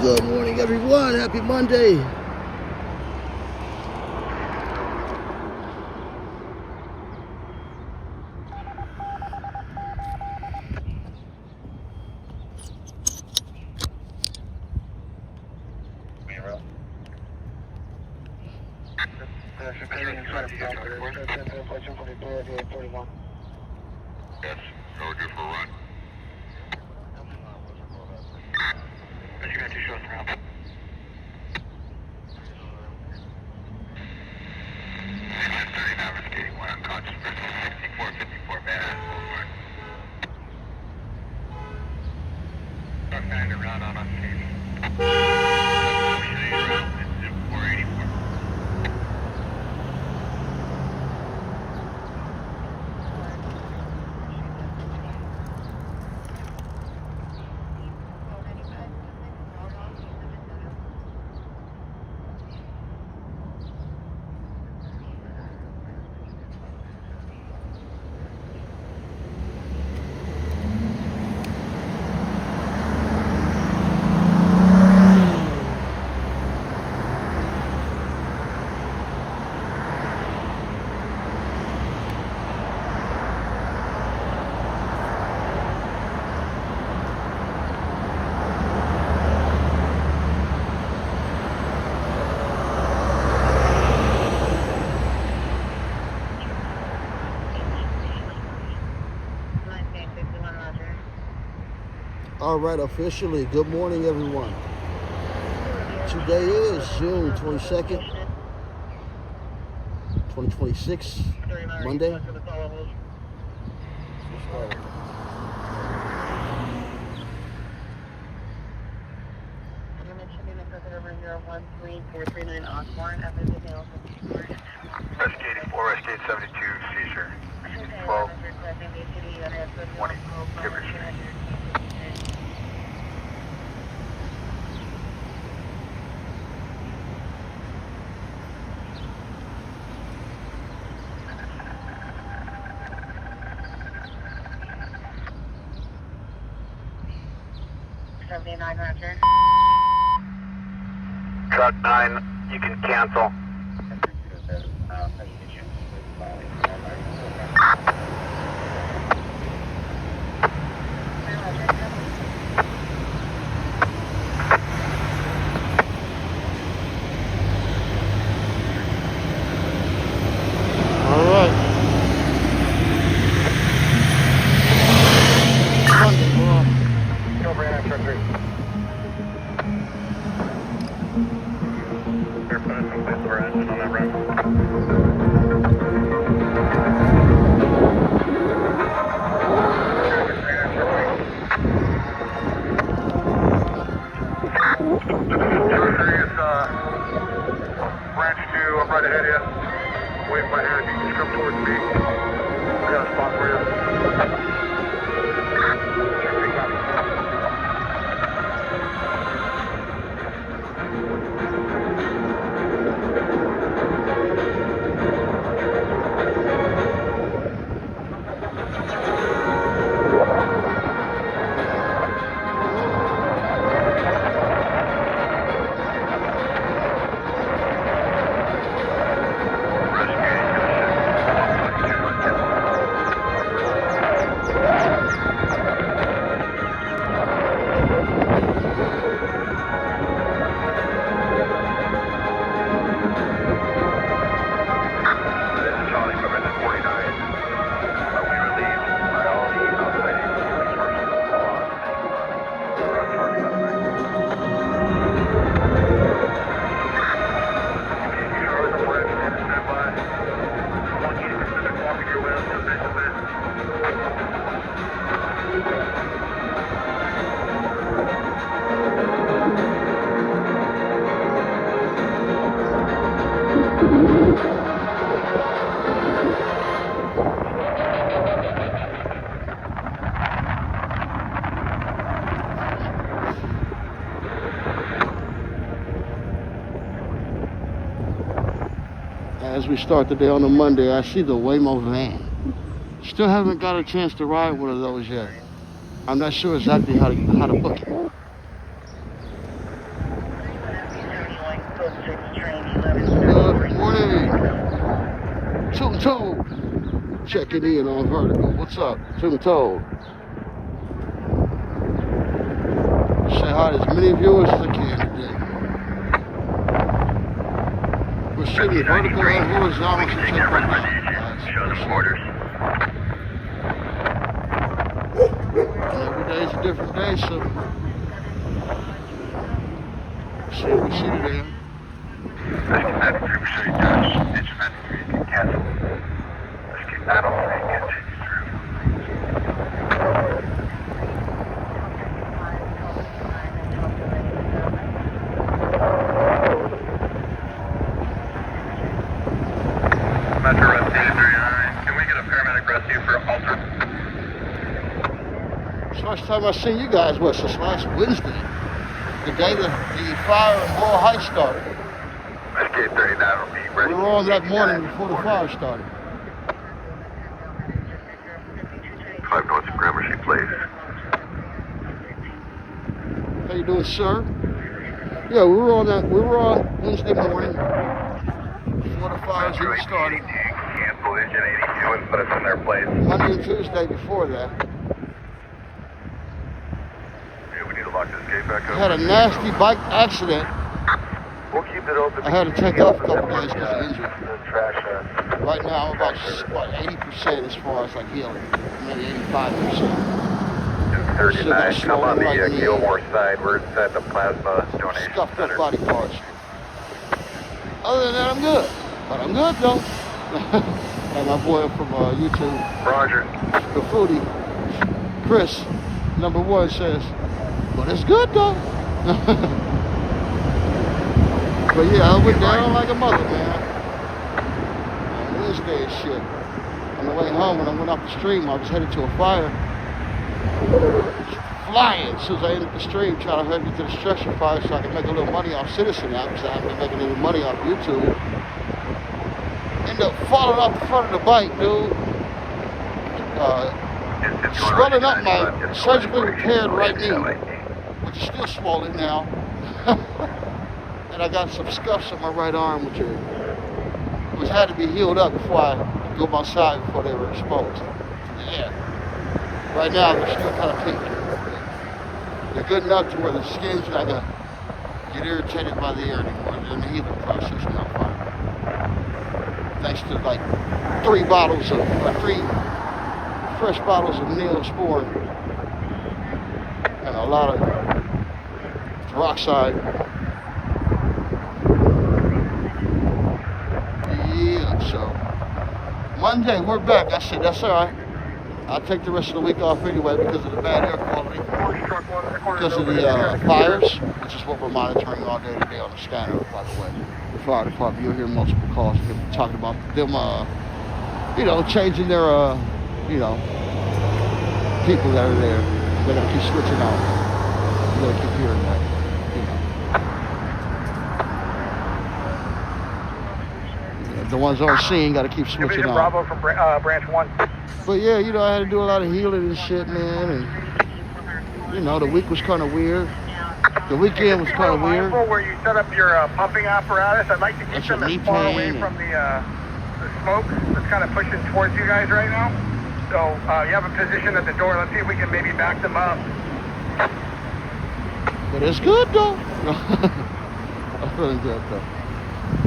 Good morning, everyone. Happy Monday. Yes, go good for a run. You got 2 shots around. 6:30 now, skating 1 unconscious person, 6454 bad. Truck 9 around on us, skating. Around, it's 484. All right, officially, good morning, everyone. Today is June 22nd, 2026, Monday. Rescue 84, Rescue 72, seizure. 12, 20, Gibberish. Truck 9, you can cancel. All right. Go Brandon, truck 3. They're putting some place of our engine on that run. Branch 2, I'm right ahead of you. Wave my hand, you can just come towards me. I got a spot for you. As we start the day on a Monday, I see the Waymo van. Still haven't got a chance to ride one of those yet. I'm not sure exactly how to book it. Good morning. Toot and Toad. Checking in on Vertical. What's up? Toot and Toad. Say hi to as many viewers as I can today. We're shooting vertical and horizontal to check on Show the borders. Every day's a different day, so see what we shoot it in. That's 3% Dutch. Instrument 3 can cancel. Let's keep that all and continue through. Metro Rescue 39. Can we get a paramedic rescue for Alter? First time I seen you guys was since last Wednesday, the day the fire in Boyle Heights started. Escape 39 will be ready. We were on that morning before the fire started. 5 north of Gramercy Place. How you doing, sir? Yeah, we were on Wednesday morning before the fires even started. Cancel engine 82 and put us in their place. Monday and Tuesday before that. Yeah, we need to lock this gate back up. I had a nasty bike accident. We'll keep it open. I had to take off a couple days because of injury. The trash. Right now I'm about 80% as far as like healing, maybe 85%. 39. Still Come on the got a Gilmore side. We're inside the plasma donation Scuffed center. up body parts. Other than that, I'm good. But I'm good though. And my boy from YouTube, Roger. the foodie, Chris, #1 says, but it's good though. But yeah, I went down like a mother, man. On Wednesday and shit. On the way home, when I went off the stream, I was headed to a fire. Flying as soon as I entered the stream, trying to hurry me to the structure fire so I could make a little money off Citizen now because I haven't been making any money off YouTube. Ended up falling off the front of the bike, dude. Swelling up my surgically repaired right knee, which is still swollen now. And I got some scuffs on my right arm, which had to be healed up before I go outside before they were exposed. Yeah. Right now they're still kind of pink. They're good enough to where the skin's not gonna get irritated by the air anymore. They're in the healing process now, fine. Thanks to like 3 fresh bottles of Neosporin and a lot of peroxide. Yeah, so Monday we're back. I said that's all right. I'll take the rest of the week off anyway because of the bad air quality, because of the fires, which is what we're monitoring all day today on the scanner, by the way. The fire department, you'll hear multiple calls of them talking about them, changing their, people that are there. They're going to keep switching out. You're going to keep hearing that, The ones on scene got to keep switching out. Bravo from branch 1. But yeah, I had to do a lot of healing and shit, man. And, the week was kind of weird. The weekend was kind of weird. Where you set up your pumping apparatus, I'd like to keep them as far away from the smoke that's kind of pushing towards you guys right now. So you have a position at the door. Let's see if we can maybe back them up. But it's good, though. I'm feeling good, though.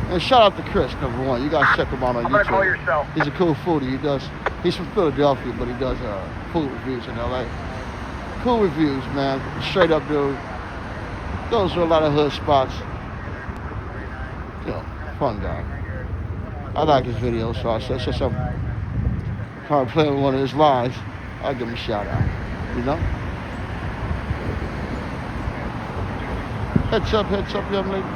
And shout out to Chris, #1. You guys check him out on YouTube. I'm going to call yourself. He's a cool foodie. He's from Philadelphia, but he does food reviews in LA. Cool reviews, man. Straight up, dude. Goes to a lot of hood spots. Fun guy. I like his videos, so I said, since I'm probably playing one of his lives, I'll give him a shout out. Heads up, young lady.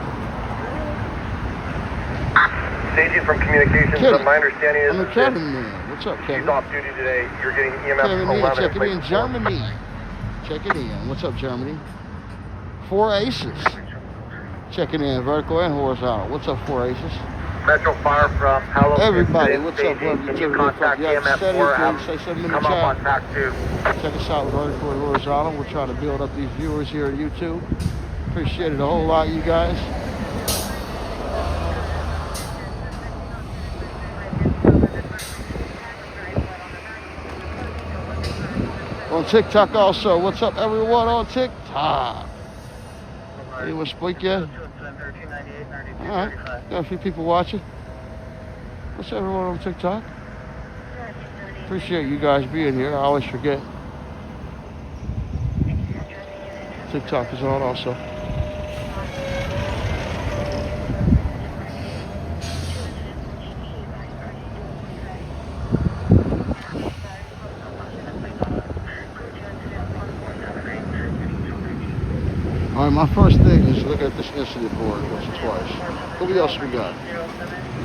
Staging from communications, Kenny. my understanding is I'm a Kevin man. What's up, Kevin? she's off duty today. You're getting EMF Kevin, 11. checking in Germany. Checking in. What's up, Germany? 4 Aces. Checking in vertical and horizontal. What's up, 4 Aces? Metro Fire from Halloween. Everybody, what's up, brother? Can you contact EMF 4? Say something in the Come up on chat. track 2. Check us out, vertical and horizontal. We're trying to build up these viewers here on YouTube. Appreciate it a whole lot, you guys. TikTok also. What's up, everyone on TikTok? Anyone speak yet? Alright, got a few people watching. What's up, everyone on TikTok? Appreciate you guys being here. I always forget. TikTok is on also. All right, my first thing is look at this incident board once or twice. Who else we got?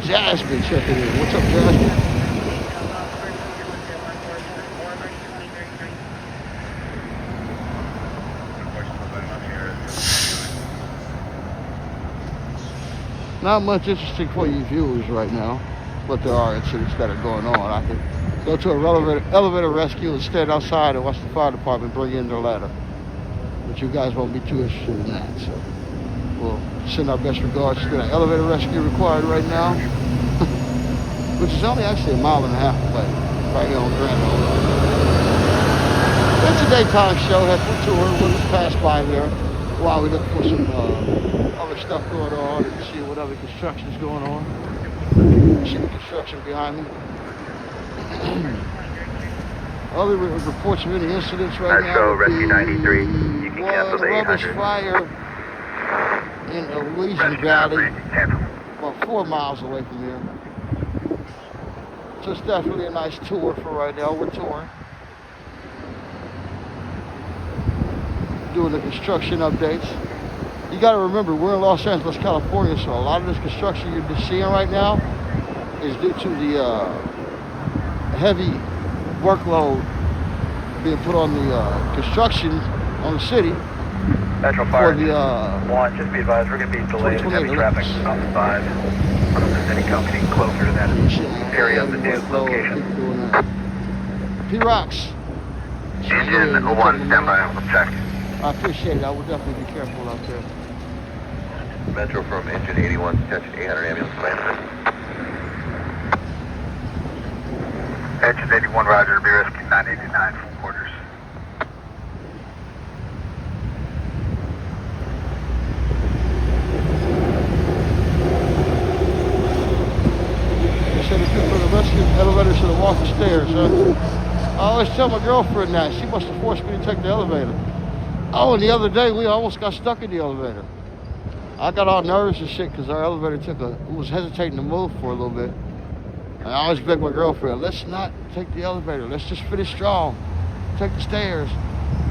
Jasmine checking in. What's up, Jasmine? Not much interesting for you viewers right now, but there are incidents that are going on. I can go to a elevator rescue and stand outside and watch the fire department bring in their ladder. But you guys won't be too interested in that, so we'll send our best regards to that elevator rescue required right now, which is only actually a mile and a half away, right here on Grand Island. It's a daytime show, had some tour, we'll just pass by there while we look for some other stuff going on and see what other construction's going on. See the construction behind me. Other reports of any incidents right now. Metro Rescue 93. You can cancel the rubbish 800. fire in Elysian Valley, about 4 miles away from here. So it's definitely a nice tour for right now. We're touring, doing the construction updates. You got to remember, we're in Los Angeles, California, so a lot of this construction you're just seeing right now is due to the heavy workload being put on the construction on the city. Metro Fire for the 1, just be advised, we're going to be delayed in heavy traffic on the 5. I don't know if there's any company closer to that area of the new location. P-Rocks. Engine 1, standby, we'll check. I appreciate it. I will definitely be careful out there. Metro from engine 81, attention 800 ambulance plan. Engine 81, roger, be rescue 989 from quarters. They said if you're for the rescue elevator should have walked the stairs, huh? I always tell my girlfriend that. She must have forced me to take the elevator. Oh, and the other day we almost got stuck in the elevator. I got all nervous and shit because our elevator was hesitating to move for a little bit. And I always beg my girlfriend, let's not take the elevator. Let's just finish strong. Take the stairs.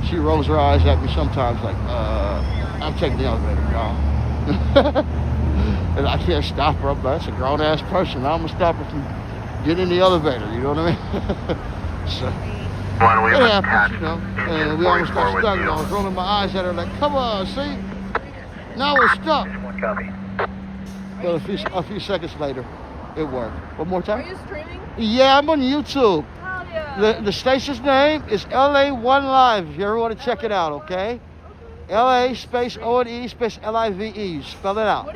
She rolls her eyes at me sometimes like, I'm taking the elevator, y'all. And I can't stop her. That's a grown-ass person. I'm going to stop her from getting in the elevator, you know what I mean? So, it happens, you know. And we almost got stuck. You know, I was rolling my eyes at her like, come on, see? Now we're stuck. But a few seconds later, it worked. One more time? Are you streaming? Yeah, I'm on YouTube. Hell yeah. The station's name is LA1 Live, if you ever want to check it out, okay? LA space O&E space L-I-V-E. Spell it out.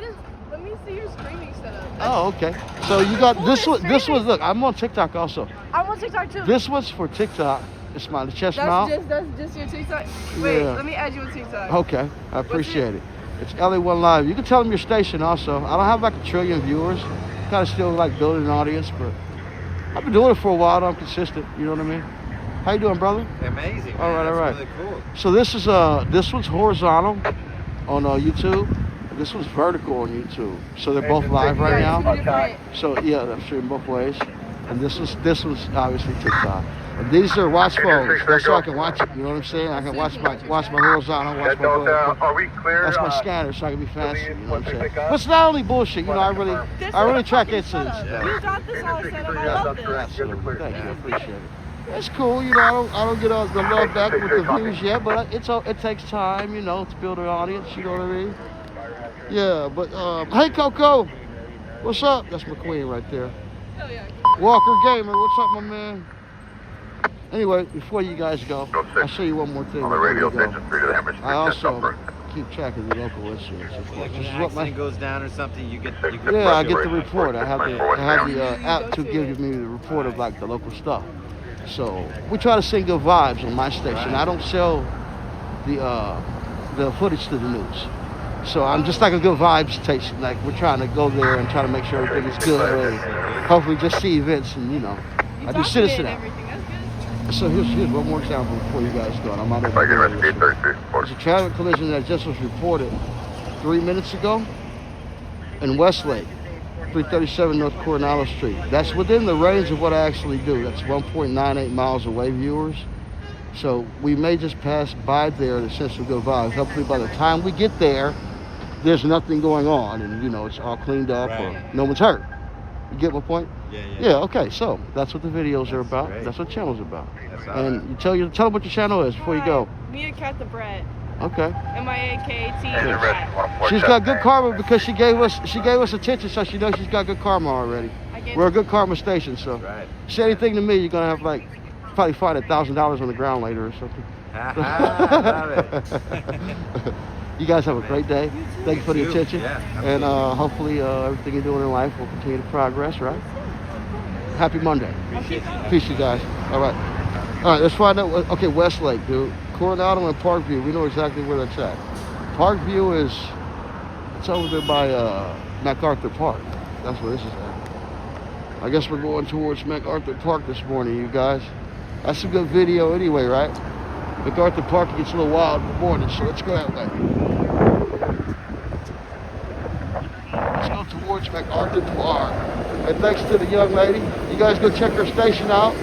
Let me see your streaming setup. Oh, okay. So you got this one. This was, look, I'm on TikTok also. I'm on TikTok too. This one's for TikTok. It's my chest mount. That's just your TikTok? Wait, Yeah. let me add you on TikTok. Okay, I appreciate it. It's LA1 Live. You can tell them your station also. I don't have like 1 trillion viewers. Kind of still like building an audience, but I've been doing it for a while. I'm consistent. You know what I mean? How you doing, brother? Amazing. Man. All right, all right. That's really cool. So this one's horizontal on YouTube. This one's vertical on YouTube. So they're both live right now. So yeah, I'm shooting both ways. And this one's obviously TikTok. And these are watch phones. That's so I can watch it. You know what I'm saying? I can watch my horizontal, watch my vertical. Are we clear? That's my scanner, so I can be fancy. You know what I'm saying? But it's not only bullshit. You know, I really track incidents. You got this all set up. I love this. Absolutely. Thank you. I appreciate it. It's cool. You know, I don't get all the love back with the views yet, but it takes time, you know, to build an audience. You know what I mean? Yeah, but hey, Coco, what's up? That's my queen right there. Hell yeah. Walker Gamer, what's up, my man? Anyway, before you guys go, I'll show you one more thing. On the radio before you station, go. 3 to the Hemorrhage. I also keep track of the local incidents, of course. Like when This an is what my accident goes down or something, you get yeah, I get the report. I have the app to give me the report of like the local stuff. So we try to send good vibes on my station. I don't sell the footage to the news. So I'm just like a good vibes station. Like we're trying to go there and try to make sure everything is good. And hopefully just see events and I do citizen out. So here's one more example before you guys go. I'm out of There's a traffic collision that just was reported 3 minutes ago in Westlake, 337 North Coronado Street. That's within the range of what I actually do. That's 1.98 miles away, viewers. So we may just pass by there to send some good vibes. Hopefully by the time we get there, there's nothing going on and it's all cleaned up or no one's hurt. You get my point? Yeah, okay, so that's what the videos are about. That's what the channel's about. And you tell them what your channel is before you go. Me and Cat the Bread. Okay. MIAKT. She's got good karma because she gave us attention, so she knows she's got good karma already. We're a good karma station, so say anything to me, you're gonna have probably find $1,000 on the ground later or something. Love it. You guys have a great day. Thank you for the attention. And hopefully everything you're doing in life will continue to progress, right? Happy Monday. Peace, you guys. All right, let's find out. Okay, Westlake, dude. Coronado and Parkview. We know exactly where that's at. Parkview it's over there by MacArthur Park. That's where this is at. I guess we're going towards MacArthur Park this morning, you guys. That's a good video anyway, right? MacArthur Park gets a little wild in the morning, so let's go that way. Let's go towards MacArthur Park. And thanks to the young lady. You guys go check her station out.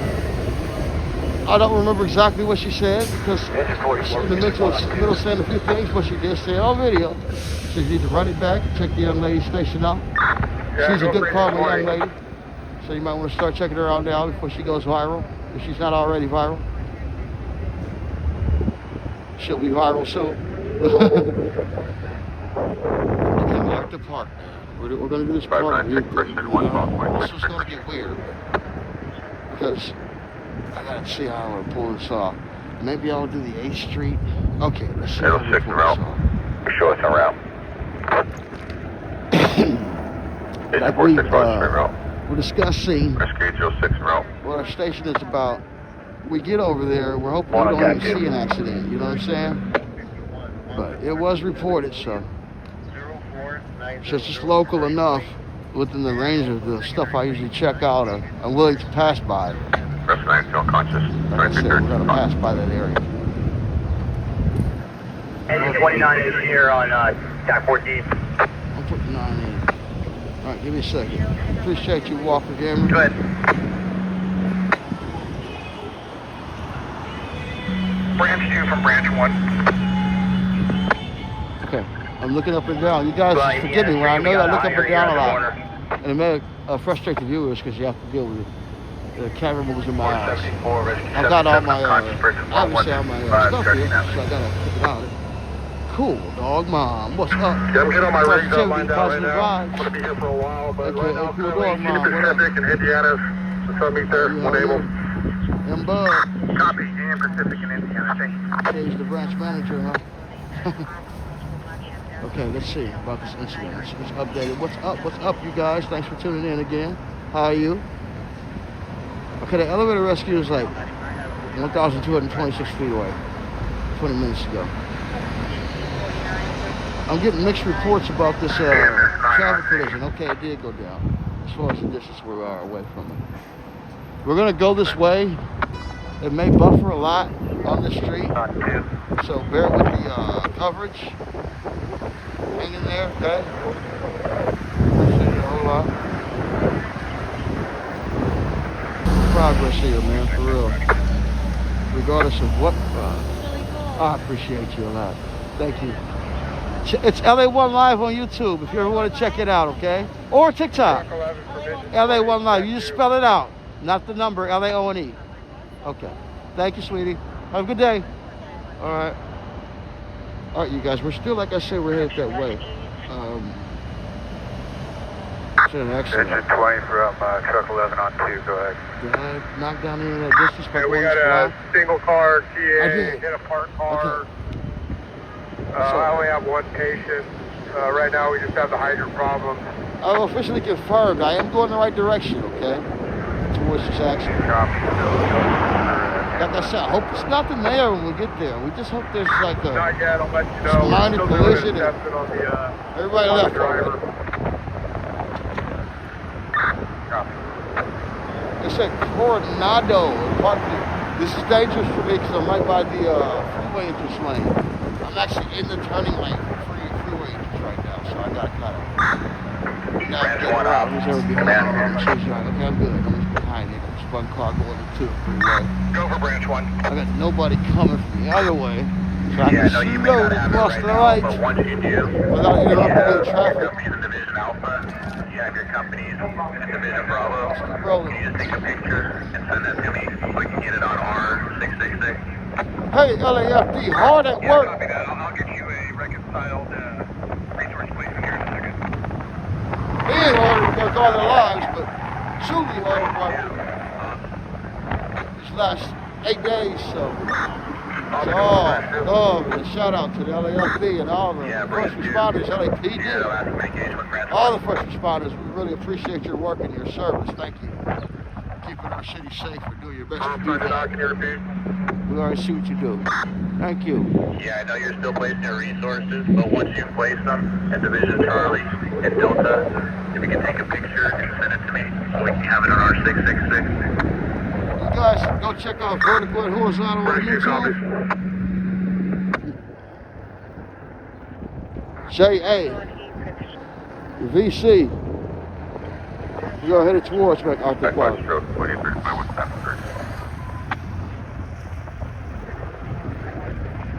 I don't remember exactly what she said because she's in the middle saying a few things, but she did say on video. So you need to run it back, check the young lady's station out. She's a good karma young lady. So you might want to start checking her out now before she goes viral. If she's not already viral. She'll be viral soon. Okay, MacArthur Park. We're going to do this part. This is going to get weird. Because I got to see how we're pulling this off. Maybe I'll do the 8th Street. Okay, let's see how we're pulling this off. Show us around. Like we're discussing what our station is about. We get over there, we're hoping we don't even see an accident, you know what I'm saying? But it was reported, so it's just local enough within the range of the stuff I usually check out. I'm willing to pass by. Like I said, we're going to pass by that area. Engine 29 is here on TAC 14. I'm putting 9 in. All right, give me a second. Appreciate you, Walker Gamer. Go ahead. Branch 2 from branch 1. Okay, I'm looking up and down. You guys forgive me when I know I look up and down a lot. And it may frustrate the viewers because you have to deal with the camera moves in my eyes. I've got all my, obviously all my stuff here, so I gotta pick it out. Cool, dog mom. What's up? Yeah, I'm getting on my rigs on mine down right positive now. vibes. I'm going to be here for a while, but right now, cool dog mom. Pacific and Indiana. So meet there when able. And Bud. Copy, Union Pacific and Indiana. Thank you. He's the branch manager, huh? Okay, let's see about this incident. It's updated. What's up? What's up, you guys? Thanks for tuning in again. How are you? Okay, the elevator rescue is like 1,226 feet away. 20 minutes ago. I'm getting mixed reports about this traffic collision. Okay, it did go down as far as the distance we are away from it. We're gonna go this way. It may buffer a lot on the street, so bear with the coverage. Hang in there, okay? Appreciate it a whole lot. Progress here, man, for real. Regardless of what, I appreciate you a lot. Thank you. It's LA1 Live on YouTube if you ever want to check it out, okay? Or TikTok. LA1 Live. You just spell it out, not the number, LAONE. Okay. Thank you, sweetie. Have a good day. All right. All right, you guys. We're still, like I said, we're headed that way. It's an accident. Engine 20 from truck 11 on 2. Go ahead. Did I knock down any of that distance by We going got a flat? single car TA, did. hit a parked car. Okay. I only have one patient. Right now we just have the hydrant problem. I'm officially confirmed. I am going the right direction, okay? It's towards this accident. Like I said, I hope it's nothing there when we get there. We just hope there's like a Not yet, I'll let you know. minor collision. Everybody on the left. driver. They said Coronado. This is dangerous for me because I'm right by the freeway entrance lane. I'm actually in the turning lane for freeway entrance right now, so I got to kind of navigate around. Who's ever behind me? Okay, I'm good. I'm just behind it. There's one car going to the freeway. Go for branch 1. I got nobody coming from the other way, so I Yeah, can no, you may slow not have it across right the now, lights but once you do, without interrupting the traffic. companies in Division Alpha, you have your companies in Division Bravo. Rolling. Can you just take a picture and send that to me so we can get it on our 666? Hey, LAFD, hard at Yeah, work. copy that. I'll get you a reconciled resource placement here in a second. Being hard at work all their lives, but truly hard at work these last 8 days, so. And shout out to the LAFD and all the first responders, LAPD. All the first responders, we really appreciate your work and your service. Thank you. Keeping our city safe and doing your best to do that. We already see what you do. Thank you. Yeah, I know you're still placing your resources, but once you place them at Division Charlie and Delta, if you can take a picture and send it to me so we can have it on our 666. You guys go check out Vertical and Horizontal on YouTube. JA VC. We're going headed towards MacArthur Park.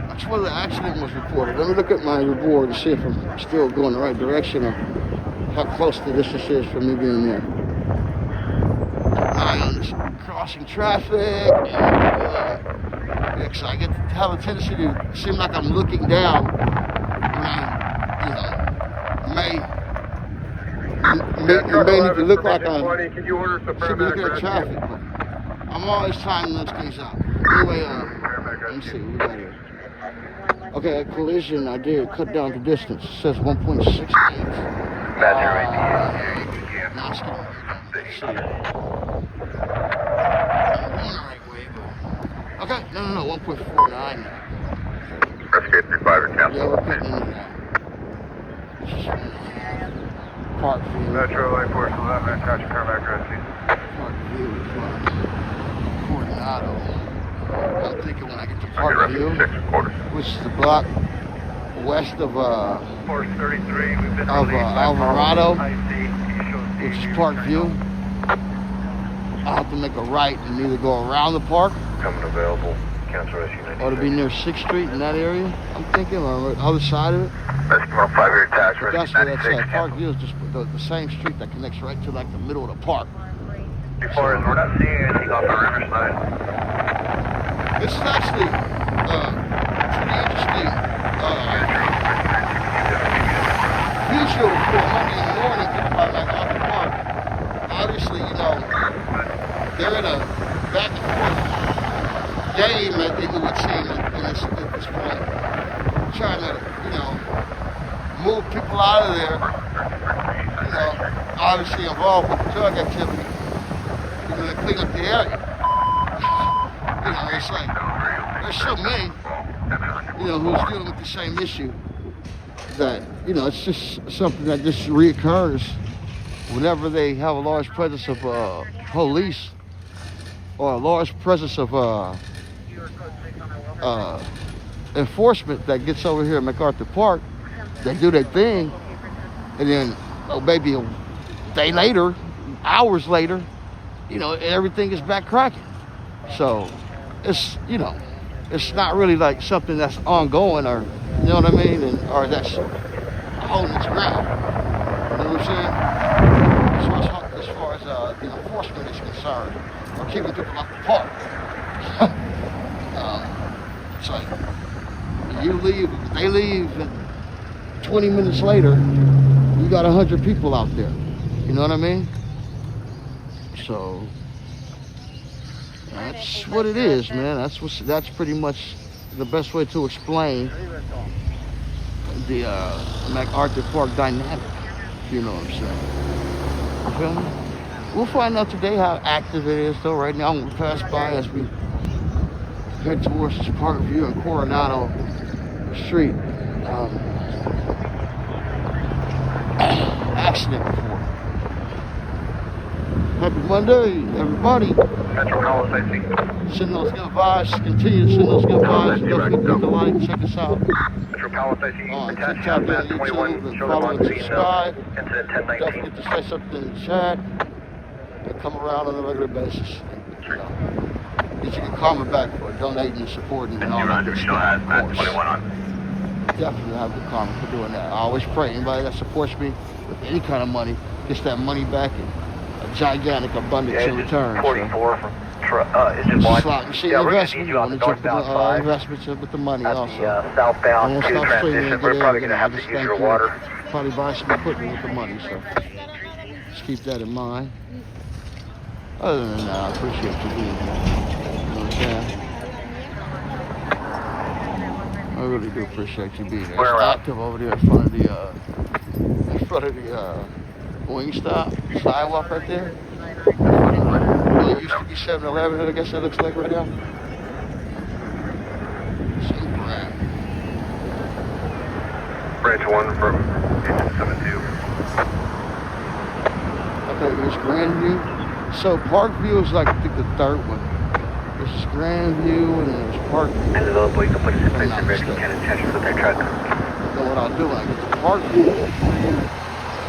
That's where the accident was reported. Let me look at my report to see if I'm still going the right direction or how close the distance is from me being there. I understand crossing traffic, and because I get to have a tendency to seem like I'm looking down when I, may need to look like I'm should be looking at traffic, but I'm always timing those things out. Anyway, let me see, what we got here. Okay, a collision I did cut down the distance. It says 1.68. Now it's getting okay, no, 1.49. Escape 35 Yeah, we're putting into that. Parkview. Metro Light Force 11, catch your car back rescue. Parkview is Coronado. I'm thinking when I get to Parkview, which is the block west of Force 33, we've been Alvarado, which is Parkview. I'll have to make a right and either go around the park Coming available. Cancel rescue 96. or to be near 6th Street in that area, I'm thinking, or on the other side of it. Rescue 5-year attached, But rescue that's where 96. that's at. Parkview is just the same street that connects right to like the middle of the park. Before, we're not seeing anything on the riverside. This is actually pretty interesting. Usual for Monday in the morning by MacArthur Park. Obviously, they're in a back and forth game, I think it would seem at this point. Trying to, move people out of there. Obviously involved with drug activity. To clean up the area. It's like, there's so many, who's dealing with the same issue that, it's just something that just reoccurs whenever they have a large presence of police or a large presence of enforcement that gets over here at MacArthur Park. They do their thing, and then maybe a day later, hours later, everything is back cracking. So it's it's not really like something that's ongoing, or you know what I mean, or that's holding its ground. You know what I'm saying? As far as the enforcement is concerned, or keeping people off the park. It's like you leave, they leave, and 20 minutes later, you got 100 people out there. You know what I mean? So that's what it is, man. That's pretty much the best way to explain the MacArthur Park dynamic. You know what I'm saying? You feel me? We'll find out today how active it is, though. Right now, I'm gonna pass by as we head towards this Park View and Coronado Street. Accident before. Happy Monday, everybody. Metro Palace, I see. Send those good vibes. Continue to send those good vibes. Don't forget to hit the like. Check us out Metro Palace, I see. on Attached TikTok and hazmat YouTube. 21, And show them follow on and scene, subscribe. incident Don't 1019. forget to say something in the chat. And come around on a regular basis. You know, get your karma back for donating and supporting and all that good Show stuff. hazmat Of course. 21 on. Definitely have good karma for doing that. I always pray anybody that supports me with any kind of money gets that money back in a gigantic abundance in return. 44 from It's engine just 1. slot machine Yeah, we're going to investment. need You you on want the to jump northbound in 5. investments with the money At also. the southbound And 2 stop streaming transition. and We're get probably in. going to have to Just use thank your you. water. Probably buy some equipment with the money, so just keep that in mind. Other than that, I appreciate you being here. You know what I'm saying? I really do appreciate you being there. Where It's at? active over there in front of the Wingstop sidewalk right there. Well, it used to be 7-Eleven, I guess it looks like right now. Some crap. Branch 1 from 872. Okay, here's Grandview. So Parkview is like, I think, the third one. This is Grandview and then there's Parkview. And the little boy can put his I'm place not in ready mistaken. can attach with their truck. So what I'll do when I get to Parkview,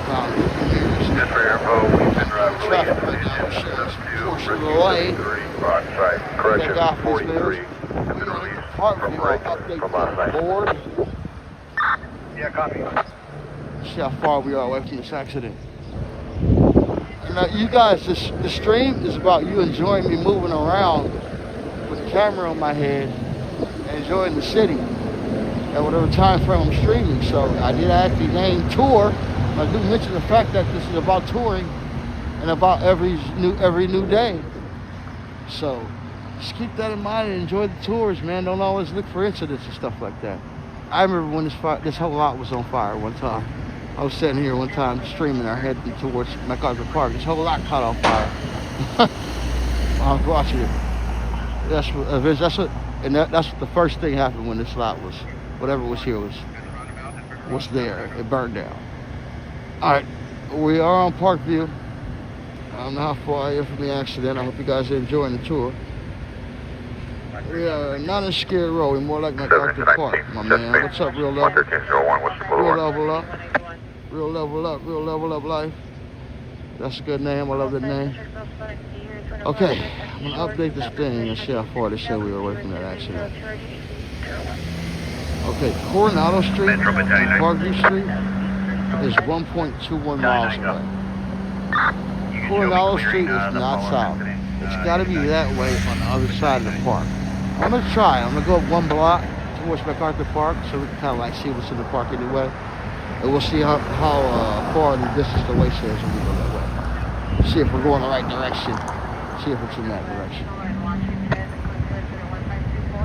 around here, Just for your info, we've been driving traffic right now shows portion of the lane. Broadside, correction, Take off these 43. mirrors. When I get to Parkview, I'll update from last the night. board. Yeah, copy. See how far we are away from this accident. And you guys, the stream is about you enjoying me moving around with the camera on my head and enjoying the city at whatever time frame I'm streaming. So I did actually name tour. I do mention the fact that this is about touring and about every new day. So just keep that in mind and enjoy the tours, man. Don't always look for incidents and stuff like that. I remember when this whole lot was on fire one time. I was sitting here one time streaming our heading towards MacArthur Park. This whole lot caught on fire. I was watching it. That's what the first thing happened when this lot was, whatever was here was there. It burned down. All right, we are on Parkview. I don't know how far I am from the accident. I hope you guys are enjoying the tour. We are not in Scared Row. We're more like MacArthur Park, my man. What's up, Real Level? 11301, what's the Real Level Up. Real Level Up. Real Level Up Life. That's a good name. I love that name. Okay, I'm going to update this thing and see how far they say we were away from that accident. Okay, Coronado Street and Parkview Street is 1.21 miles away. Coronado Street is not south. It's got to be that way on the other side of the park. I'm going to try. I'm going to go up one block towards MacArthur Park so we can kind of like see what's in the park anyway. And we'll see how far the distance the way says when we go that way. See if we're going the right direction. See if it's in that direction.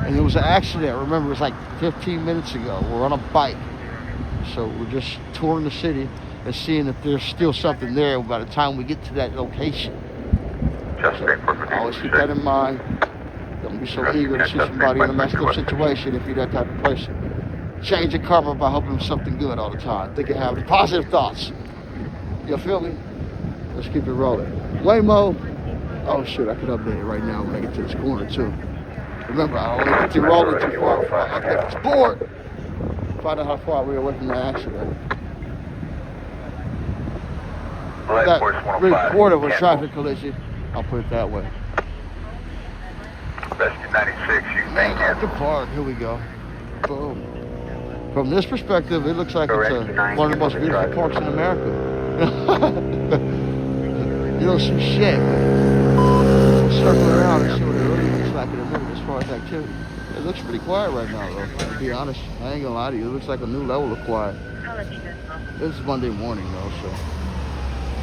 And there was an accident. Remember, it was like 15 minutes ago. We're on a bike. So we're just touring the city and seeing if there's still something there by the time we get to that location. So always keep that in mind. Don't be so eager to see somebody in a messed up situation if you're that type of person. Change your karma by hoping for something good all the time. Think and have positive thoughts. You feel me? Let's keep it rolling. Waymo. Oh shit, I could update it right now when I get to this corner too. Remember, I don't want to get rolling too far before I update this board. Find out how far we are away from the accident. That report of a traffic collision. I'll put it that way. Rescue 96, you Man, at the park. Here we go. Boom. From this perspective, it looks like it's one of the most beautiful parks in America. You don't see shit. We'll circle around and see what it really looks like in a minute as far as activity. It looks pretty quiet right now, though. To be honest, I ain't gonna lie to you. It looks like a new level of quiet. It's Monday morning, though, so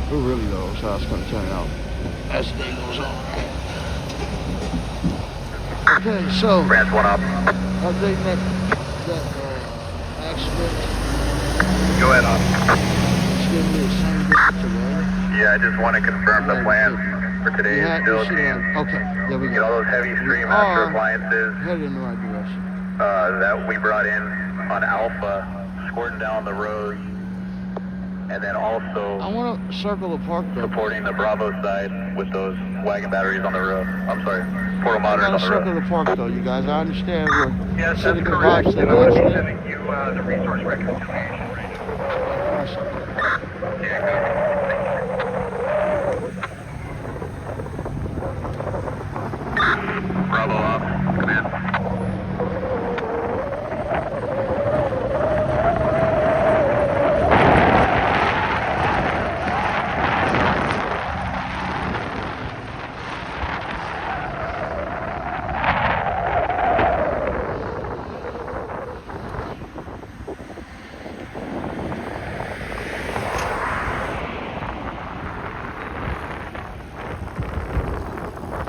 who really knows how it's gonna turn out as the day goes on. Okay, so Branch 1 up. updating that accident. Go ahead, up. It's giving me the same distance away. Yeah, I just want to confirm the plan for today is still okay, there we get all go. those heavy stream master appliances Headed in the right direction. that we brought in on Alpha, squirting down the road, and then also I want to circle the park though. supporting the Bravo side with those wagon batteries on the road. I'm sorry, portal I monitors want on to the circle road. the park though, you guys. I understand we're Yes, sending that's good correct. vibes to And the I'm going to be incident. sending you the resource reconciliation right now. Bravo off, come in.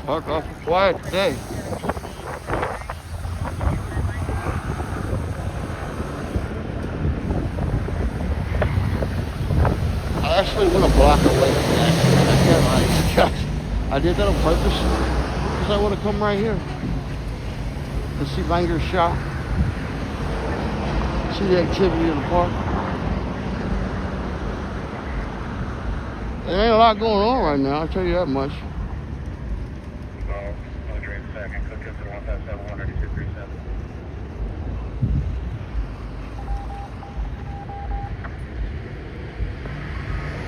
Park off quiet today. I actually went a block away from that. I can't lie to you guys. I did that on purpose because I want to come right here and see bangers shot. See the activity in the park. There ain't a lot going on right now, I'll tell you that much.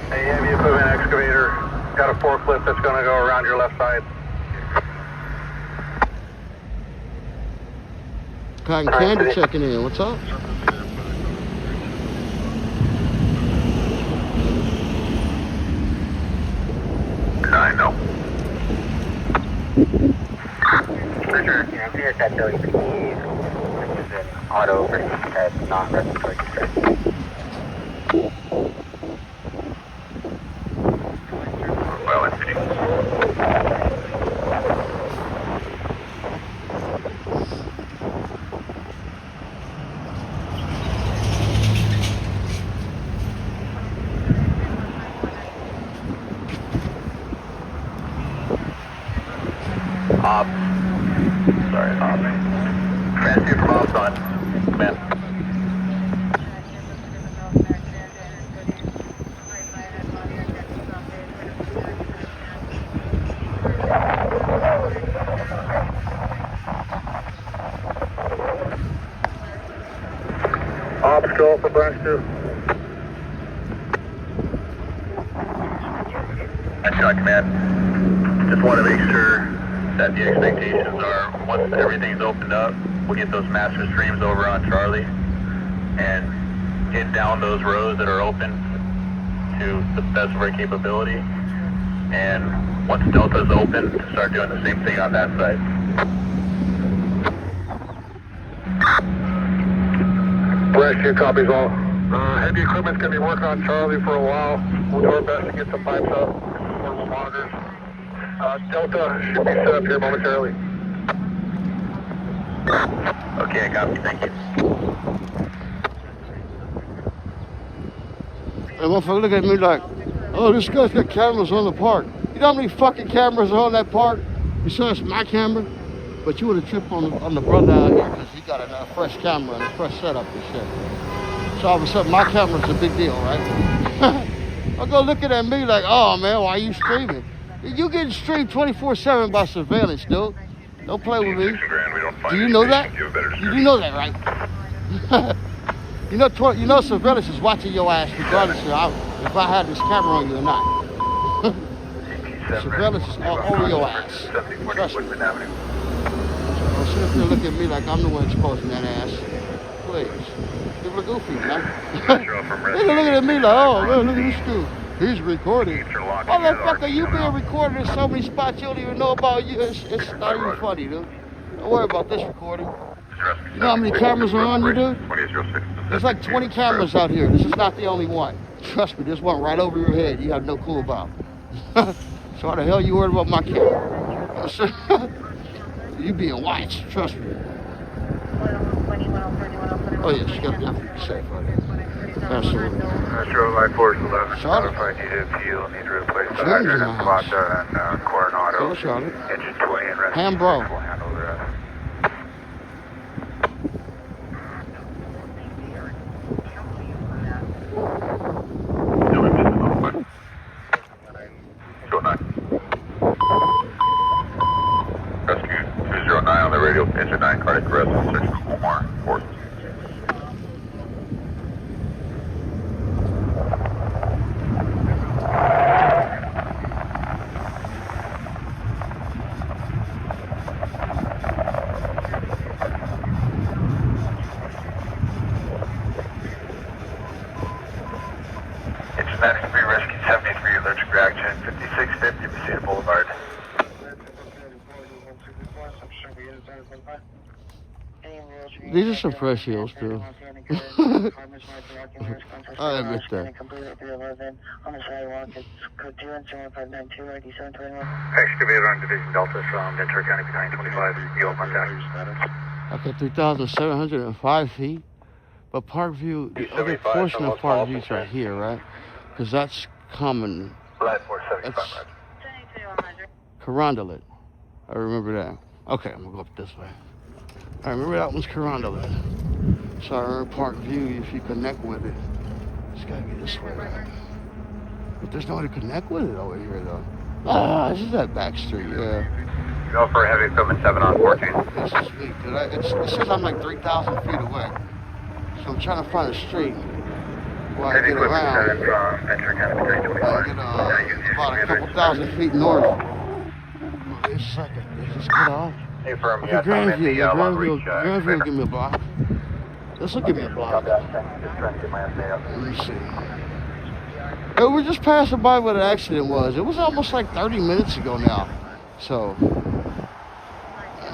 Hey, heavy equipment excavator. Got a forklift that's going to go around your left side. Cotton Candy checking in. What's up? I know. Richard, I'm here at WPD. Auto versus at non-respiratory distress. Well, it's Ops. Sorry, Ops. Transfer from Ops on. Man. Ops, go for branch 2. Headshot command. Just want to make sure that the expectations are once everything's opened up, we'll get those master streams over on Charlie and get down those rows that are open to the best of our capability. And once Delta's open, start doing the same thing on that side. Branch 2 copies all. Heavy equipment's going to be working on Charlie for a while. We'll do our best to get some pipes up, portable monitors. Delta should be set up here momentarily. Okay, I got you. Thank you. And motherfucker look at me like, oh, this guy's got cameras on the park. You know how many fucking cameras are on that park? Besides my camera? But you would have tripped on the brother out here because he got a fresh camera and a fresh setup and shit. So all of a sudden my camera's a big deal, right? I'll go looking at me like, oh man, why are you streaming? You getting streamed 24/7 by surveillance, dude. Don't play with me. Do you know that? You do know that, right? you know surveillance is watching your ass regardless of if I had this camera on you or not. Surveillance is all over your ass. Trust me. Don't sit up there looking at me like I'm the one exposing that ass. Please. Give it a goofy, man. They're looking at me like, oh man, look at this dude. He's recording. Motherfucker, you being recorded in so many spots you don't even know about. It's not even funny, dude. Don't worry about this recording. You know how many cameras are on you, dude? There's like 20 cameras out here. This is not the only one. Trust me, this one right over your head you have no clue about. So how the hell you worried about my camera? You being watched, trust me. Oh yeah, she got definitely be safe right here. Absolutely. Metro Light Force 11, Charlotte. notified you hit fuel, need to replace the James in hydrant the and house. Plata and Coronado. Hello, Charlotte. Engine 20 and rescue. Hambro. We'll handle the rest. Rescue 209 on the radio, engine 9, cardiac arrest, search for Omar, Fort. Engine 93, rescue 73, allergic reaction, 5650, Messina Boulevard. These are some fresh heels, too. I admit that. Excavator on Division Delta from Ventura County behind 25, you on contact. Okay, 3,705 feet. But Parkview, the other 275, portion of almost Parkview is all right here, right? Because that's common. Light Force 75, That's Carondelet. I remember that. Okay, I'm going to go up this way. I remember that one's Carondelet. So I remember Parkview, if you connect with it, it's got to be this way, right? But there's no way to connect with it over here, though. Ah, this is that back street, yeah. Go for heavy equipment 7 on 14. This is sweet, because it says I'm like 3,000 feet away. So I'm trying to find a street where I Heavy get equipment around. 7 from Ventura County behind 25. I get about a couple thousand feet north. It's like it's just cut off. Hey, firm, Okay, yes, I'm in Grandview, the long Grandview, reach. Grandview will give me a block. This will give me a block. Just trying to get my essay up. Let me see. Hey, we're just passing by what an accident was. It was almost like 30 minutes ago now. So,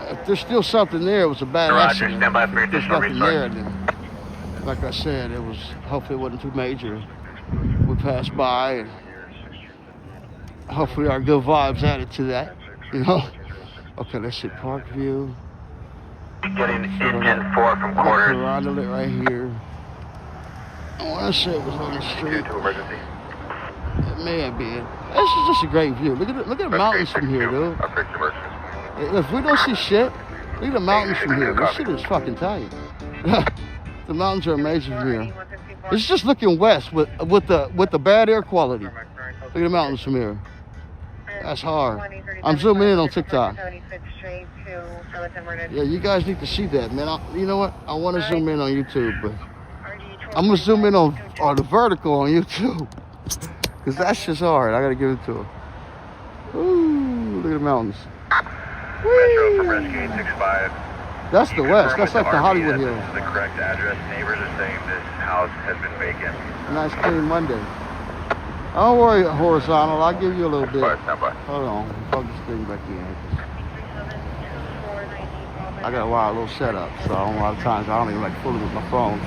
if there's still something there, it was a bad Roger, accident. stand by for If there's additional nothing there, then, like I said, it was, hopefully it wasn't too major. We passed by, and hopefully our good vibes added to that, you know? Okay, let's see, Parkview. Getting engine 4 from quarters. Carondelet right here. I want to say it was on the street. To emergency. It may have been. This is just a great view. Look at the mountains from here, dude. Upgrade to emergency. If we don't see shit, look at the mountains from here. This shit is fucking tight. The mountains are amazing from here. It's just looking west with the bad air quality. Look at the mountains from here. That's hard. I'm zooming in on TikTok. Yeah, you guys need to see that, man. You know what? I want to zoom in on YouTube, but I'm gonna zoom in on the vertical on YouTube, cause that's just hard. I gotta give it to him. Ooh, look at the mountains. Metro from Rescue 865. That's the west. That's like the Hollywood This Hills. is the correct address. Neighbors are saying this house has been vacant. Nice clean Monday. Don't worry, horizontal. I'll give you a little bit. Stand by. Hold on. Plug this thing back in. I got a wild little setup, so a lot of times I don't even like fooling with my phones.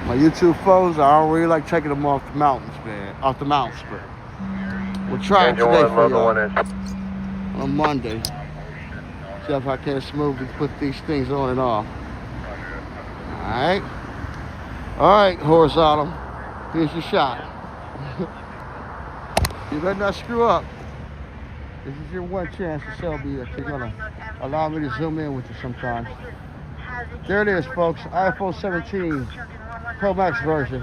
My YouTube phones, I don't really like taking them off the mountains, man. Off the mounts, but we'll try it today for y'all on Monday. See if I can smoothly put these things on and off. All right, horizontal. Here's your shot. You better not screw up. This is your one chance to show me that you're gonna allow me to zoom in with you sometimes. There it is, folks. iPhone 17 Pro Max version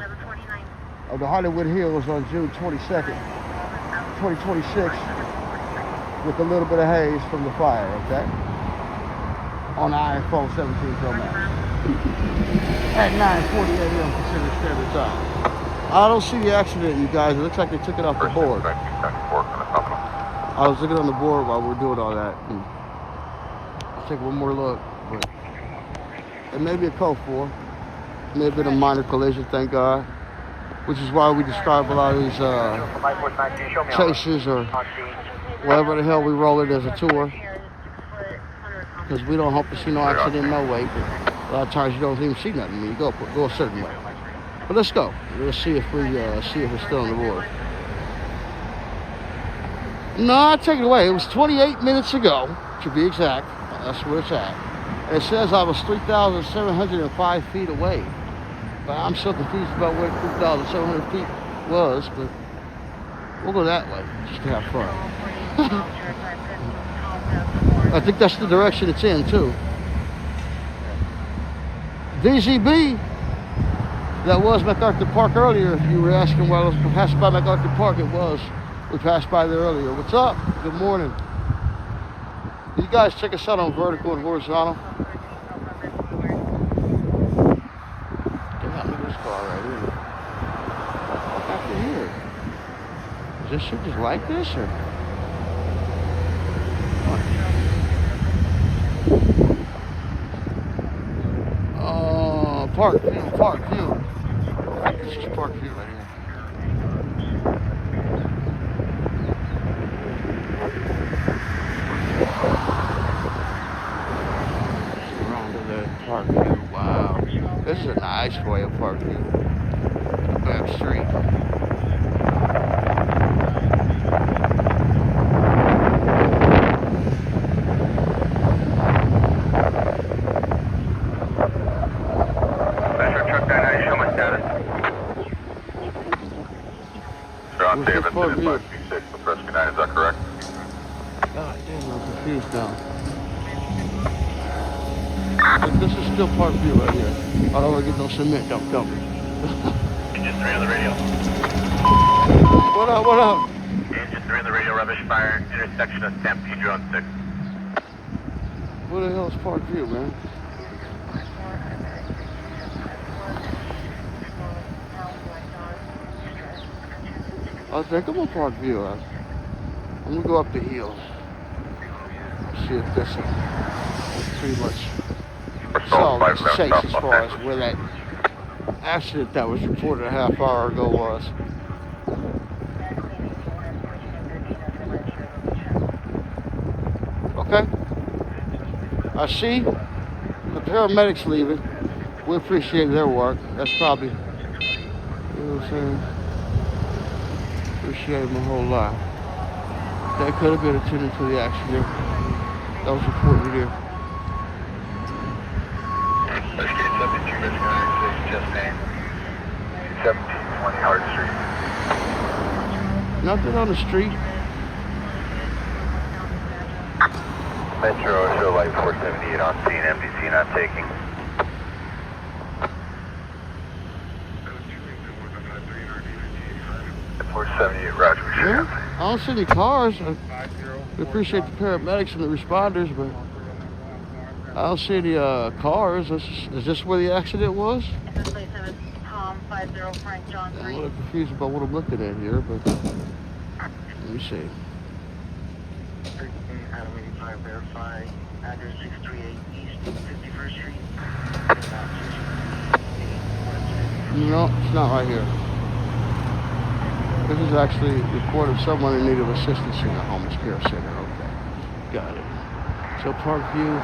of the Hollywood Hills on June 22nd, 2026, with a little bit of haze from the fire, okay? On the iPhone 17 Pro Max at 9:40 a.m. Pacific Standard Time. I don't see the accident, you guys. It looks like they took it off the board. I was looking on the board while we were doing all that. And I'll take one more look, but it may be a code 4. It may have been a minor collision, thank God. Which is why we describe a lot of these chases or whatever the hell we roll it as a tour. Because we don't hope to see no accident no way, but a lot of times you don't even see nothing when you go a certain way. But let's go. Let's see if it's still on the board. No, I take it away. It was 28 minutes ago, to be exact. That's where it's at. And it says I was 3,705 feet away. But I'm so confused about where 2,700 feet was, but we'll go that way just to have fun. I think that's the direction it's in too. VZB, that was MacArthur Park earlier. If you were asking why I was passing by MacArthur Park, it was. We passed by there earlier. What's up? Good morning. You guys check us out on vertical and horizontal. Get out of this car right here. What's after here? Is this shit just like this or? Park View. I think this is Park View right here. Around to the Park View. Wow. This is a nice way of Park View. Back street. David, is that correct? God damn, I'm confused now. This is still Park View right here. I don't want to get no cement dumped up. Engine 3 on the radio. What up, what up? Engine 3 on the radio, rubbish fire, intersection of Stampede Drone 6. Where the hell is Park View, man? I think I'm on Park View. I'm gonna go up the hill. See if this is pretty much solid safe as far as where that accident that was reported a half hour ago was. Okay. I see the paramedics leaving. We appreciate their work. That's probably, you know what I'm saying? Appreciate them a whole lot. They could have been attending to the accident that was reported here. Let's get 72 just name 1720 Hard Street. Nothing on the street. Metro show light 478 on scene, MDC not taking. Roger. Yeah, I don't see any cars. We appreciate the paramedics and the responders, but I don't see any cars. Is this where the accident was? I'm a little confused about what I'm looking at here, but let me see. Verify address 638 East 51st Street. No, it's not right here. This is actually a report of someone in need of assistance in a homeless care center. Okay, got it. So Park View,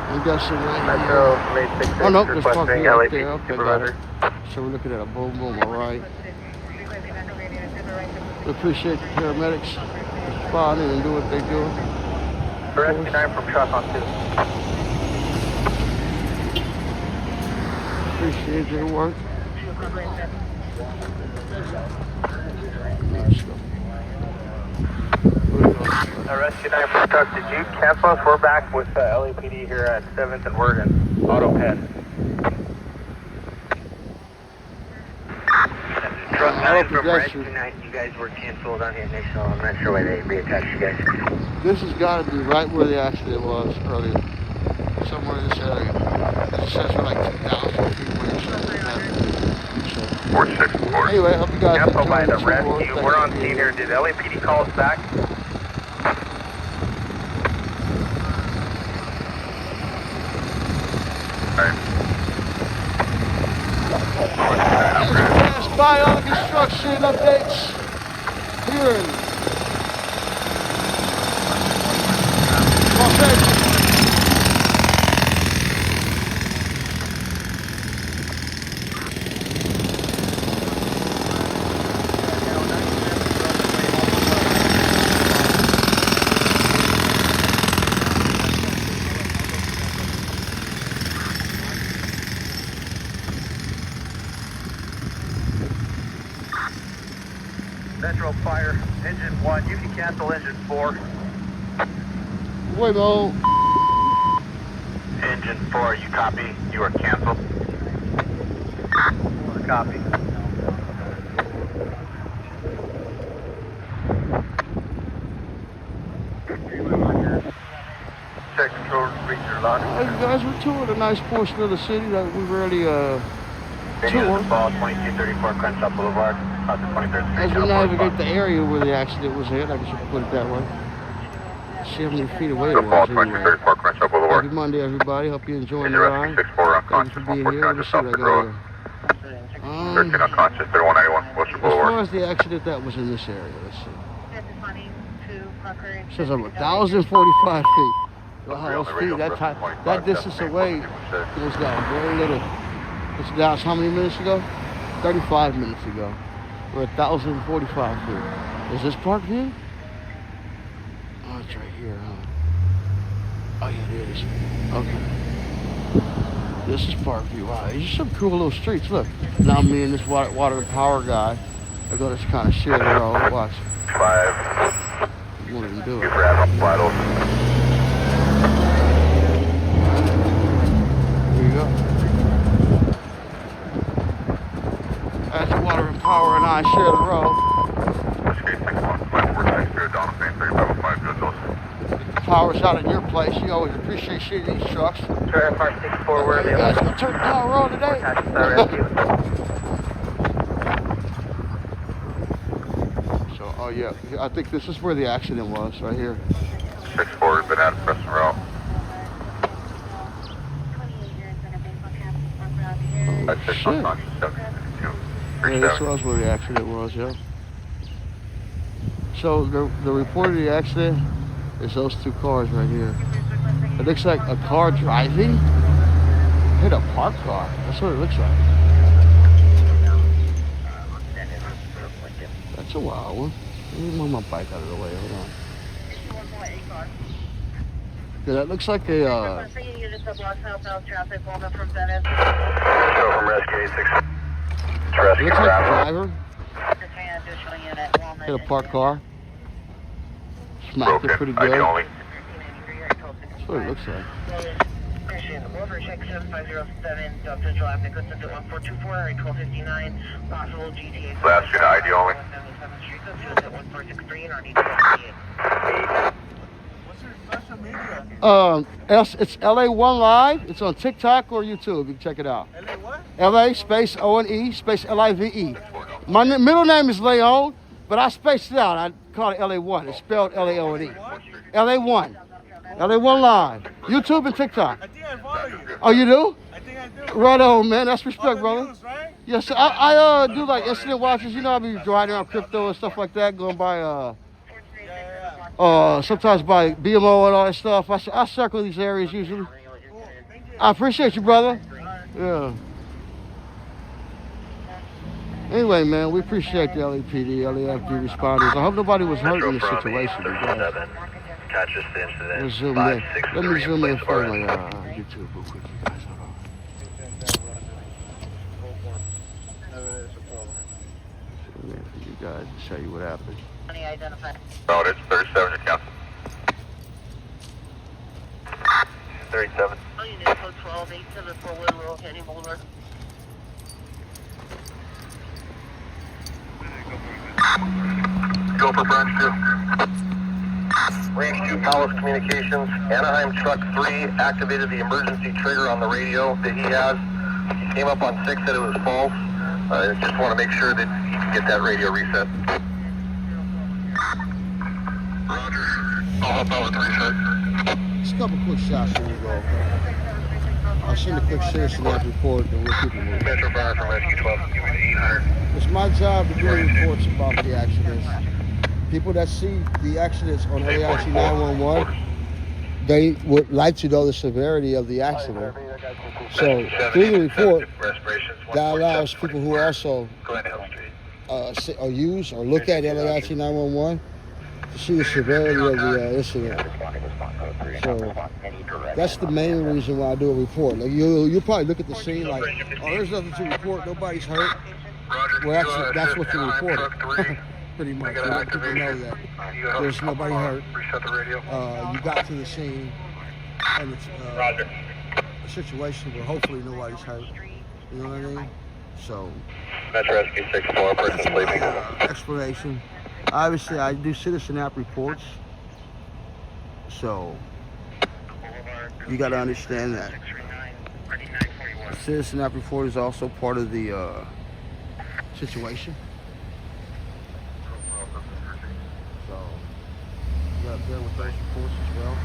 I'm guessing right here. Oh no, there's Park View right there. Okay, got it. So we're looking at a boom boom, all right. We appreciate the paramedics responding and do what they do. Rescue 9 from truck on 2. Appreciate their work. Rescue 9 from truck, did you cancel us? We're back with LAPD here at 7th and Oregon. Auto pad. Truck 9 from Rescue 9, you guys were canceled on the initial. I'm not sure why they reattached you guys. This has got to be right where the accident was earlier. Somewhere in this area. It says we're like 2,000 feet away or something. So, 464. anyway, I hope you guys Tempo by enjoyed the the rescue. We're on scene here. Did LAPD call us back? Pass by all construction updates here in Los Angeles. cancel engine 4. Waymo. Engine 4, you copy? You are canceled. Copy. Check control, reach your launch. Hey guys, we're touring a nice portion of the city that we rarely tour. Ball 2234 Crenshaw Boulevard, out to 23rd Street. As we navigate the area where the accident was at, I guess you could put it that way. See how many feet away it Ball was. Anyway. 2234 Crenshaw Boulevard. Happy Monday, everybody. Hope you're enjoying the Engine ride. rescue 64 Thank you unconscious, for being here. Let me see what I got here. 13 unconscious, 3191 Worcester As Boulevard. far as the accident that was in this area, let's see. It says 1,045 feet. Wow, those feet, that distance away goes down very little. It's down how many minutes ago? 35 minutes ago. We're 1,045 feet. Is this Parkview? Oh, it's right here, huh? Oh, yeah, it is. Okay. This is Parkview. Wow, these are some cool little streets. Look, now me and this water and power guy are going to kind of share the road. Watch. 5. You won't even do You it. grab up vitals. Here you go. As water and power and I share the road. Escape 61, flight 460, down to 3505, good dose. Power's out at your place. You always appreciate seeing these trucks. Sir, FR64, we're You guys gonna turn down the road today? So, oh yeah, I think this is where the accident was, right here. 64, we've been at Preston Route. Oh, 6 shit. unconscious, 762. Yeah, this was where the accident was, yeah. So the report of the accident is those two cars right here. It looks like a car driving hit a parked car. That's what it looks like. That's a wild one. Let me move my bike out of the way. Hold on. Yeah, that looks like a. Show from Rescue 86. It looks like a driver hit a parked car. Smacked it pretty good. only. That's what it looks like. Last unit ID only. It's LA1 Live. It's on TikTok or YouTube. You can check it out. LA what? LA space O-N-E space L-I-V-E. My middle name is Leon, but I spaced it out. I call it LA1. It's spelled L-A-O-N-E. LA1. LA1 Live. YouTube and TikTok. I think I follow you. Oh, you do? I think I do. Right on, man. That's respect, brother. News, right? Yes, I do like incident watches. You know, I be driving around crypto and stuff like that, going by sometimes by BMO and all that stuff. I circle these areas usually. Cool. Thank you. I appreciate you, brother. Yeah. Anyway, man, we appreciate the LAPD, LAFD responders. I hope nobody was hurt in this situation. Catch us the incident. Let's zoom in. Let me zoom in for my YouTube real quick, you guys. Hold on. Zoom in for you guys to show you what happened. Oh, it's 37, your council. 37. Go for branch 2. Range 2 Palace Communications. Anaheim Truck 3 activated the emergency trigger on the radio that he has. He came up on 6 that it was false. I just want to make sure that he can get that radio reset. Roger. I'll help out with the reset. Just a couple quick shots, here we go. I'll send a quick citizen report and we'll keep it moving. Metro Fire from Rescue 12, give me the 800. It's my job to do reports about the accidents. People that see the accidents on AIT 911, they would like to know the severity of the accident. So through the report, that allows people who also use or look at LAIT 911 to see the severity of the incident. So that's the main reason why I do a report. Like you'll probably look at the scene like, oh, there's nothing to report, nobody's hurt. Well, actually, that's what you reported. pretty much. got You an let people know activation. that You got there's nobody hurt. Reset the radio. You got to the scene, and it's Roger. a situation where hopefully nobody's hurt. You know what I mean? So Metro Rescue 6-4, person that's my sleeping. explanation. Obviously, I do citizen app reports, so you got to understand that. The citizen app report is also part of the situation. So you got to bear with those reports as well.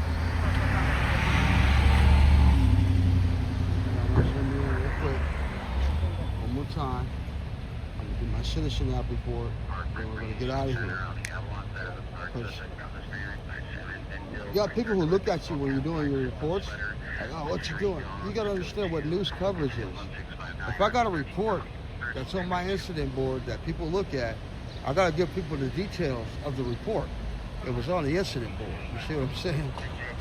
And I'm going to zoom in real quick one more time. I'm going to do my citizen app report, and we're going to get out of here. You got people who look at you when you're doing your reports, like, oh, what you doing? You got to understand what news coverage is. If I got a report that's on my incident board that people look at, I got to give people the details of the report. It was on the incident board. You see what I'm saying?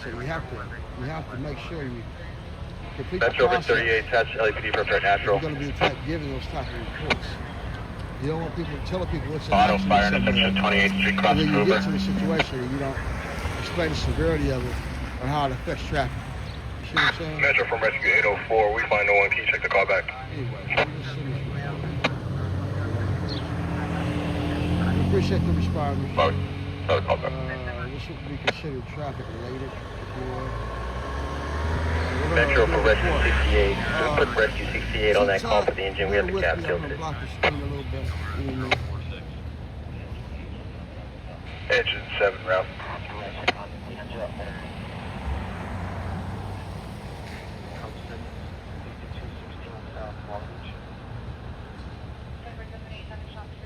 So you have to make sure you complete the Metro process. 38, attached LAPD for threat natural. You're going to be giving those type of reports. You don't want people telling people what's an Auto accident fire somewhere, intersection 28th Street, and cross then you get to over. the situation and you don't explain the severity of it or how it affects traffic. You see what I'm saying? Metro from Rescue 804. We find no one. Can you check the call back? Anyway, let me just finish. We appreciate the responders. Call back. This would be considered traffic related. Metro for Rescue 68. Just put Rescue 68 on that call for the engine. We have the cab tilted. Engine 7 route.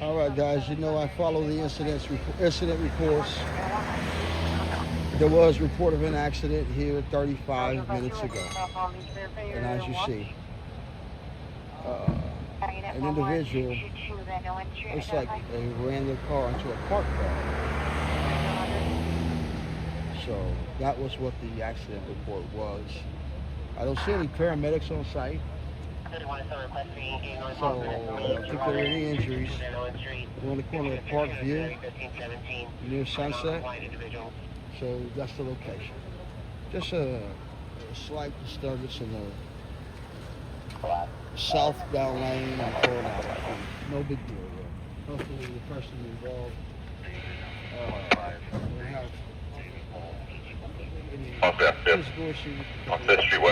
All right, guys. You know I follow the incident reports. There was a report of an accident here 35 minutes ago, and as you see, an individual looks like they ran their car into a parked car. So that was what the accident report was. I don't see any paramedics on site. So I think there were any injuries. We're on the corner of Park View near Sunset. So that's the location. Just a slight disturbance in the southbound lane on Coronado. No big deal there. Hopefully the person involved will have any physical issues. On 5th Street,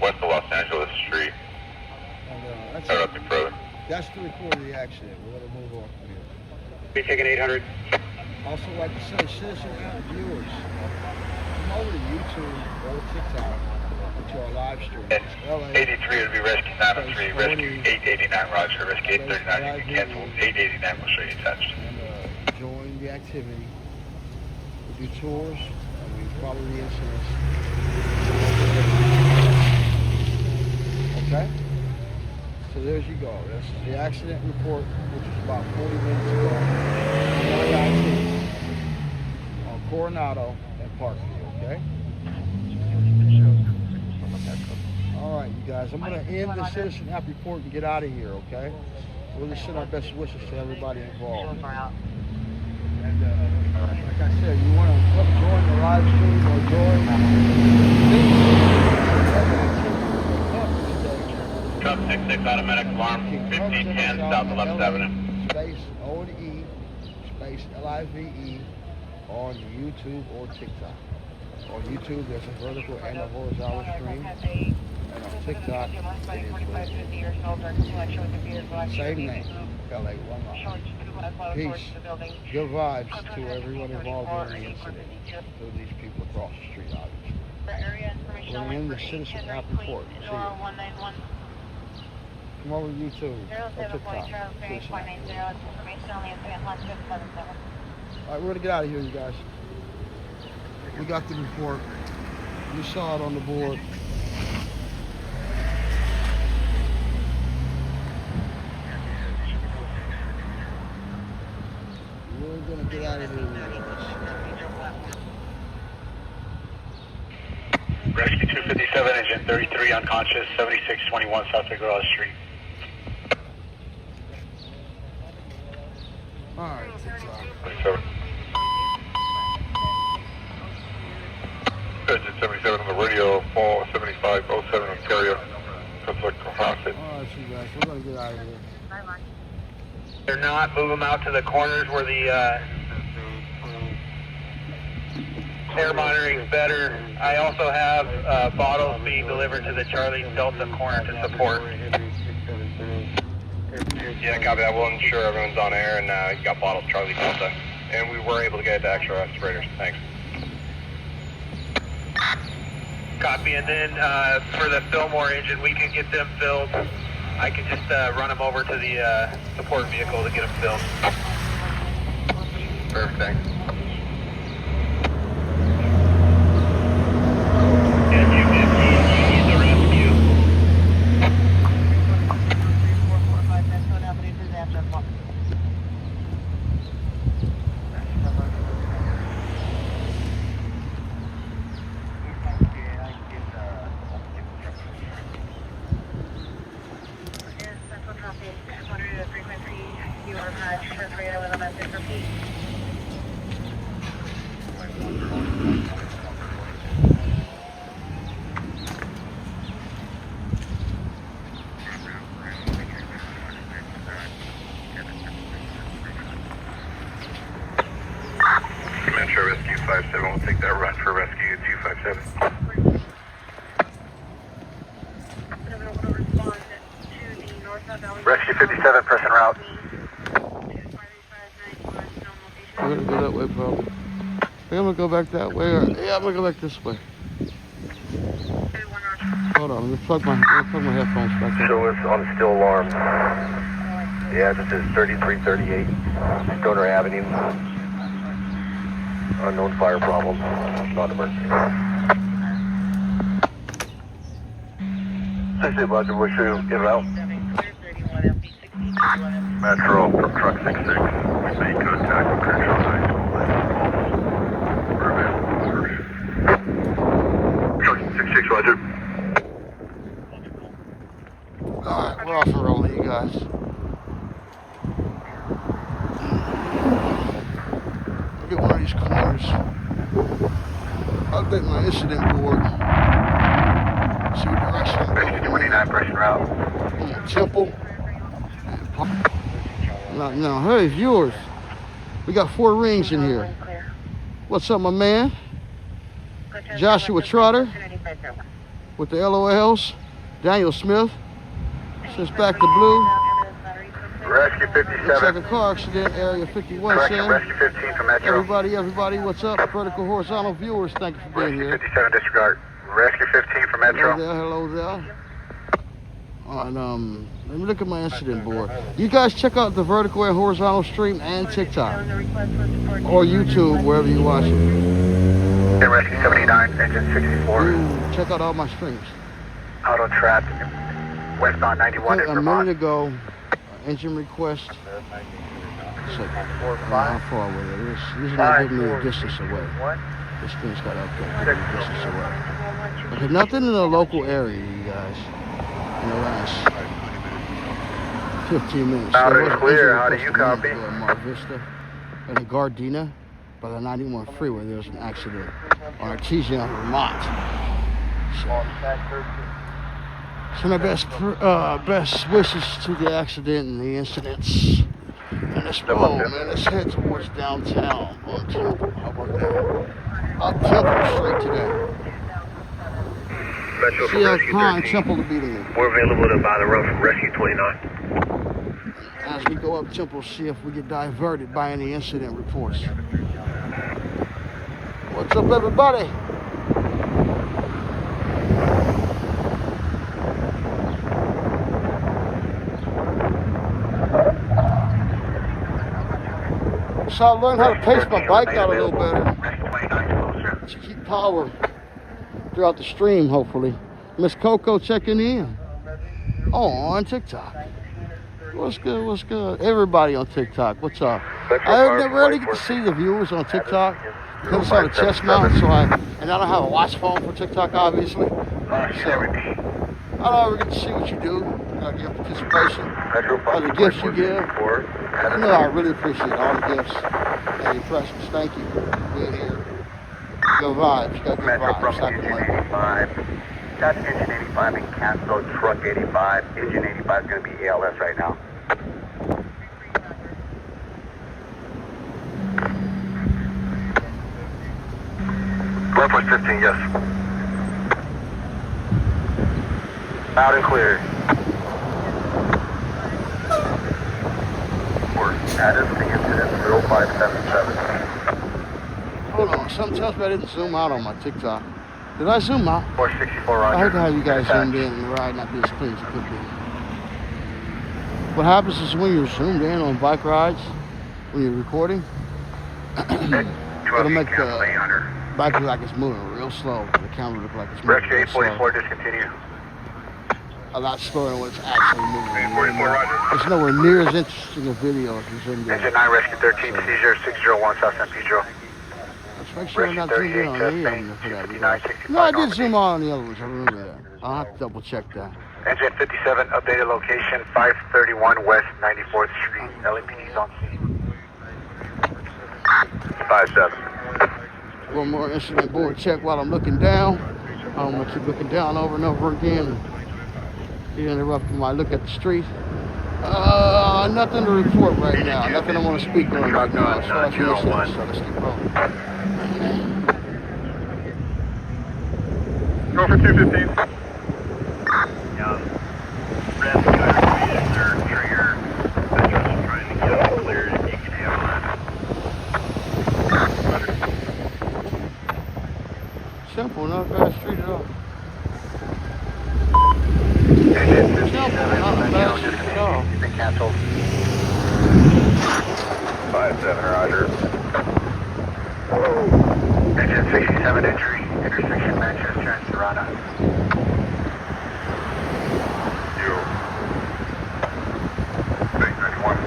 west of Los Angeles Street. And Further. that's the report of the accident. We're going to move on from here. Be taking 800. Also like to say, citizen viewers, come over to YouTube or TikTok to our live stream. And 83 would be Rescue 903, Rescue 889, Roger, Rescue 839, you can cancel, 889 will show you attached. And join the activity. We do tours, and we follow the incidents. Okay? So there you go. That's the accident report, which is about 40 minutes ago. On Coronado and Parkview, okay? All right, you guys. I'm going to end the citizen app report and get out of here, okay? We'll just send our best wishes to everybody involved. And like I said, you want to join the live stream or join. Truck 66 automatic alarm, 1510 South 11th Avenue. Space O&E, space L-I-V-E on YouTube or TikTok. On YouTube, there's a vertical and a horizontal stream. And on TikTok, it is same name, LA, one line. Peace. Good vibes to everyone involved in the incident. To these people across the street, obviously. We're in the citizen app report. See you. Come over to YouTube or TikTok. All right, we're gonna get out of here, you guys. We got the report. You saw it on the board. We're gonna get out of here. Rescue 257, engine 33 unconscious, 7621 South Figueroa Street. All right, TikTok. 77. Engine 77 on the radio, fall 7507 Ontario. Just like Cohasset. Alright, you guys, we're gonna get out of here. They're not, move them out to the corners where the air monitoring is better. I also have bottles being delivered to the Charlie Delta corner to support. Yeah, copy that. We'll ensure everyone's on air, and you got bottles Charlie Delta. And we were able to get it to extra respirators. Thanks. Copy, and then for the Fillmore engine, we can get them filled. I can just run them over to the support vehicle to get them filled. Perfect, thanks. Yeah, 215, you need the rescue. Metro Rescue 57 will take that run for Rescue 257. Rescue 57, pressing route. We're gonna go that way, probably. I think I'm gonna go back that way, or yeah, I'm gonna go back this way. Hold on, let me plug my headphones back in. Show us on still alarm. Yeah, this is 3338 Stoner Avenue. Unknown fire problem. Not emergency. Say, Roger, we'll show you in route. Metro from truck 66. We made contact with Crenshaw High School. We're available. Truck 66, Roger. Alright, we're off and rolling, you guys. Look at one of these corners. Update my incident board. See what direction I'm Rescue going. 29, pressing route. Temple. Now, hey, viewers. We got 4 rings in here. What's up, my man? Joshua Trotter with the LOLs. Daniel Smith. Since back to blue. Rescue Looks like 57. a car accident, area 51, Correction, Sam. Rescue 15 from Metro. Everybody, what's up? Vertical, horizontal viewers, thank you for being Rescue here. 57, disregard. Rescue 15 from Metro. Hello there. And, let me look at my incident board. You guys check out the vertical and horizontal stream and TikTok. Or YouTube, wherever you watch it. And Rescue 79, engine 64. Check out all my streams. Auto trapped westbound 91 in A Vermont. minute ago, engine request. So, how far away it is. This is not giving me a distance away. This thing's got to update, give me a distance away. Okay, nothing in the local area, you guys. In the last 15 minutes. Loud There and was an clear. engine How do request you for me copy? to go in Mar Vista and in Gardena by the 91 freeway. There was an accident on Artesian, Vermont. So my best wishes to the accident and the incidents. And let's roll, man. Let's head towards downtown. On Temple. How about that? Up Temple Street today. Metro See from how Rescue kind 13. Temple to be to me. We're available to buy the road from Rescue 29. As we go up Temple, see if we get diverted by any incident reports. What's up, everybody? So I learned how to pace my bike out a little better Rescue 29 closer. to keep power throughout the stream, hopefully. Miss Coco checking in. Oh, on TikTok. What's good? What's good? Everybody on TikTok. What's up? I rarely get to see the viewers on TikTok because it's on a chest mount, and I don't have a watch phone for TikTok, obviously. So I don't ever get to see what you do, your participation, or the gifts you give. You know, I really appreciate all the gifts. Hey, Precious, thank you for being here. Good vibes, got good Metro vibes. from Second Engine one. 85. That's Engine 85 and cancel Truck 85. Engine 85 is going to be ALS right now. Northwest 15, yes. Loud and clear. We're at the incident 0577. Hold on, something tells me I didn't zoom out on my TikTok. Did I zoom out? 464 Roger. I hate to have you guys zoomed in and the ride not be as clean as it could be. What happens is when you're zoomed in on bike rides, when you're recording, it'll make the bike look like it's moving real slow. The camera look like it's moving real slow. 844, discontinue. A lot slower than what it's actually moving. 844, Roger. It's nowhere near as interesting a video if you zoomed in. Engine 9, Rescue 13, seizure 601 South San Pedro. Let's make sure I'm not zoomed in on any of them for that. 59, No, I did zoom on the other ones. I remember that. I'll have to double check that. Engine 57, updated location 531 West 94th Street. LAPD's on scene. 57. One more instrument board check while I'm looking down. I'm gonna keep looking down over and over again. You interrupted my look at the street. Nothing to report right now. Nothing I want to speak on right now. As far as so let's keep rolling. Go for 215. Rescue information, sir. Trigger. Just trying to get it cleared if you can handle that. Simple, not a bad street at all. Engine Simple, 57, not a bad street at all. you've been canceled. 57, Roger. Engine 67 entry, intersection Manchester and Serrana. You. 691.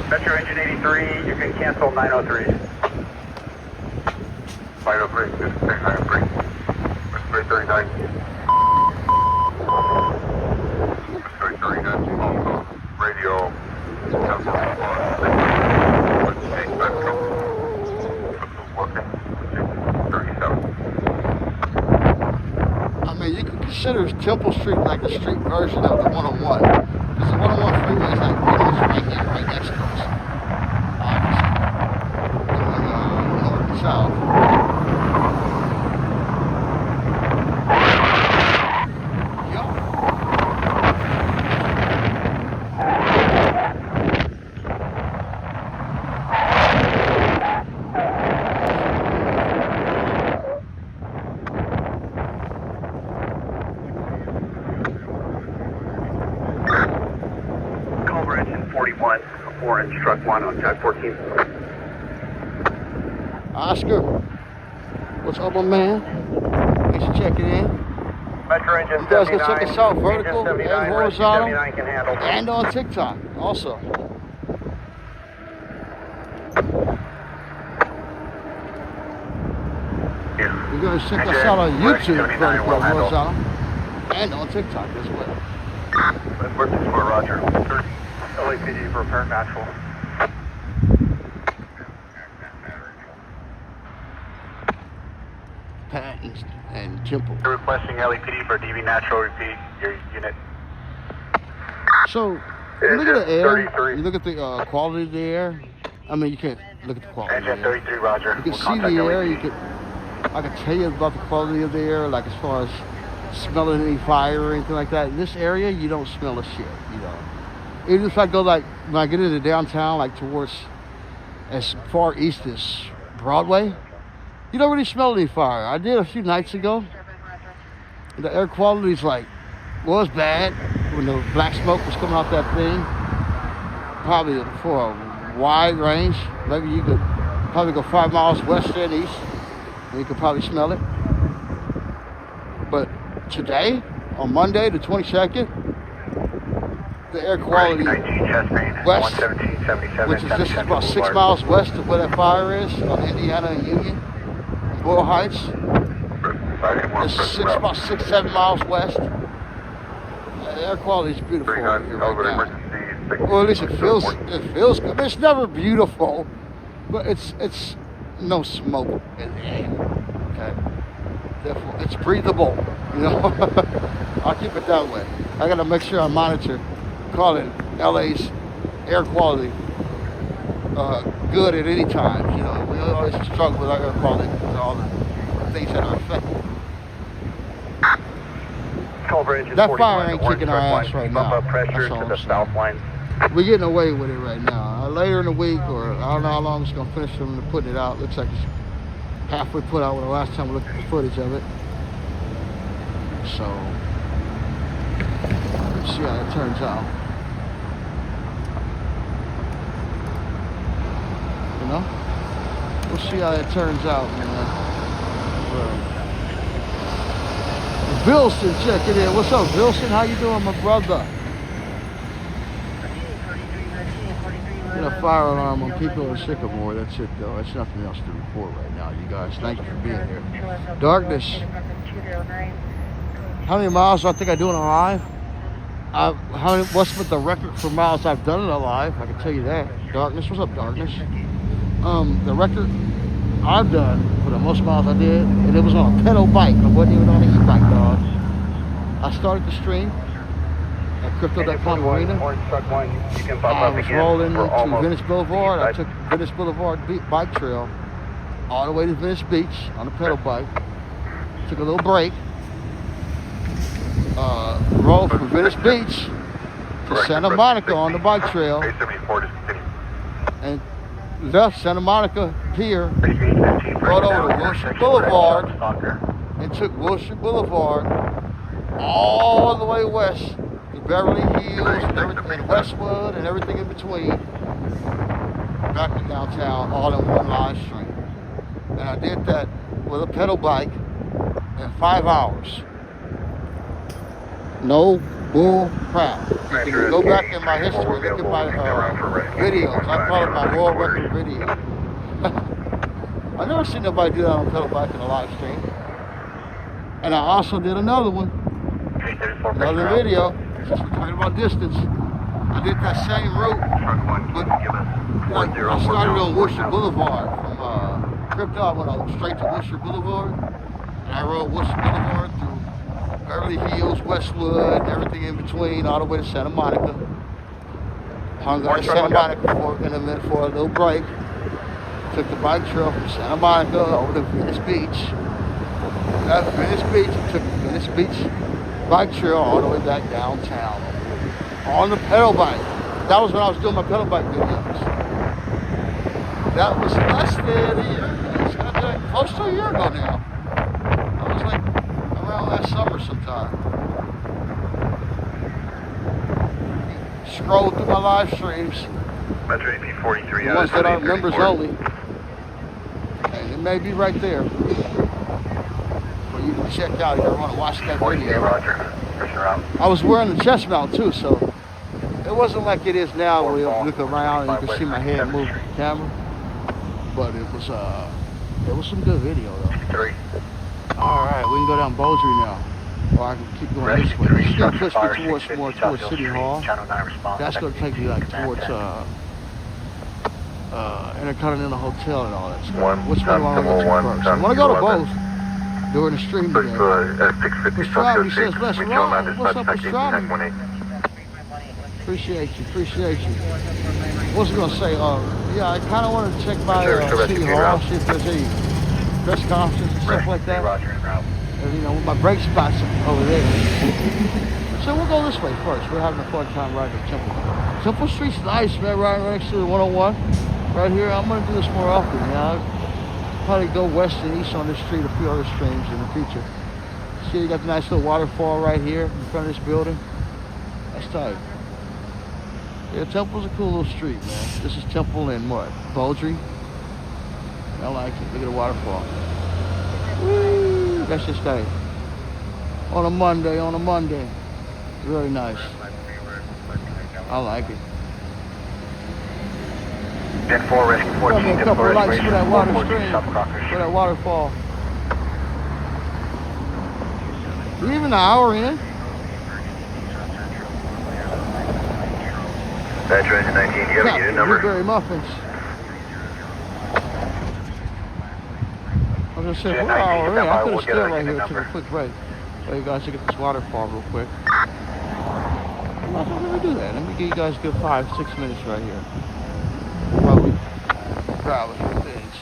Metro Engine 83, you can cancel 903. 903, this is 903. That's 339. That's 339. Also, radio. Cancel. Working. 37. I mean, you could consider Temple Street like a street version of the 101. Because the 101 freeway is like pretty much right here, right next to us. Obviously. North and south. Yup. Culver Engine 41, 4-inch truck 1 on track 14. Oscar, what's up, my man? Thanks for checking in. Metro Engine You guys 79. can check us out vertical Engine 79, and horizontal Rescue 79 can handle. and on TikTok also. You guys check us out on YouTube vertical and horizontal and on TikTok as well. Let's work this for Roger. LAPD for repair and matchful. Pat and Temple. You're requesting LAPD for DV Natural, repeat your unit. So, you look at the air, 33. you look at the quality of the air. I mean, you can't look at the quality of the Engine air. 33, Roger. You can We'll see contact the air, LAPD. I can tell you about the quality of the air, like as far as smelling any fire or anything like that. In this area, you don't smell a shit, you know. Even if I go like, when I get into downtown, like towards as far east as Broadway, you don't really smell any fire. I did a few nights ago. The air quality's like, was bad when the black smoke was coming off that thing. Probably for a wide range. Maybe you could probably go 5 miles west and east, and you could probably smell it. But today, on Monday the 22nd, the air quality west, which is this is about 6 miles west of where that fire is on Indiana and Union, Boyle Heights. It's about 6, 7 miles west. The air quality is beautiful here right now. Well, at least it feels good. I mean, it's never beautiful, but it's no smoke in the air. Okay, therefore it's breathable. You know, I'll keep it that way. I gotta make sure I monitor, calling LA's air quality good at any time. You know, we always struggle with our air quality with all the things that are affected. That fire ain't kicking our ass right now. That's all I'm saying. We're getting away with it right now. Later in the week, or I don't know how long it's gonna finish from putting it out. Looks like it's halfway put out when the last time we looked at the footage of it. So let's see how it turns out. You know? We'll see how it turns out, man. Wilson checking in. What's up, Wilson? How you doing, my brother? Get a fire alarm on people in Sycamore. That's it, though. That's nothing else to report right now, you guys. Thank you for being here. Darkness. How many miles do I think I do in a live? What's with the record for miles I've done in a live? I can tell you that. Darkness. What's up, Darkness? The record I've done for the most miles I did, and it was on a pedal bike. I wasn't even on an e-bike, dog. I started the stream at Crypto.com Arena. I was rolling to Venice Boulevard. I took Venice Boulevard bike trail all the way to Venice Beach on a pedal bike. Took a little break. Rolled from Venice Beach to Santa Monica on the bike trail. And left Santa Monica Pier, rode over to Wilshire Boulevard, and took Wilshire Boulevard all the way west to Beverly Hills and everything, and Westwood and everything in between, back to downtown, all in one live stream. And I did that with a pedal bike in 5 hours. No bull crap. You can go back in my history, look at my videos. I call it my world record video. I've never seen nobody do that on a pedal bike in a live stream. And I also did another one, another video, since we're talking about distance. I did that same route, but like I started on Wilshire Boulevard from Crypto. I went straight to Wilshire Boulevard, and I rode Wilshire Boulevard through Beverly Hills, Westwood, and everything in between, all the way to Santa Monica. Hung out in Santa Monica in a minute for a little break. Took the bike trail from Santa Monica over to Venice Beach. Left Venice Beach and took the Venice Beach bike trail all the way back downtown on the pedal bike. That was when I was doing my pedal bike videos. That was less than a year. Close to a year ago now. I was like around last summer sometime. Scroll through my live streams. Metro AP43 the ones that are members only. And it may be right there for you to check out if you want to watch that video. Roger. I was wearing the chest mount too, so it wasn't like it is now where you look around and you can see my head move the camera. But it was some good video though. Alright, we can go down Beaudry now. Or I can keep going this way. It's going to push me towards City Hall. That's going to take me like towards Intercontinental Hotel and all that stuff. Which one do I want to go to first? I want to go to both during the stream today. Pastrami says, let's roll. What's up, Pastrami? Appreciate you. What was I going to say? Yeah, I kind of want to check by City Hall, see if there's any press conferences and stuff like that. And, you know, my brake spots over there. So we'll go this way first. We're having a fun time riding to Temple. Temple Street's nice, man, right next to the 101. Right here, I'm going to do this more often. I'll probably go west and east on this street, a few other streams in the future. See, you got the nice little waterfall right here in front of this building. That's tight. Yeah, Temple's a cool little street, man. This is Temple in what? Beaudry? I like it. Look at the waterfall. Woo! That's just tight. On a Monday. Really nice. I like it. 10-4, rescue Got 14, me a 10-4, couple of lights restoration, for that water 414, stream, South Crockers. for that waterfall. You even an hour in? Badger engine 19, do you have a unit number? Blueberry muffins. I was gonna say, Yeah, we're an hour in. I could we'll have get stayed our right here unit and took a number. quick break. So you guys should get this waterfall real quick. I'm not gonna do that. Let me give you guys a good 5-6 minutes right here. While we grab a few things.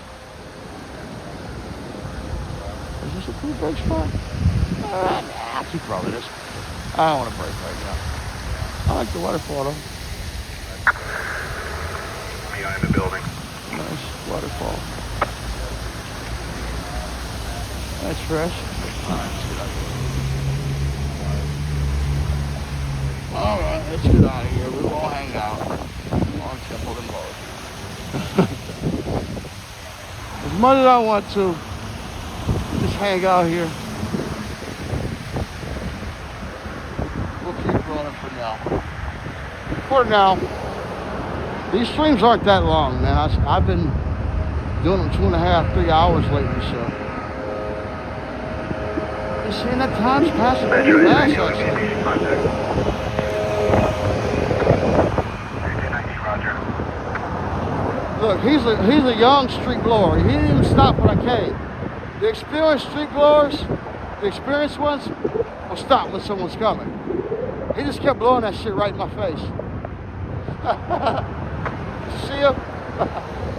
Is this a cool break spot? Nah, too probably this. I don't want to break right now. I like the waterfall though. Behind the building. Nice waterfall. That's fresh. Alright, let's get out of here. We won't hang out on Temple and Boat. As much as I want to, just hang out here. We'll keep rolling for now. For now. These streams aren't that long, man. I've been doing them 2.5, 3 hours lately, so. You're seeing that time's passing pretty fast, actually. Look, he's a young street blower. He didn't even stop when I came. The experienced street blowers, the experienced ones, will stop when someone's coming. He just kept blowing that shit right in my face. See him?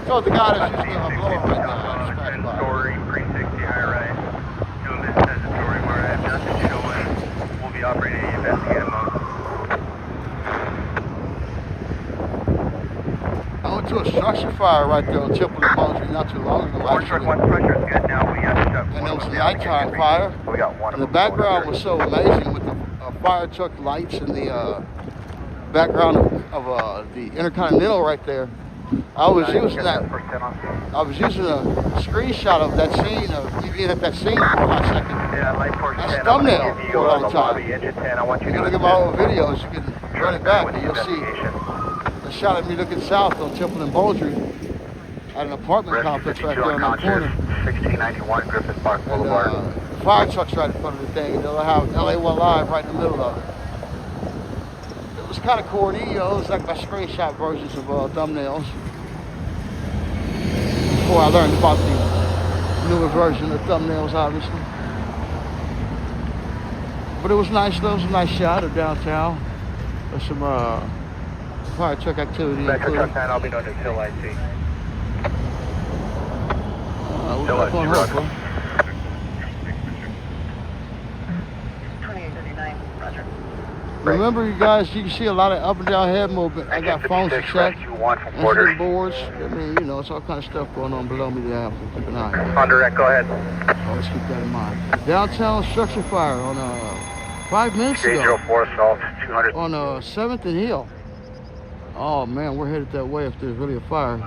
Told the guy that's using a blower right now. Story, 360 high right. Doing business as a story where I have nothing showing. We'll be operating a investigative mode. I went to a structure fire right there on Temple and Mosley not too long ago. Actually. One pressure is good now. We have to shut And there was a nighttime fire. We got one. And the background was so amazing with the fire truck lights and the background of the Intercontinental right there. I was using a screenshot of that scene, of me being at that scene for a hot second. Yeah, light porch 10. That's thumbnail for a long time. Engine 10. I want you You to look at my old videos, you can run it back and you'll see a shot of me looking south on Temple and Bouldry at an apartment complex right there on that corner. 1691 Griffith Park Boulevard. And, the fire truck's right in front of the thing, and they'll have LA1 Live right in the middle of it. It was kind of corny, you know, it was like my screenshot versions of thumbnails. Before I learned about the newer version of thumbnails, obviously. But it was nice, though. It was a nice shot of downtown. There's some fire truck activity included. I'll be known as Hill IC. We're up on her, bro. 2839, roger. Remember, you guys, you can see a lot of up and down head movement. I got phones to check, instrument boards. I mean, you know, it's all kind of stuff going on below me that I have to keep an eye on. On direct, go ahead. Always keep that in mind. Downtown structure fire on 5 minutes ago. 04 Salt, 200. On 7th and Hill. Oh man, we're headed that way if there's really a fire.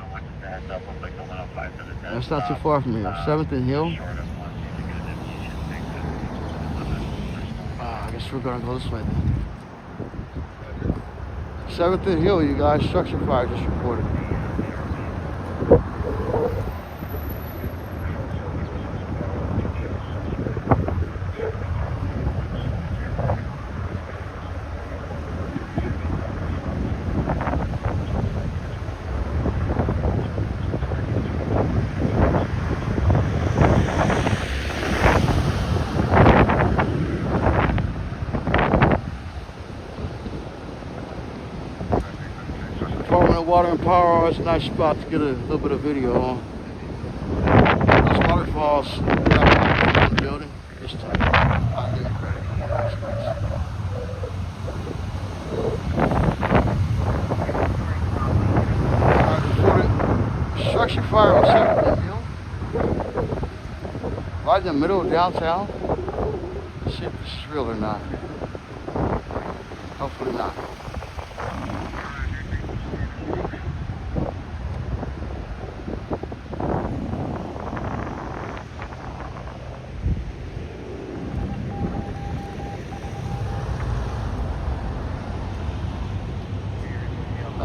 That's not too far from here. 7th and Hill. I guess we're gonna go this way then. 7th and Hill, you guys, structure fire just reported. Water and power, it's a nice spot to get a little bit of video on. Those waterfalls in the building. This time, I'll give you credit. Reported structure fire on 7th Hill. Right in the middle of downtown. Let's see if this is real or not. Hopefully not.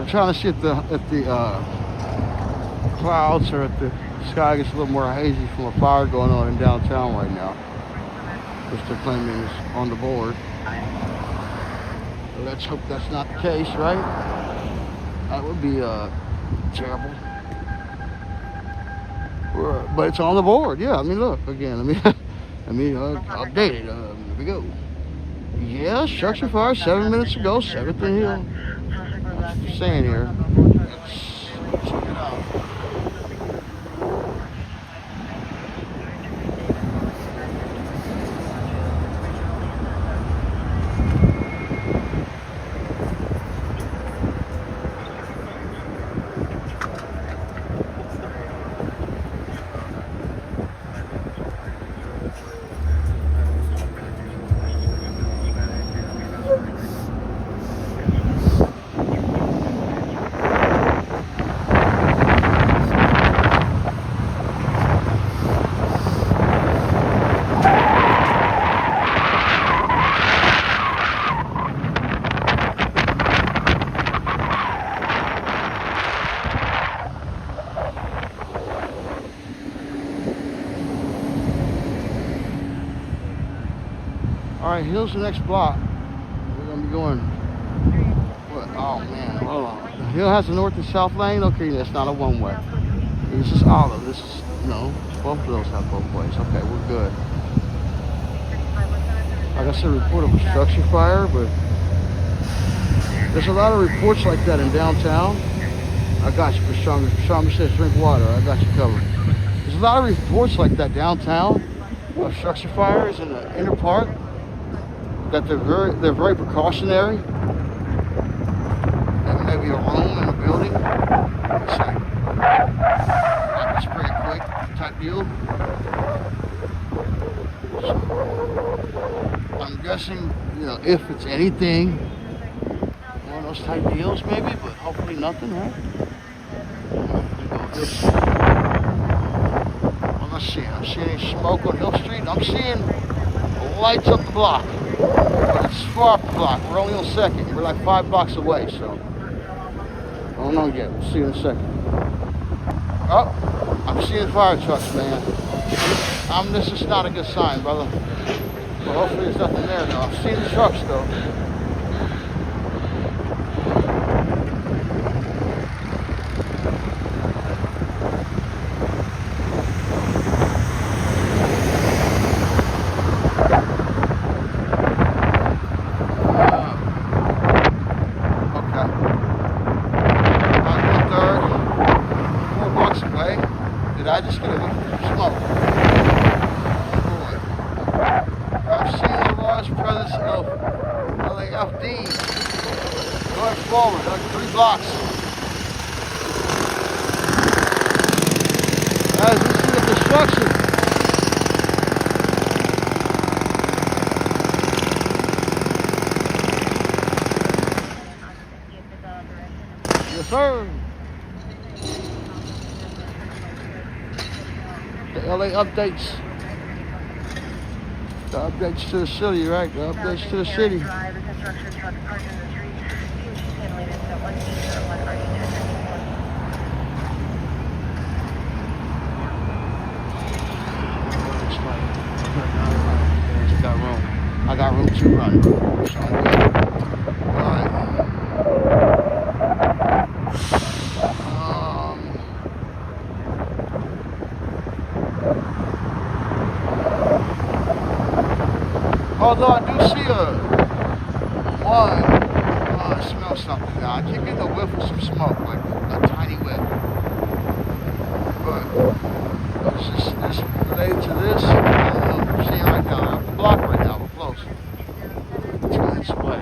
I'm trying to see if the clouds or if the sky gets a little more hazy from a fire going on in downtown right now, which they're claiming is on the board. Let's hope that's not the case, right? That would be terrible. But it's on the board. Yeah, I mean, look again. Update it. Here we go. Yeah, structure fire 7 minutes ago, 7th and Hill. What's it saying here? Let's check it out. Alright, Hill's the next block. We're gonna be going. What? Oh man, hold on. Hill has the north and south lane. Okay, that's not a one-way. This is olive. This is both of those have both ways. Okay, we're good. Like I said, report of a structure fire, but there's a lot of reports like that in downtown. I got you, Pastrami says drink water. I got you covered. There's a lot of reports like that downtown of structure fires in the inner part. That they're very precautionary. There may be a room in the building. Let's see. That's pretty quick type deal. So, I'm guessing, if it's anything, one of those type deals maybe, but hopefully nothing, right? Well, let's see. I'm seeing smoke on Hill Street. I'm seeing lights up the block. But it's far up the block. We're only on 2nd. We're like 5 blocks away, so I don't know yet. We'll see you in a second. Oh, I'm seeing fire trucks, man. This is not a good sign, brother. Well, hopefully there's nothing there, though. I'm seeing the trucks, though. Did I just get a whiff of smoke? Oh boy. I'm seeing a large presence of LAFD going forward, like 3 blocks. As you see the destruction. Yes, sir. The LA updates. The updates to the city, right? The updates to the city. I got room to run. So I'm good. All right. Although I do see I smell something now. I keep getting a whiff of some smoke, like a tiny whiff. But is this related to this? I don't know. I'm seeing right now. I'm off the block right now. We're close. 2 minutes away.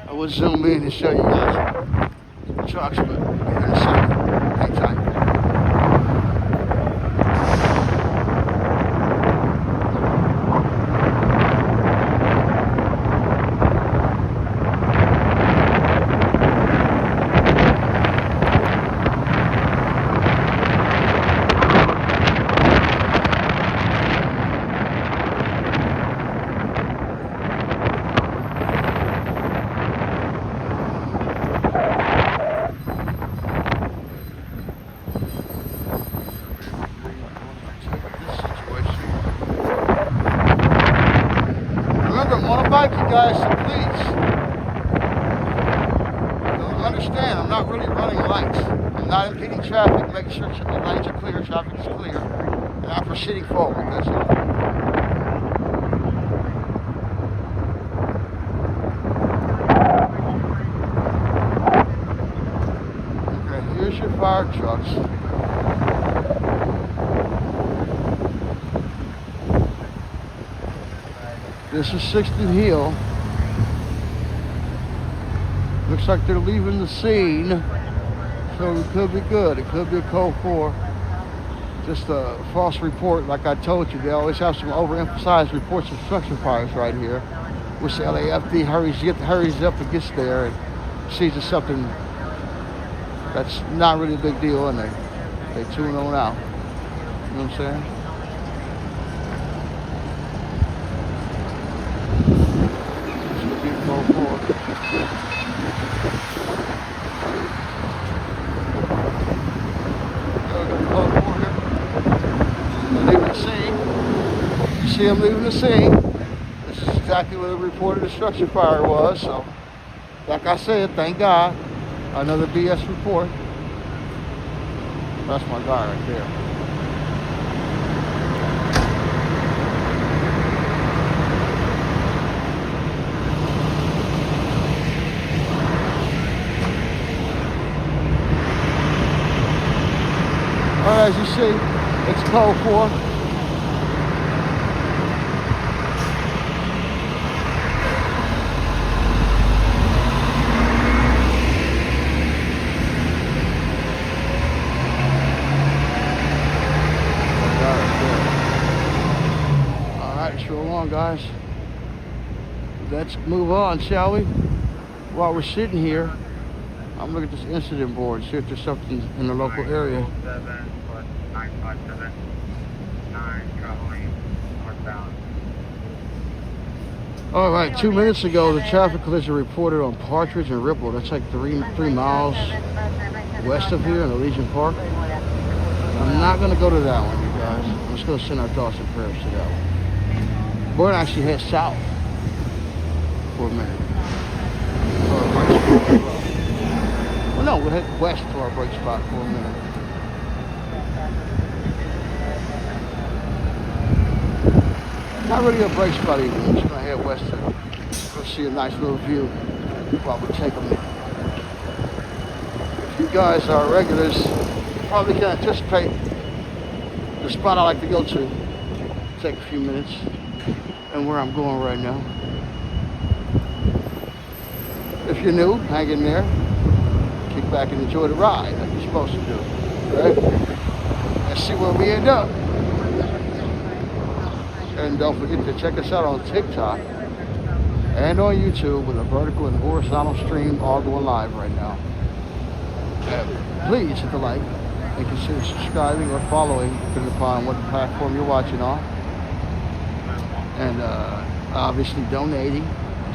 I would zoom in and show you guys the trucks, but in a second. Hang tight. guys to please understand, I'm not really running lights. I'm not impeding traffic, making sure the lanes are clear, traffic is clear, and I'm proceeding forward. That's all. Okay, here's your fire trucks. This is 60th Hill. Looks like they're leaving the scene, so it could be good. It could be a code 4. Just a false report, like I told you. They always have some overemphasized reports of structure fires right here, which the LAFD hurries up and gets there and sees it's something that's not really a big deal, and they tune on out. You know what I'm saying? This could be a code 4. Leaving the scene. You see him leaving the scene. This is exactly where the reported destruction fire was. So, like I said, thank God, another BS report. That's my guy right there. Alright, as you see, it's code 4. Alright, let's roll on, guys. Let's move on, shall we? While we're sitting here, I'm looking at this incident board, see if there's something in the local area. 957, 9 traveling northbound. All right, 2 minutes ago, the traffic collision reported on Partridge and Ripple. That's like three miles west of here in Elysian Park. I'm not going to go to that one, you guys. I'm just going to send our thoughts and prayers to that one. We're going to actually head south for a minute. Well, no, we'll head west to our break spot for a minute. Not really a break spot either. We're just going to head west to go see a nice little view while we take a minute. If you guys are regulars, you probably can anticipate the spot I like to go to. Take a few minutes and where I'm going right now. If you're new, hang in there. Kick back and enjoy the ride like you're supposed to do. Right? Let's see where we end up. And don't forget to check us out on TikTok and on YouTube with a vertical and horizontal stream all going live right now. Please hit the like and consider subscribing or following depending upon what platform you're watching on. And obviously donating,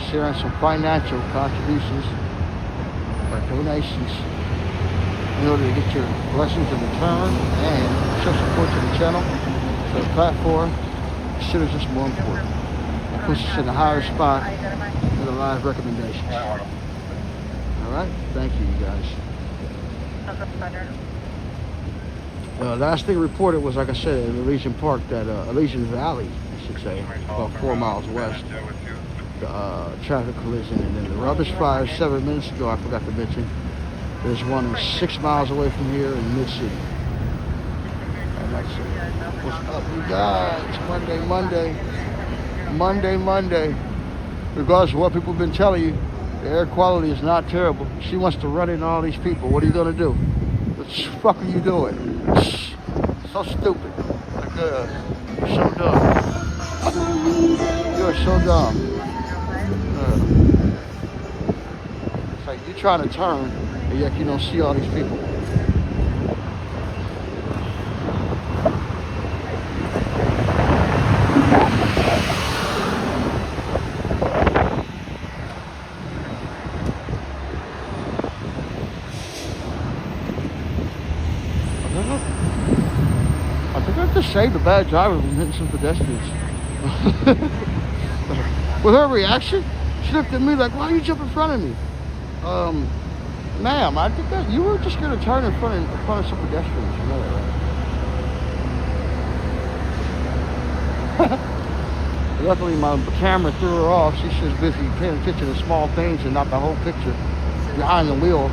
sharing some financial contributions or donations in order to get your blessings in return and show support to the channel, to the platform. Considers this more important. It puts us in a higher spot for the live recommendations. Alright, thank you guys. Last thing reported was, like I said, in Elysian Park, that Elysian Valley, I should say, about 4 miles west, the traffic collision. And then the rubbish fire 7 minutes ago, I forgot to mention, there's one 6 miles away from here in mid-city. And that's it. What's up, you guys? Monday. Regardless of what people have been telling you, the air quality is not terrible. She wants to run in all these people. What are you going to do? What the fuck are you doing? So stupid. Like, you're so dumb. You're so dumb. It's like you're trying to turn, and yet you don't see all these people. I think I just saved a bad driver from hitting some pedestrians. With her reaction, She looked at me like, why you jump in front of me? Ma'am, I think that you were just gonna turn in front of some pedestrians. You know that, right? Luckily, my camera threw her off. She was busy paying attention to small things and not the whole picture behind the wheel.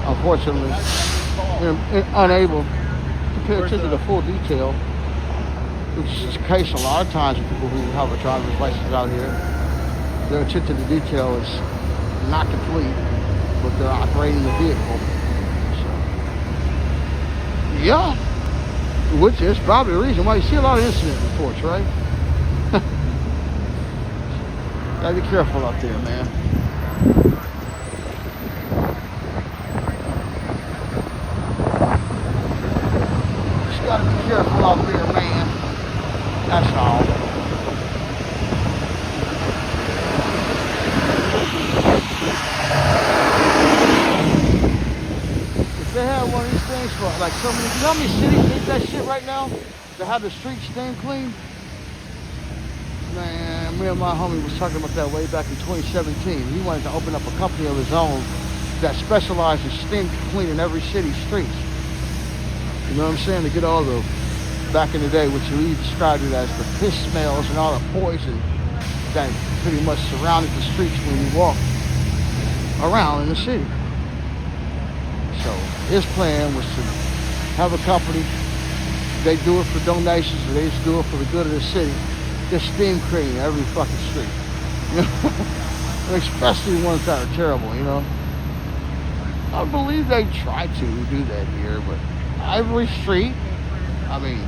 Unfortunately, unable to pay attention to the full detail, which is the case a lot of times with people who have a driver's license out here. Their attention to detail is not complete, but they're operating the vehicle. So, yeah, which is probably the reason why you see a lot of incident reports, right? Gotta be careful out there, man. Just gotta be careful out there, man. That's all. If they had one of these things for like so many, you know how many cities need that shit right now? To have the streets steam clean? Man, me and my homie was talking about that way back in 2017. He wanted to open up a company of his own that specialized in steam cleaning every city's streets. You know what I'm saying? To get all the, back in the day, which we described it as the piss smells and all the poison that pretty much surrounded the streets when you walk around in the city. So his plan was to have a company, they do it for donations, or they just do it for the good of the city. Just steam clean every fucking street. Especially ones that are terrible, you know. I believe they try to do that here, but every street, I mean,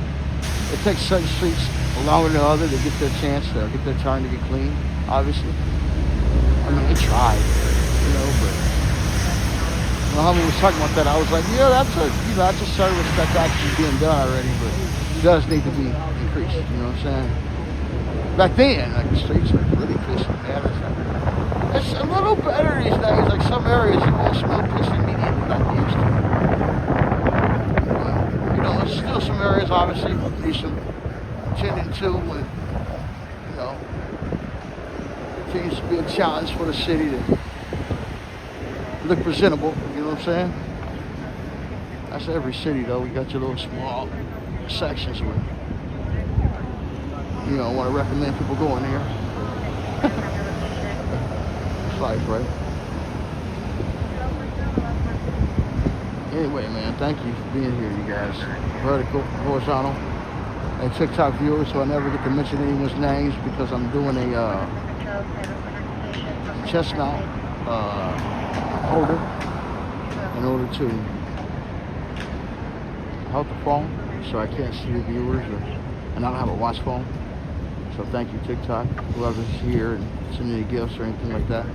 it takes certain streets longer than others to get their chance to get their turn to get clean, obviously. I mean, they tried, you know, but when the homie was talking about that, I was like, yeah, that's a service that's actually being done already, but it does need to be increased, you know what I'm saying? Back then, like, the streets were really pissing, man. It's a little better these days. Like, some areas you won't smell piss immediately like they used to. But, you know, there's still some areas, obviously, need some tending to, and, you know, it continues to be a challenge for the city to look presentable, you know what I'm saying? That's every city, though. We got your little small sections where you don't want to recommend people going there. It's life, right? Anyway, man, thank you for being here, you guys. Vertical, horizontal, and TikTok viewers, so I never get to mention anyone's names because I'm doing a chest mount holder in order to hold the phone so I can't see the viewers, and I don't have a watch phone. So thank you, TikTok, whoever's here and sending any gifts or anything like that.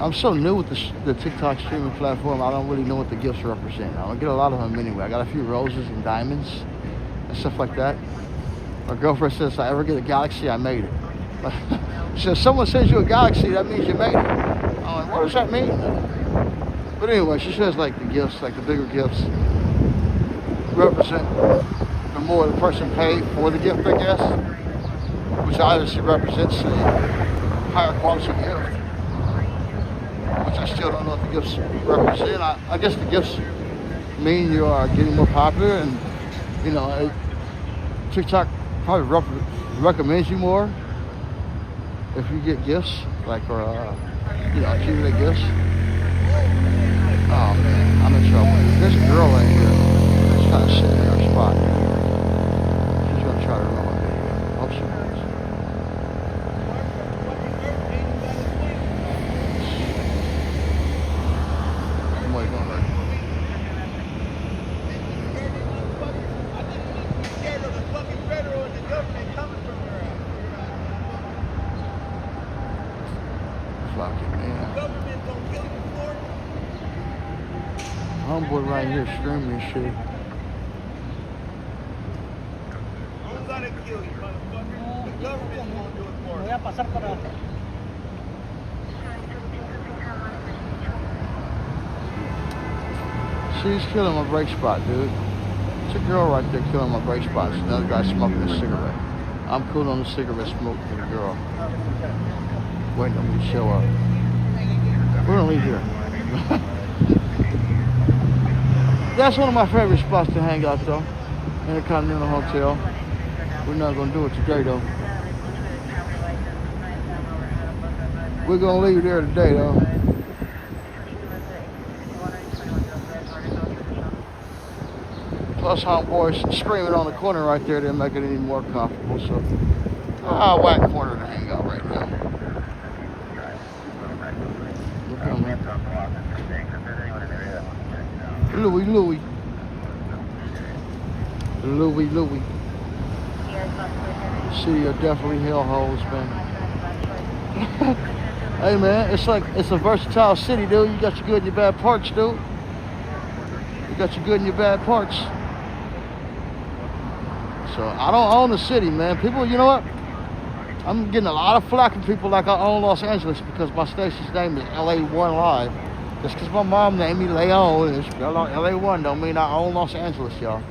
I'm so new with the TikTok streaming platform, I don't really know what the gifts represent. I don't get a lot of them anyway. I got a few roses and diamonds and stuff like that. My girlfriend says if I ever get a galaxy, I made it. So if someone sends you a galaxy, that means you made it. I'm like, what does that mean? But anyway, she says like the gifts, like the bigger gifts represent the more the person paid for the gift, I guess, which obviously represents a higher quality gift, which I still don't know what the gifts represent. I guess the gifts mean you are getting more popular, and you know, TikTok probably recommends you more if you get gifts, like, or you know, accumulate gifts. Oh man, I'm in trouble. There's a girl right here that's kind of sitting in her spot. She's gonna try to run one day. Hope she wins. I'm waiting on her. Fuck it, man. Homeboy right here streaming this shit. Who's gonna kill you, motherfucker? The government's gonna do it for us. She's killing my brake spot, dude. It's a girl right there killing my brake spot. It's another guy smoking a cigarette. I'm cool on the cigarette smoke for the girl. Waiting on me to show up. We're gonna leave here. That's one of my favorite spots to hang out though. Intercontinental Hotel. We're not gonna do it today though. We're gonna leave there today though. Plus homeboys screaming on the corner right there didn't make it any more comfortable, so whack corner to hang out right now. Louie. City are definitely hellholes, man. Hey man, it's a versatile city, dude. You got your good and your bad parts, dude. You got your good and your bad parts. So I don't own the city, man. People, you know what? I'm getting a lot of flack from people like I own Los Angeles because my station's name is LA1 Live. Just because my mom named me Leon, LA1 don't mean I own Los Angeles, y'all.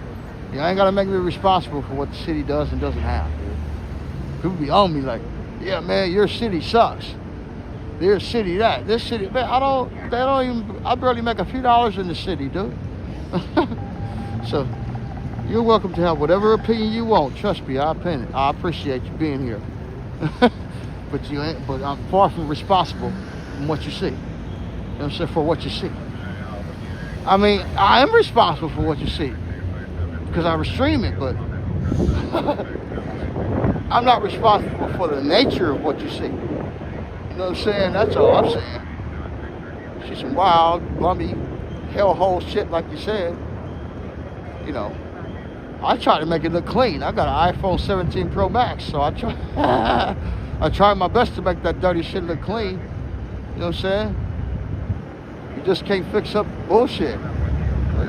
You ain't got to make me responsible for what the city does and doesn't have, dude. People be on me like, yeah, man, your city sucks. Their city that. This city, man, I barely make a few dollars in the city, dude. So, you're welcome to have whatever opinion you want. Trust me, I appreciate you being here. But I'm far from responsible from what you see. You know what I'm saying? For what you see. I mean, I am responsible for what you see because I stream it, but I'm not responsible for the nature of what you see. You know what I'm saying? That's all I'm saying. She's some wild, glummy, hellhole shit like you said. You know, I try to make it look clean. I got an iPhone 17 Pro Max, so I try my best to make that dirty shit look clean. You know what I'm saying? You just can't fix up bullshit.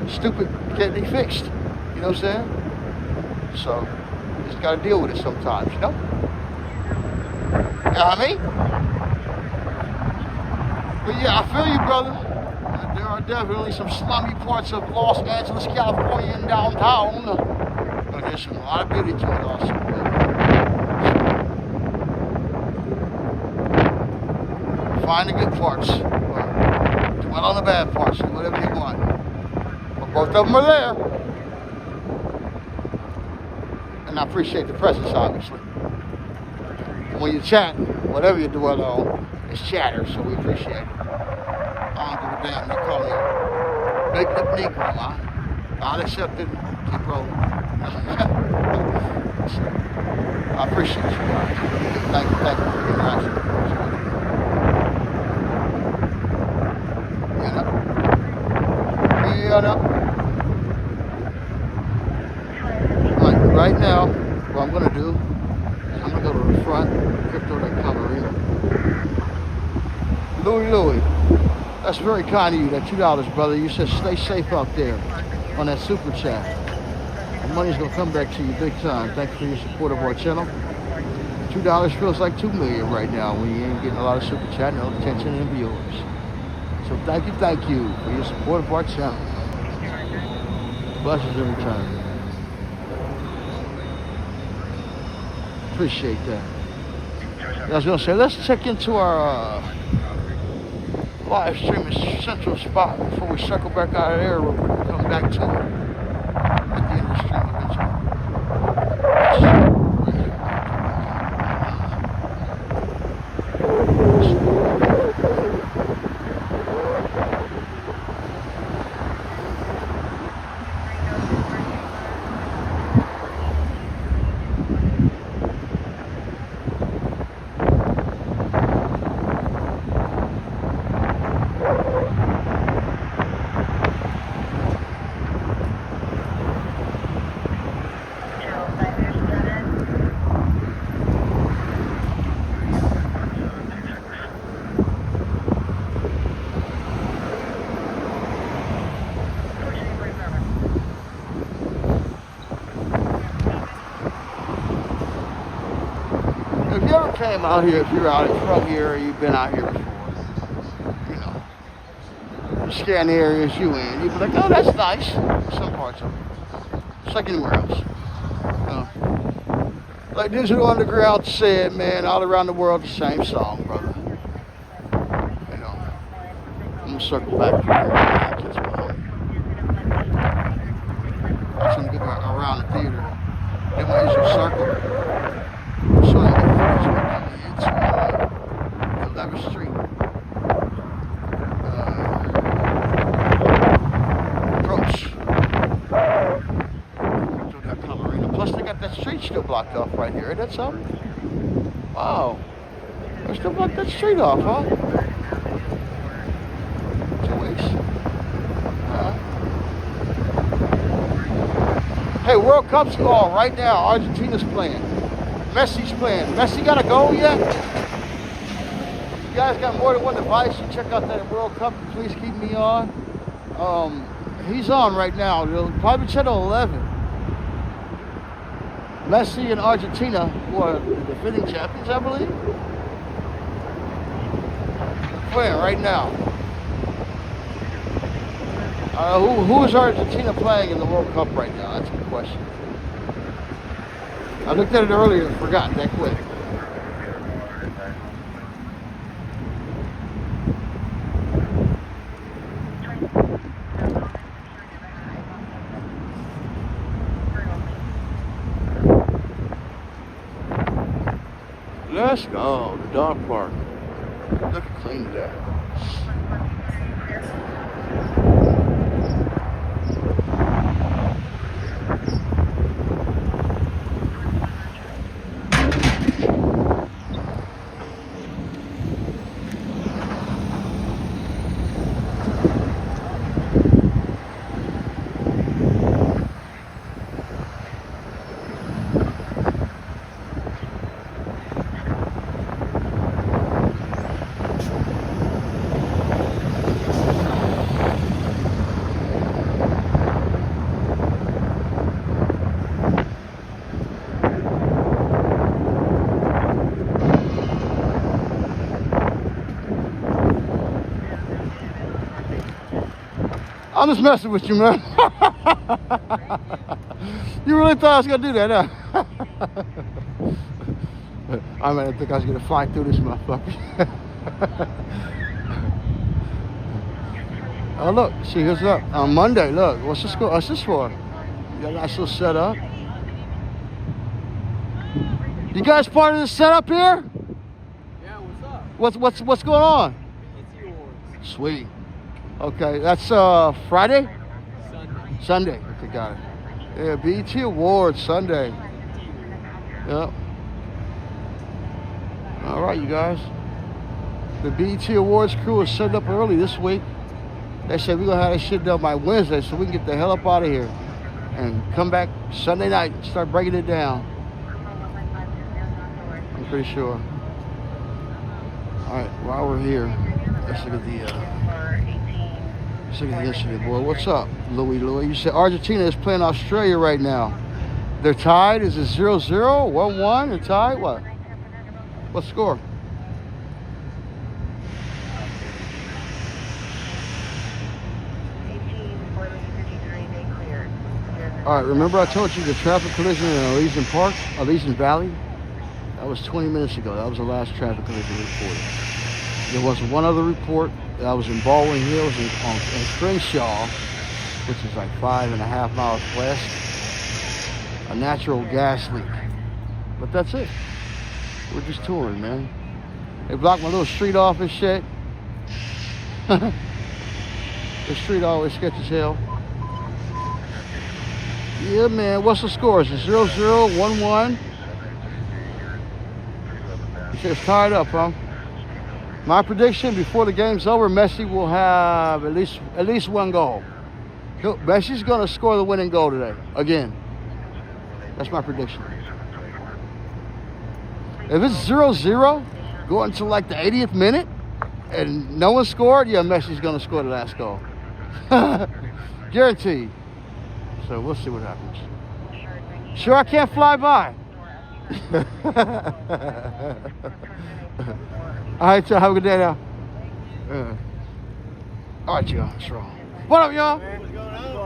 Stupid can't be fixed. You know what I'm saying? So, you just gotta deal with it sometimes, you know? You know what I mean? But yeah, I feel you, brother. There are definitely some slummy parts of Los Angeles, California, and downtown. But there's a lot of beauty to it also. Find the good parts. Dwell on the bad parts. Do whatever you want. But both of them are there. And I appreciate the presence, obviously. When you chat, whatever you dwell on, it's chatter, so we appreciate it. I don't give a damn. They call me Big Lip Negro, man. I'll accept it. Keep rolling. So, I appreciate you guys. Thank you for the interaction. You know? Right now, what I'm going to do is I'm going to go to the front, crypto that Camarino. Louie, that's very kind of you, that $2, brother. You said stay safe out there on that super chat. The money's going to come back to you big time. Thank you for your support of our channel. $2 feels like $2 million right now when you ain't getting a lot of super chat, no attention, and viewers. So thank you for your support of our channel. Blessings in return. Appreciate that. I was going to say, let's check into our live streaming central spot before we circle back out of there. We'll come back to it at the end of the stream eventually. Came out here, if you're out from here or you've been out here before, you know, scan the areas you in, you'd be like, oh, that's nice. Some parts of it. It's like anywhere else. Like Digital Underground said, man, all around the world, the same song, brother. You know, I'm gonna circle back to that. I'm gonna go around the theater. Then my usual circle. So I can get into 11th Street. Approach. So that Colorado. Plus they got that street still blocked off right here. Ain't that something? Wow. They still blocked that street off, huh? 2 weeks. Hey, World Cup's on right now. Argentina's playing. Messi's playing. Messi got a goal yet? If you guys got more than one device, you check out that World Cup. Please keep me on. He's on right now. It'll probably channel 11. Messi and Argentina, who are the defending champions, I believe, playing right now. Who is Argentina playing in the World Cup right now? That's a good question. I looked at it earlier and forgot that quick. Let's go, the dog park. Look at clean today. I'm just messing with you, man. You really thought I was gonna do that, huh? I mean, I think I was gonna fly through this motherfucker. Oh look, see who's up on Monday. Look, what's this for? What's this for? You got a nice little setup. You guys part of this setup here? Yeah, what's up? What's going on? It's yours. Sweet. Okay, that's Friday? Sunday. Sunday. Okay, got it. Yeah, BET Awards Sunday. Yep. All right, you guys. The BET Awards crew is setting up early this week. They said we're gonna have that shit done by Wednesday so we can get the hell up out of here and come back Sunday night and start breaking it down. I'm pretty sure. All right, while we're here, let's look at the incident, boy. What's up, Louis? You said Argentina is playing Australia right now. They're tied. Is it 0-0, 1-1? They're tied. What? What score? All right. Remember I told you the traffic collision in Elysian Park, Elysian Valley? That was 20 minutes ago. That was the last traffic collision reported. There was one other report. I was in Baldwin Hills in Crenshaw, which is like 5.5 miles west. A natural gas leak. But that's it. We're just touring, man. They blocked my little street off and shit. The street always sketch as hell. Yeah, man. What's the score? Is it 0-0, 1-1? You said it's tied up, huh? My prediction before the game's over, Messi will have at least one goal. Messi's gonna score the winning goal today, again. That's my prediction. If it's 0-0, going to like the 80th minute, and no one scored, yeah, Messi's gonna score the last goal. Guaranteed. So we'll see what happens. Sure, I can't fly by. All right, y'all. Have a good day now. All right, y'all. That's wrong. What up, y'all?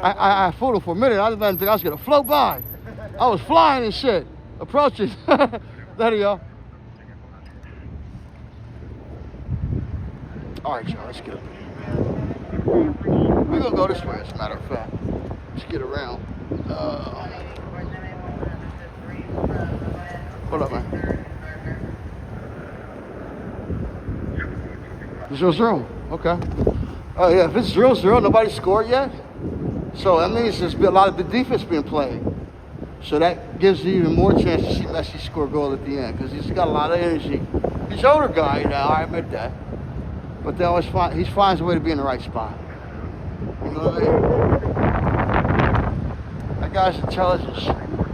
I fooled him for a minute. I didn't think I was going to float by. I was flying and shit. Approaching. There you go. All right, y'all, let's get up here. We're gonna go this way, as a matter of fact. Let's get around. Hold up, man. 0-0. Okay. Oh yeah, if it's 0-0, nobody scored yet. So that means there's been a lot of the defense being played. So that gives you even more chance to see Messi score a goal at the end because he's got a lot of energy. He's an older guy now, I admit that. But they always he finds a way to be in the right spot. You know what I mean? That guy's intelligence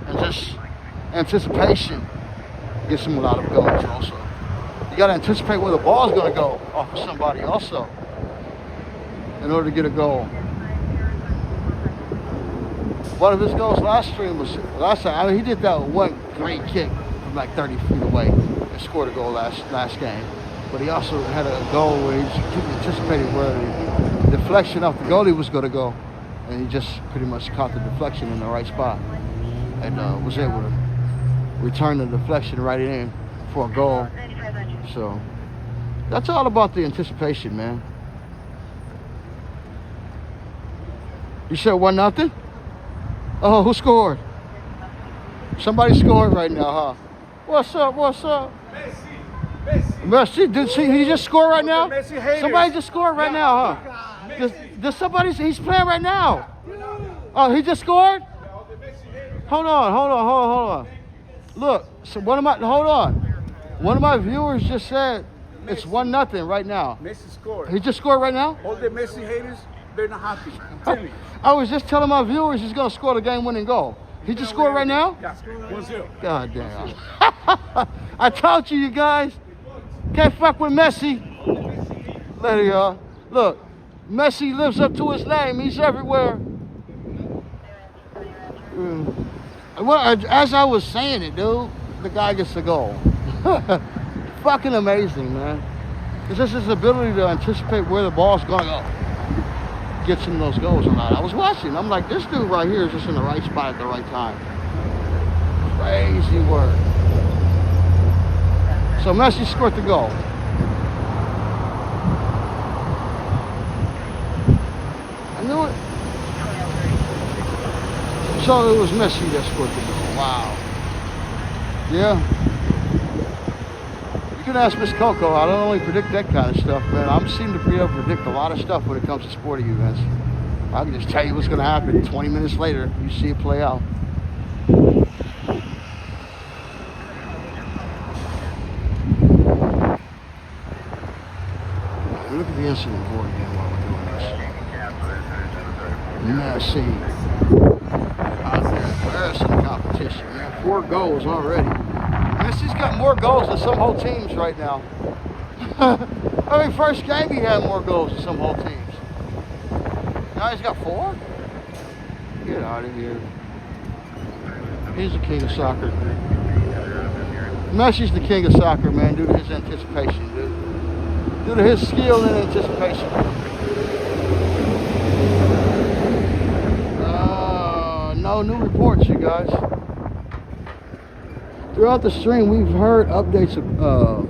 and just anticipation gets him a lot of goals also. You got to anticipate where the ball's going to go off of somebody also in order to get a goal. One of his goals last time, I mean, he did that one great kick from like 30 feet away and scored a goal last game. But he also had a goal where he anticipated where the deflection off the goalie was going to go. And he just pretty much caught the deflection in the right spot and was able to return the deflection right in for a goal. So that's all about the anticipation, man. You said 1-0? Oh, who scored? Somebody scored right now, huh? What's up? What's up? Messi. Did he just score right now? Somebody just scored right now, huh? Does somebody? He's playing right now. Oh, he just scored? Hold on. Look, so hold on. One of my viewers just said it's 1-0 right now. Messi scored. He just scored right now? All the Messi haters, they're not happy. I'm telling you. I was just telling my viewers he's going to score the game-winning goal. He just scored right now? Yeah, 1-0. God damn. I told you guys. Can't fuck with Messi. There you go. Look, Messi lives up to his name. He's everywhere. Well, as I was saying it, dude, the guy gets the goal. Fucking amazing, man. It's just his ability to anticipate where the ball's going to go. Gets him those goals a lot. I was watching. I'm like, this dude right here is just in the right spot at the right time. Crazy work. So Messi scored the goal. I knew it. So it was Messi that scored the goal. Wow. Yeah. You can ask Miss Coco. I don't only predict that kind of stuff, man. I seem to be able to predict a lot of stuff when it comes to sporting events. I can just tell you what's going to happen. 20 minutes later, you see it play out. Look at the incident board again while we're doing this. Messi out there embarrassing the competition, man. 4 goals already. Messi's got more goals than some whole teams right now. I mean, first game he had more goals than some whole teams. Now he's got 4? Get out of here. He's the king of soccer. Messi's the king of soccer, man, due to his anticipation, dude. Due to his skill and anticipation. No new reports, you guys. Throughout the stream, we've heard updates of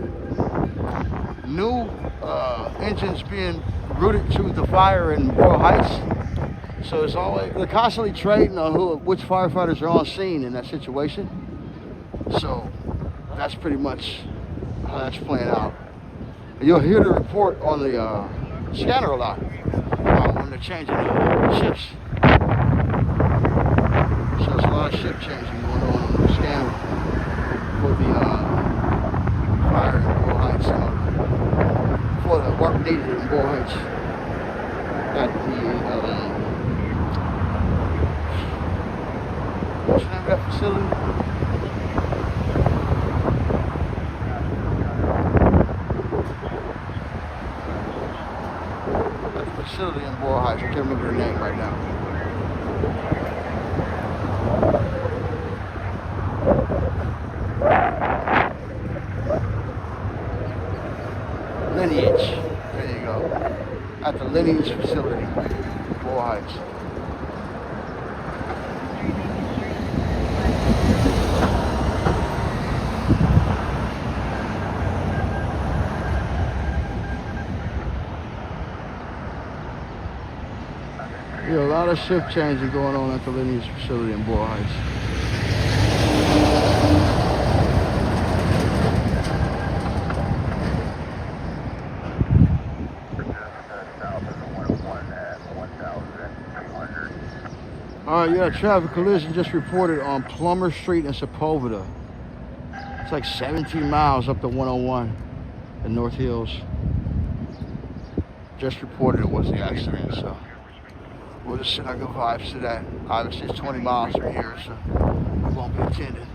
new engines being routed to the fire in Boyle Heights. So it's always, they're constantly trading on which firefighters are on scene in that situation. So that's pretty much how that's playing out. And you'll hear the report on the scanner a lot when they're changing the ships. So there's a lot of ship changing going on the scanner for the fire in Boyle Heights, for the work needed in Boyle Heights at the what's the name of that facility? That facility in Boyle Heights. I can't remember the name right now. Lineage. There you go. At the Lineage facility, Boyle Heights. lot of shift changing going on at the Lineage facility in Boyle Heights. Alright, yeah, traffic collision just reported on Plummer Street in Sepulveda. It's like 17 miles up to 101 in North Hills. Just reported it was the accident, so we'll just send our good vibes to that. Obviously it's 20 miles from here, so we won't be attending.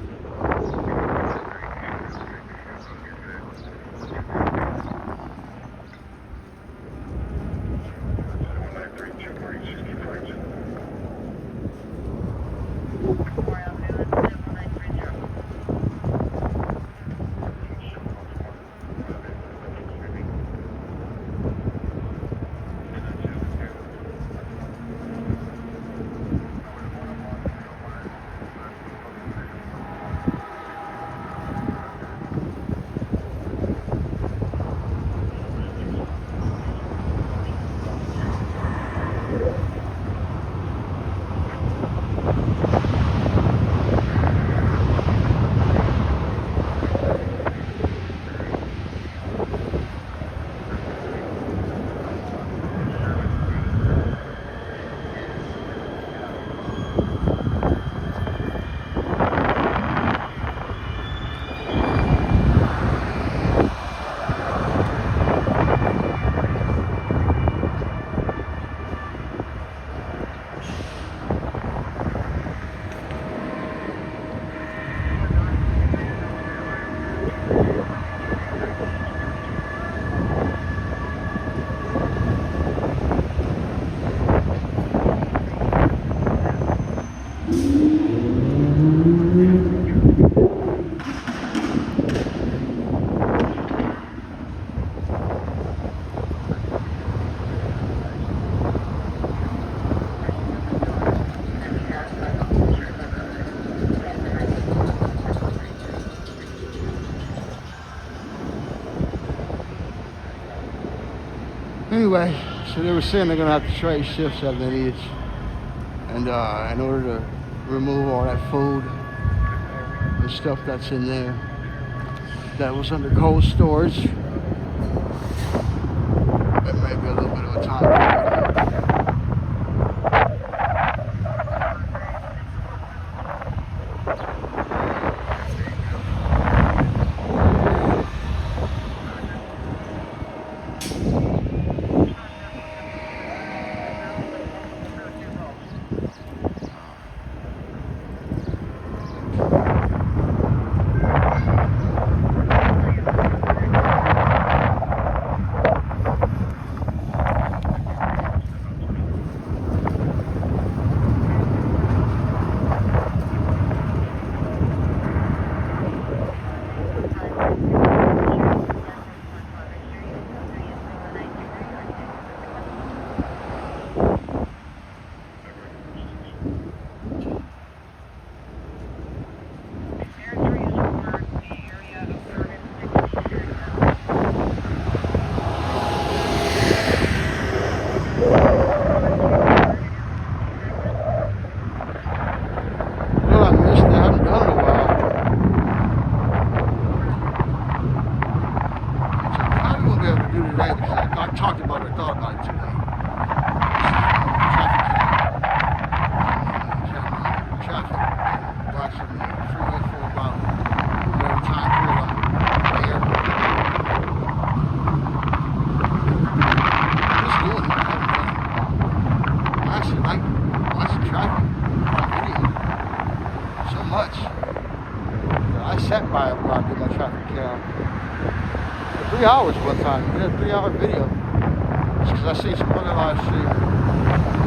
Anyway, so they were saying they're gonna have to trade shifts at Lineage, and in order to remove all that food and stuff that's in there that was under cold storage, it may be a little bit of a time period. By when I did my traffic cam. 3 hours one time. We did a 3-hour video. Just because I seen some other live stream.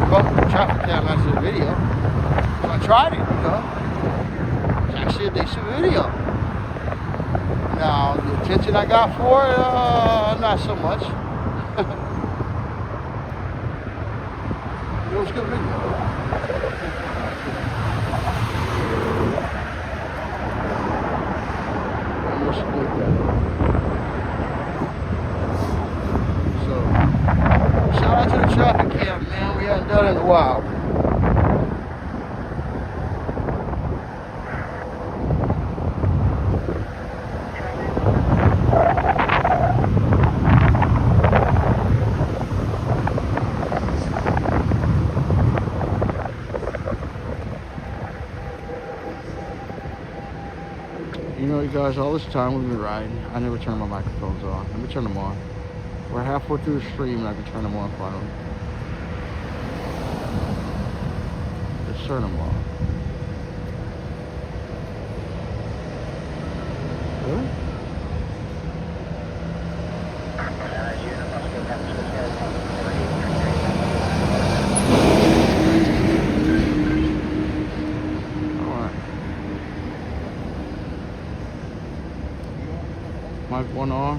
Both the traffic cam as a video. So I tried it, you know. It's actually a decent video. Now, the attention I got for it, not so much. It was a good video. So, shout out to the traffic cam, man. We haven't done it in a while. You know, you guys, all this time we've been riding, I never turn my microphones on. Let me turn them on. We're halfway through the stream and I can turn them on finally. Let's turn them on. Really? Mic one on.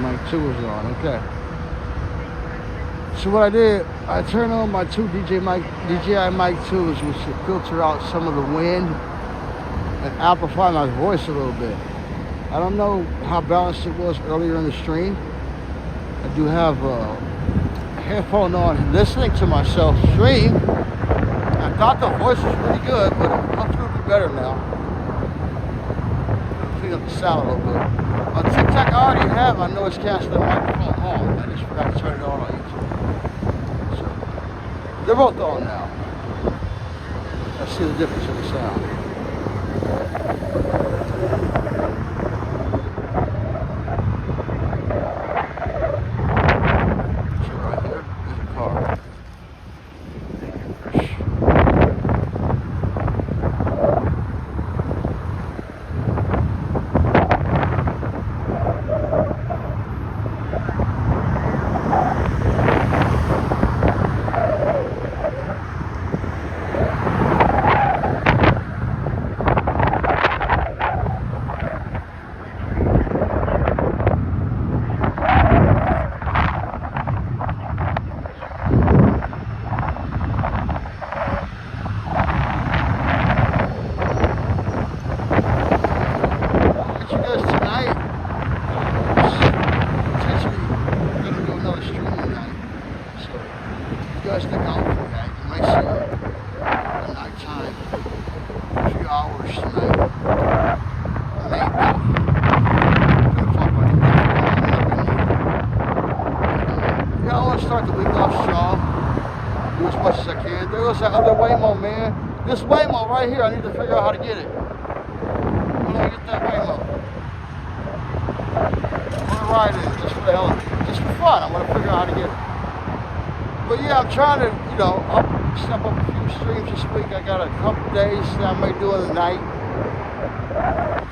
Mic two is on. Okay. So what I did, I turned on my two DJI mic 2s, which should filter out some of the wind and amplify my voice a little bit. I don't know how balanced it was earlier in the stream. I do have headphone on listening to myself stream. I thought the voice was pretty good, but hopefully it'll be better now. I'll clean up the sound a little bit. On TikTok I already have my noise canceling microphone on. I just forgot to turn it on YouTube. So they're both on now. I see the difference in the sound. This Waymo right here, I need to figure out how to get it. How do I get that Waymo? I'm gonna ride it just for the hell of it. Just for fun. I'm gonna figure out how to get it. But yeah, I'm trying to, you know, step up a few streams this week. I got a couple days that I may do in the night.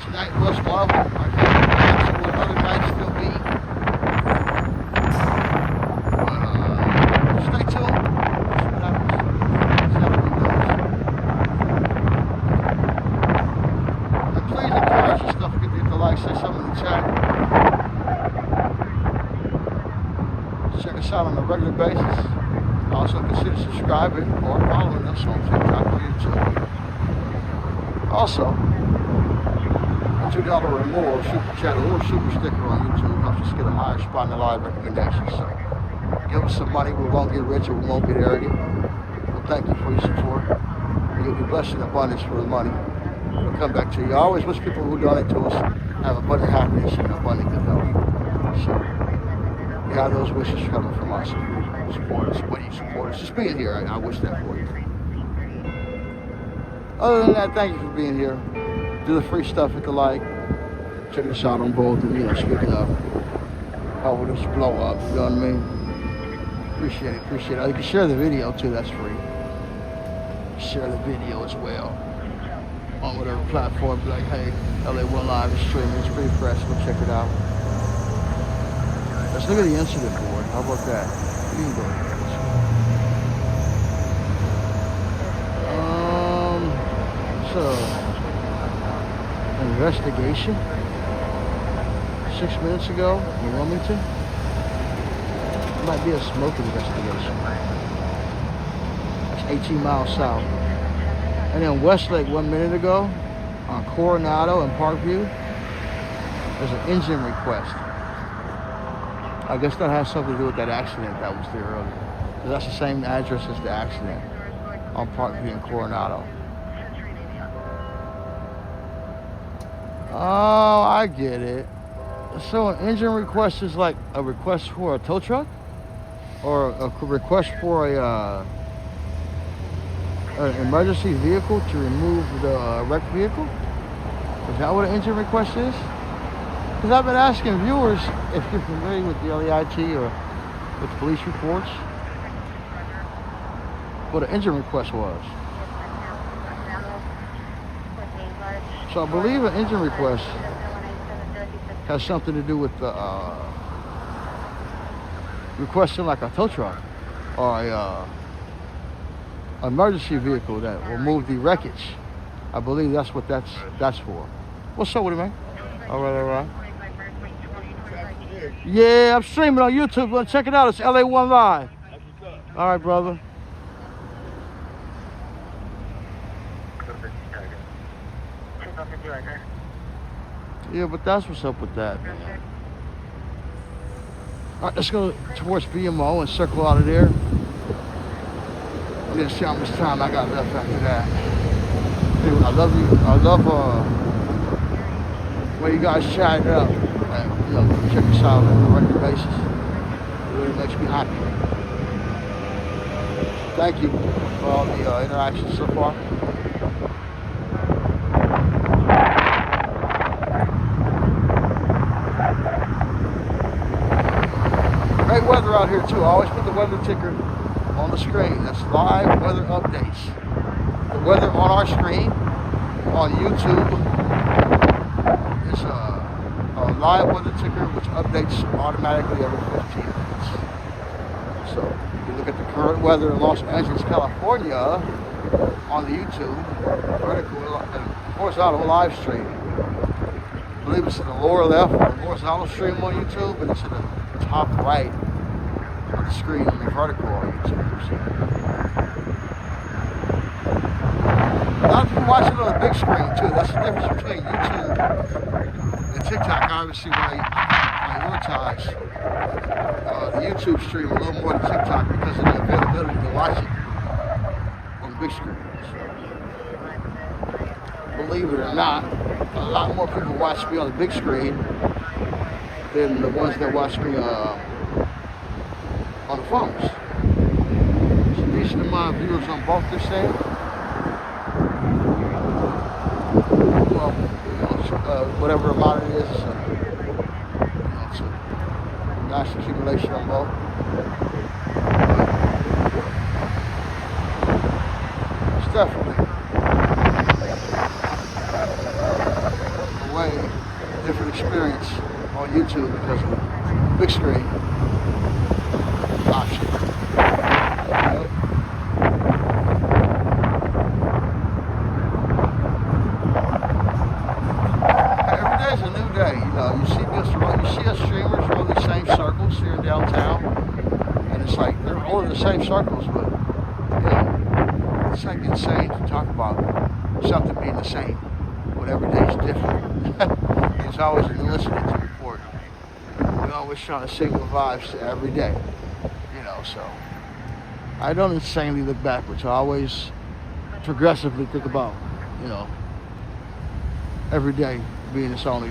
Tonight was one of them. I can't see what other nights still be. But stay tuned. Say something in the chat. Check us out on a regular basis. Also consider subscribing or following us on TikTok or YouTube. Also, $2 or more super chat or super sticker on YouTube helps us get a higher spot in the live recommendation. So give us some money. We won't get rich or we won't get arrogant. Well, thank you for your support. You'll be blessed in abundance for the money. We'll come back to you. I always wish people who donate to us have abundant happiness and abundant good health. So, you have those wishes coming from us. Support us. When you support us, just being here, I wish that for you. Other than that, thank you for being here. Do the free stuff if you like. Check us out on both. And, you know, speaking of, how will this blow up? You know what I mean? Appreciate it. Appreciate it. You can share the video too. That's free. Share the video as well. On whatever platform, be like, hey, LA1 Live is streaming, it's pretty fresh, go check it out. Let's look at the incident board. How about that? You can go ahead. So, investigation 6 minutes ago in Wilmington. It might be a smoke investigation. That's 18 miles south. And then Westlake 1 minute ago, on Coronado and Parkview, there's an engine request. I guess that has something to do with that accident that was there earlier. That's the same address as the accident on Parkview and Coronado. Oh, I get it. So an engine request is like a request for a tow truck? or a request for an emergency vehicle to remove the wrecked vehicle? Is that what an engine request is? Because I've been asking viewers if you're familiar with the LEIT or with police reports, what an engine request was. So I believe an engine request has something to do with the requesting like a tow truck or a emergency vehicle that will move the wreckage. I believe that's what that's for. What's up with it, man? All right. Yeah, I'm streaming on YouTube. Go check it out. It's LA1 Live. All right, brother. Yeah, but that's what's up with that, man. All right, let's go towards BMO and circle out of there. Let's see how much time I got left after that. Anyway, I love you. I love when you guys chat it up and check us out on a regular basis. It really makes me happy. Thank you for all the interactions so far. Great weather out here too. I always put the weather ticker on the screen. That's live weather updates. The weather on our screen on YouTube is a live weather ticker which updates automatically every 15 minutes. So you look at the current weather in Los Angeles, California on the YouTube vertical horizontal live stream. I believe it's in the lower left on the horizontal stream on YouTube, and it's in the top right on the screen on the vertical on YouTube. So. A lot of people watch it on the big screen too. That's the difference between YouTube and TikTok. Obviously, I prioritize the YouTube stream a little more than TikTok because of the availability to watch it on the big screen. So, believe it or not, a lot more people watch me on the big screen than the ones that watch me on the phones. It's a decent amount of viewers on both, they're saying. Well, whatever amount it is, it's a nice accumulation on both. It's definitely a way different experience on YouTube because of the big screen option. Every day's a new day. You see us streamers run the same circles here in downtown, and it's like they're all in the same circles, but it's like insane to talk about something being the same when every day's different. It's always a new listening to report. We're always trying to signal vibes to every day, so I don't insanely look backwards. I always progressively think about, every day being its own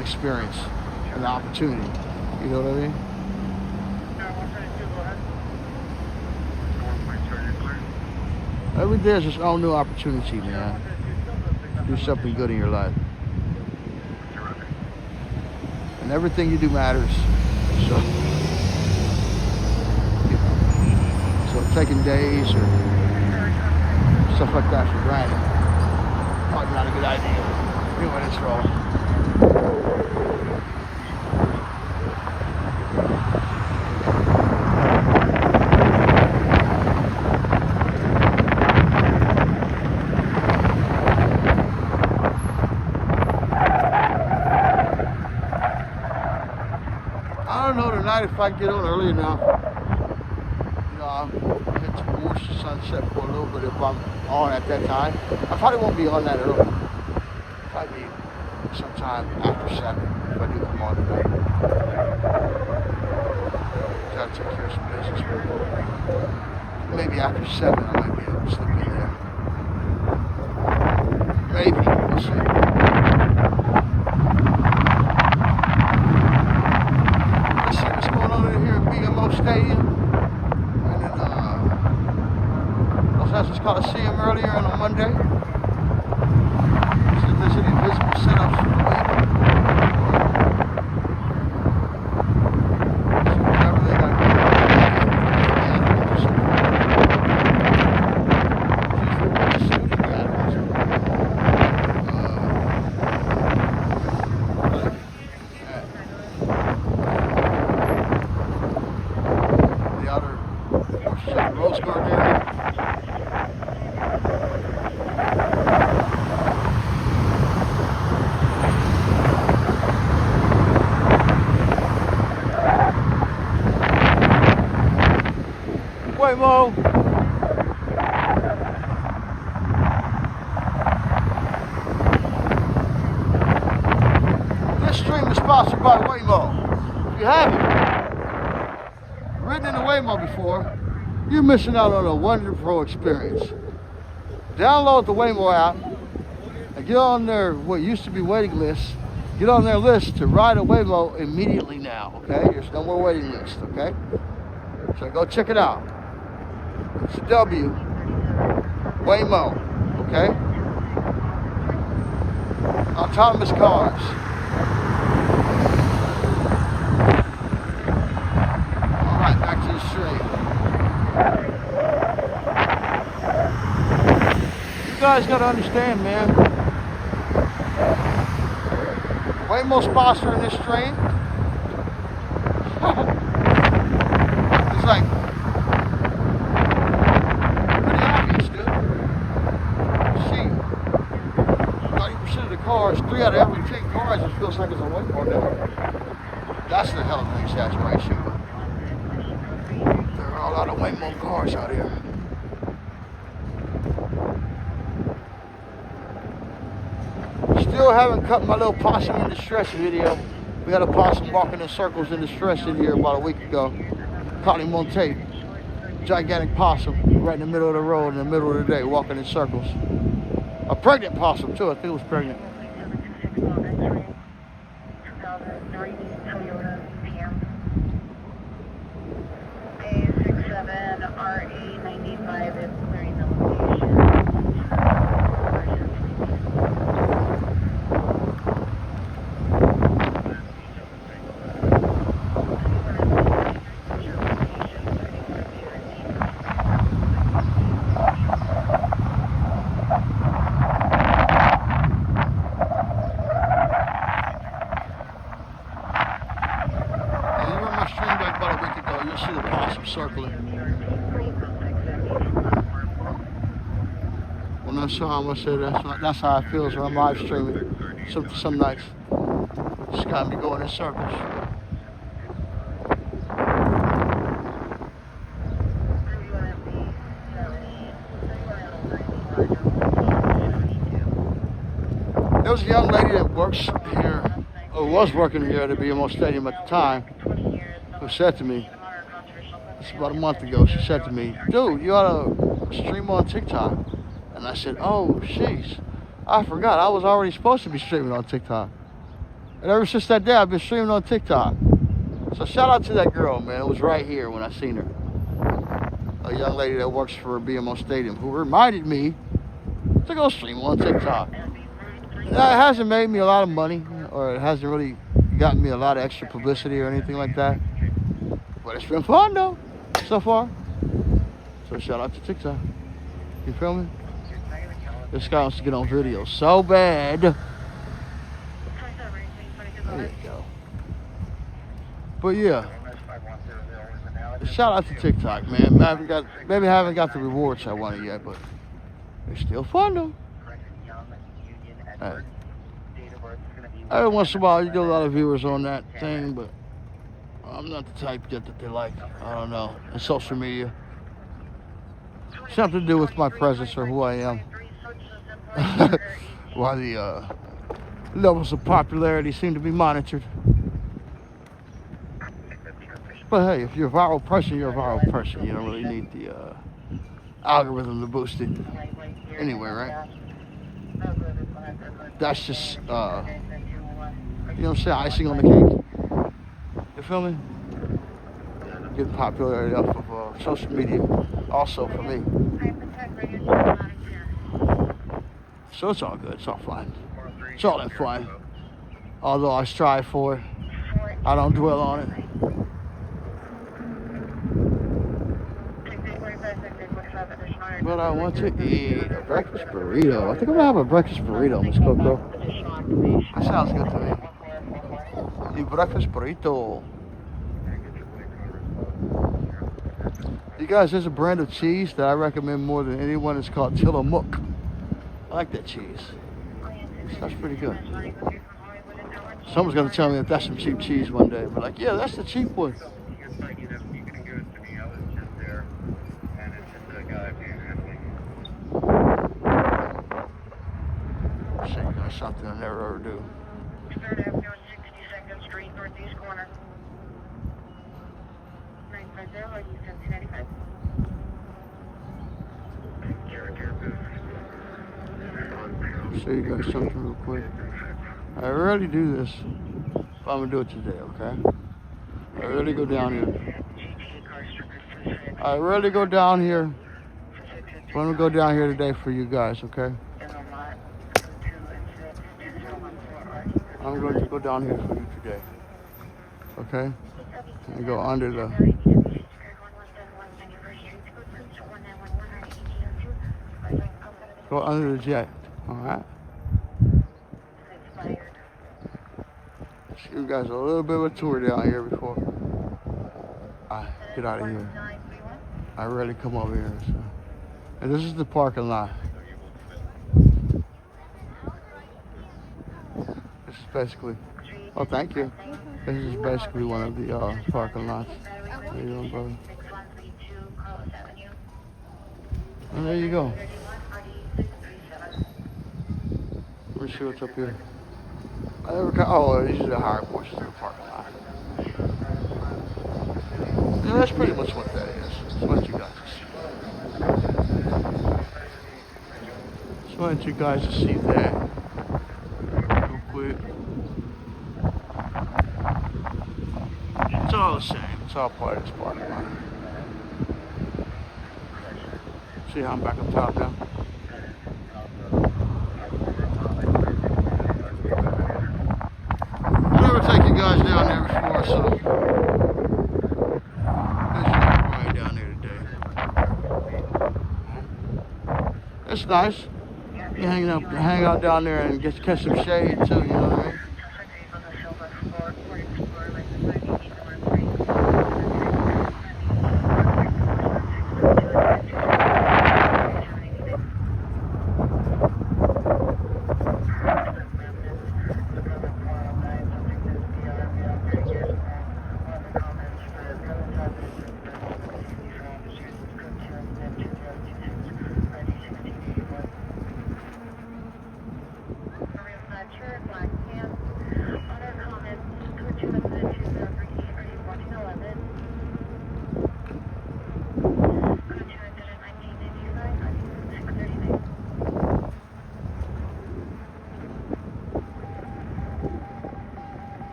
experience and opportunity. You know what I mean? Every day is its own new opportunity, man. To do something good in your life. And everything you do matters. So taking days or stuff like that for granted, probably not a good idea. Anyway, let's roll. I don't know tonight if I can get on early enough. I'll hit towards the sunset for a little bit if I'm on at that time. I probably won't be on that early. Probably sometime after 7 if I do come on tonight. Gotta take care of some business. Maybe after 7 I might be able to slip in there. Maybe. We'll see. Let's see what's going on in here at BMO Stadium. Coliseum earlier on a Monday. See if there's any visible setups for the week. So whatever they got going on. The outer portions of the Rose Garden area. Wait, Mo. This stream is sponsored by Waymo. If you haven't ridden in a Waymo before, you're missing out on a wonderful experience. Download the Waymo app and get on their what used to be waiting lists. Get on their list to ride a Waymo immediately now. Okay, there's no more waiting list. Okay, so go check it out. It's W Waymo. Okay, autonomous cars. All right, back to the stream. You guys gotta understand, man. Waymo sponsor in this stream. It's like pretty obvious, dude. See, 90% of the cars, 3 out of every 10 cars, it feels like it's a Waymo now. That's the hell of an exaggeration. There are a lot of Waymo cars out here. Still haven't cut my little possum in distress video. We had a possum walking in circles in distress in here about a week ago. Caught him on tape. Gigantic possum right in the middle of the road in the middle of the day walking in circles. A pregnant possum too, I think it was pregnant. 2003 Toyota PM. A67 RA95 is clearing the location. Circling. When I saw him, I said that's how it feels when I'm live streaming. Some nights, just got me going in circles. There was a young lady that works here, or was working here at the BMO Stadium at the time, who said to me, it's about a month ago, she said to me, dude, you ought to stream on TikTok. And I said, oh, jeez, I forgot. I was already supposed to be streaming on TikTok. And ever since that day, I've been streaming on TikTok. So shout out to that girl, man. It was right here when I seen her. A young lady that works for BMO Stadium who reminded me to go stream on TikTok. It hasn't made me a lot of money, or it hasn't really gotten me a lot of extra publicity or anything like that. But it's been fun though, so far. So shout out to TikTok. You feel me? This guy wants to get on video so bad. There you go. But yeah, shout out to TikTok, man. Maybe I haven't got the rewards I wanted yet, but it's still fun though. Hey. Every once in a while you get a lot of viewers on that thing, but I'm not the type that they like. I don't know. In social media. Something to do with my presence or who I am. Why the levels of popularity seem to be monitored. But hey, if you're a viral person, you're a viral person. You don't really need the algorithm to boost it. Anyway, right? That's just, you know what I'm saying, icing on the cake. You feel me? Getting popularity off of social media, also for me. So it's all good. It's all fine. It's all in fine. Although I strive for it, I don't dwell on it. But I want to eat a breakfast burrito. I think I'm gonna have a breakfast burrito, Miss Coco. That sounds good to me. The breakfast burrito. You guys, there's a brand of cheese that I recommend more than anyone. It's called Tillamook. I like that cheese. That's pretty good. Someone's gonna tell me if that's some cheap cheese one day. But like, yeah, that's the cheap one. That's something I never ever do. 3rd Avenue, 62nd Street, northeast corner. 950, East 1795. Show you guys something real quick. I rarely do this, but I'm gonna do it today, okay? I rarely go down here. I rarely go down here, but I'm gonna go down here today for you guys, okay? I'm going to go down here for you today, okay? And go under the... Go under the jet, alright? Give you guys a little bit of a tour down here before I get out of here. I rarely come over here, so. And this is the parking lot. This is basically, oh thank you. This is basically one of the parking lots. There you go, brother. And there you go. Let me see what's up here. Oh, these are the higher portions of the parking lot. Yeah, that's pretty much what that is. Just want you guys to see. Just wanted you guys to see that real quick. It's all the same. It's all part of this parking lot. See how I'm back up top now? I never take you guys down there before, so right down there today. It's nice. You hang out down there and catch some shade too, you know what I mean?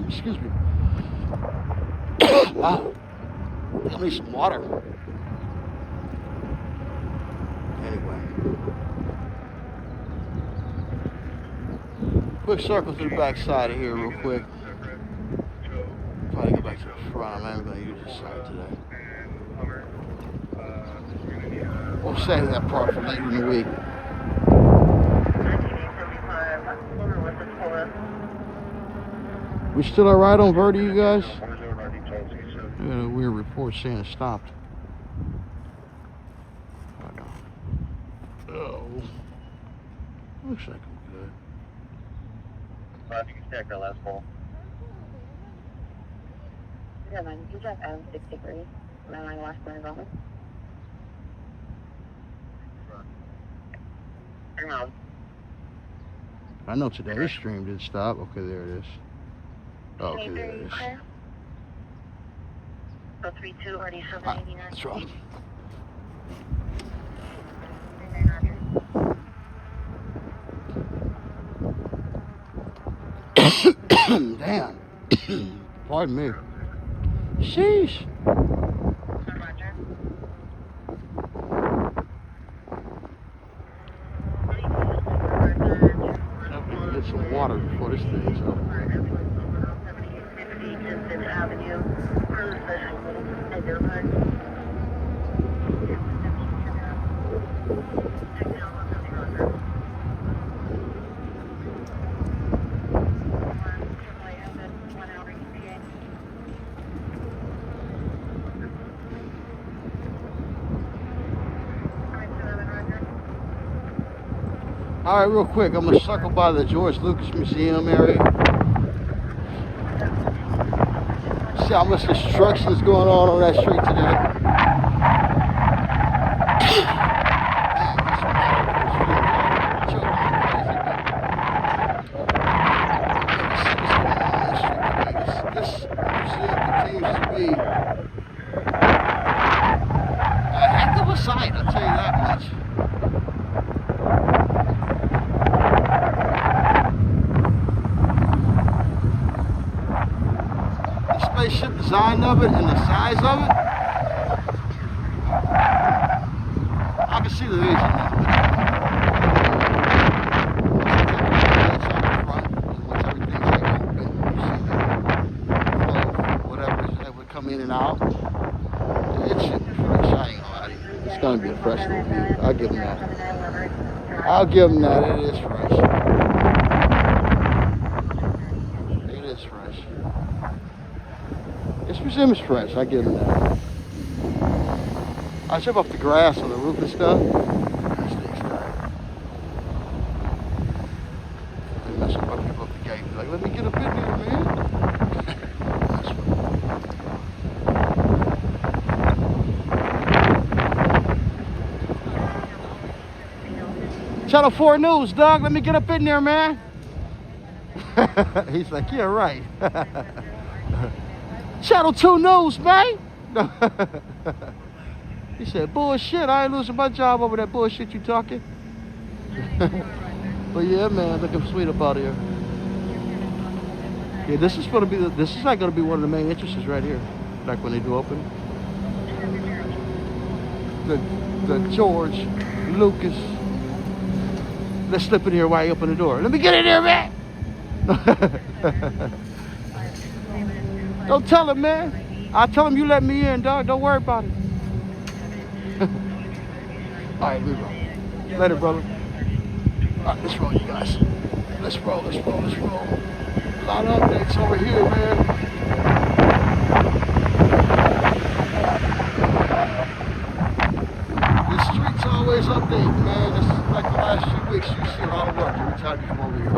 Excuse me. Wow. Give me some water. Anyway. Quick circle to the back side of here real quick. Probably go back to the front. I'm not going to use this side today. We'll save that part for later in the week. We still alright on Verdi, you guys? I got a weird report saying it stopped. Oh. Looks like I'm good. You can check our last call. Yeah, man, you drive M63. My line Washburn office. No. I know today's stream didn't stop. Okay, there it is. Oh, okay, there it is. 32 already Ah, that's wrong. Damn. Pardon me. Sheesh. Get some water before this thing's up. All right, real quick, I'm gonna circle by the George Lucas Museum area. See how much destruction is going on that street today. This museum continues to be a heck of a sight, I'll tell you that much. Spaceship design of it and the size of it, I can see the vision now. Once everything's like open, you see the flow of whatever that would come in and out. It should be fresh. I ain't gonna lie to you. It's gonna be a fresh little view. I'll give them that. I'll give them that. It is fresh. It is fresh. This museum is fresh, I give them that. I chip off the grass on the roof and stuff. This thing's right. They mess up my people up the gate. Be like, let me get a bit here, man. Channel 4 News, Doug, let me get up in there, man. He's like, yeah, right. Channel 2 News, man. He said, bullshit, I ain't losing my job over that bullshit you talking. But yeah, man, looking sweet about here. Yeah, this is like gonna be one of the main entrances right here. Like when they do open. The George Lucas. Let's slip in here while you open the door. Let me get in there, man. Don't tell him, man. I'll tell him you let me in, dog. Don't worry about it. All right, we roll. Later, brother. All right, let's roll, you guys. Let's roll, let's roll, let's roll. A lot of updates over here, man. The streets always update, man. It's like the last few weeks. You see a lot of work every time you come over here.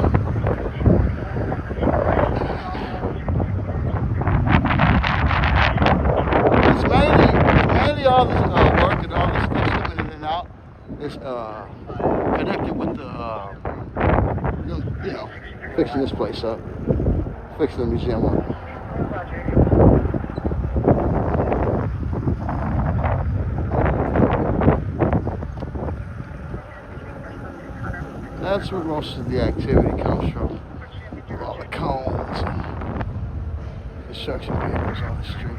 All this work and all this stuff coming in and out is connected with the, you know, fixing this place up, fixing the museum up. That's where most of the activity comes from. All the cones and construction vehicles on the street.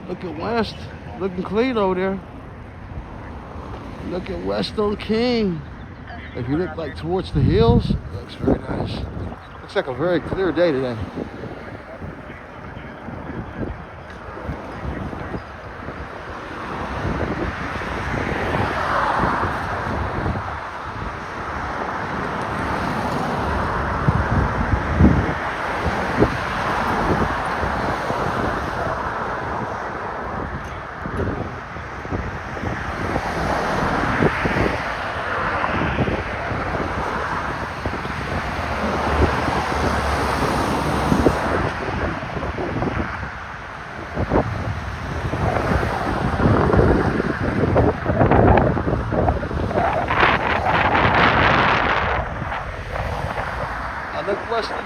Look at West. Looking clean over there. Look at West on King. If you look like towards the hills, it looks very nice. Looks like a very clear day today.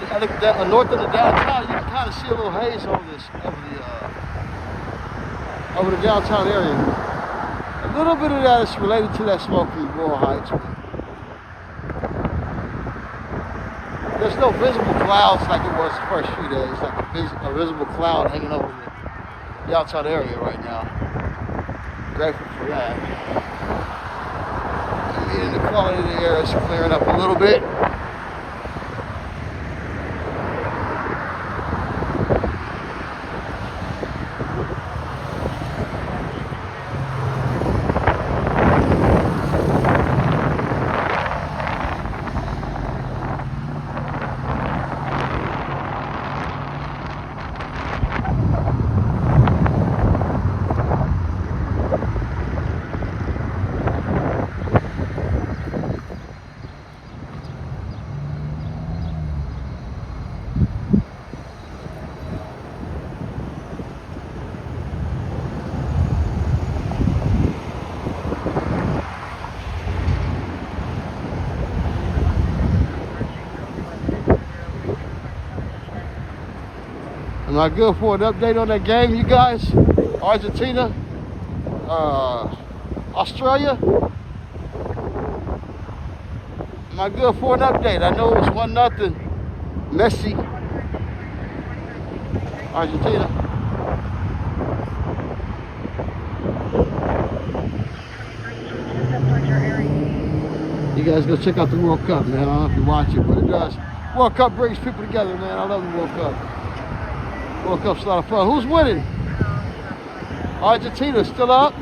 I look north of the downtown. You can kind of see a little haze over the downtown area. A little bit of that is related to that smoke from Royal Heights. There's no visible clouds like it was the first few days, like a visible cloud hanging over the downtown area right now. Grateful for that. And the quality of the air is clearing up a little bit. Am I good for an update on that game, you guys? Argentina, Australia? Am I good for an update? I know it was 1-0. Messi, Argentina. You guys go check out the World Cup, man. I don't know if you watch it, but it does. World Cup brings people together, man. I love the World Cup. World Cup's a lot of fun. Who's winning? Argentina still up?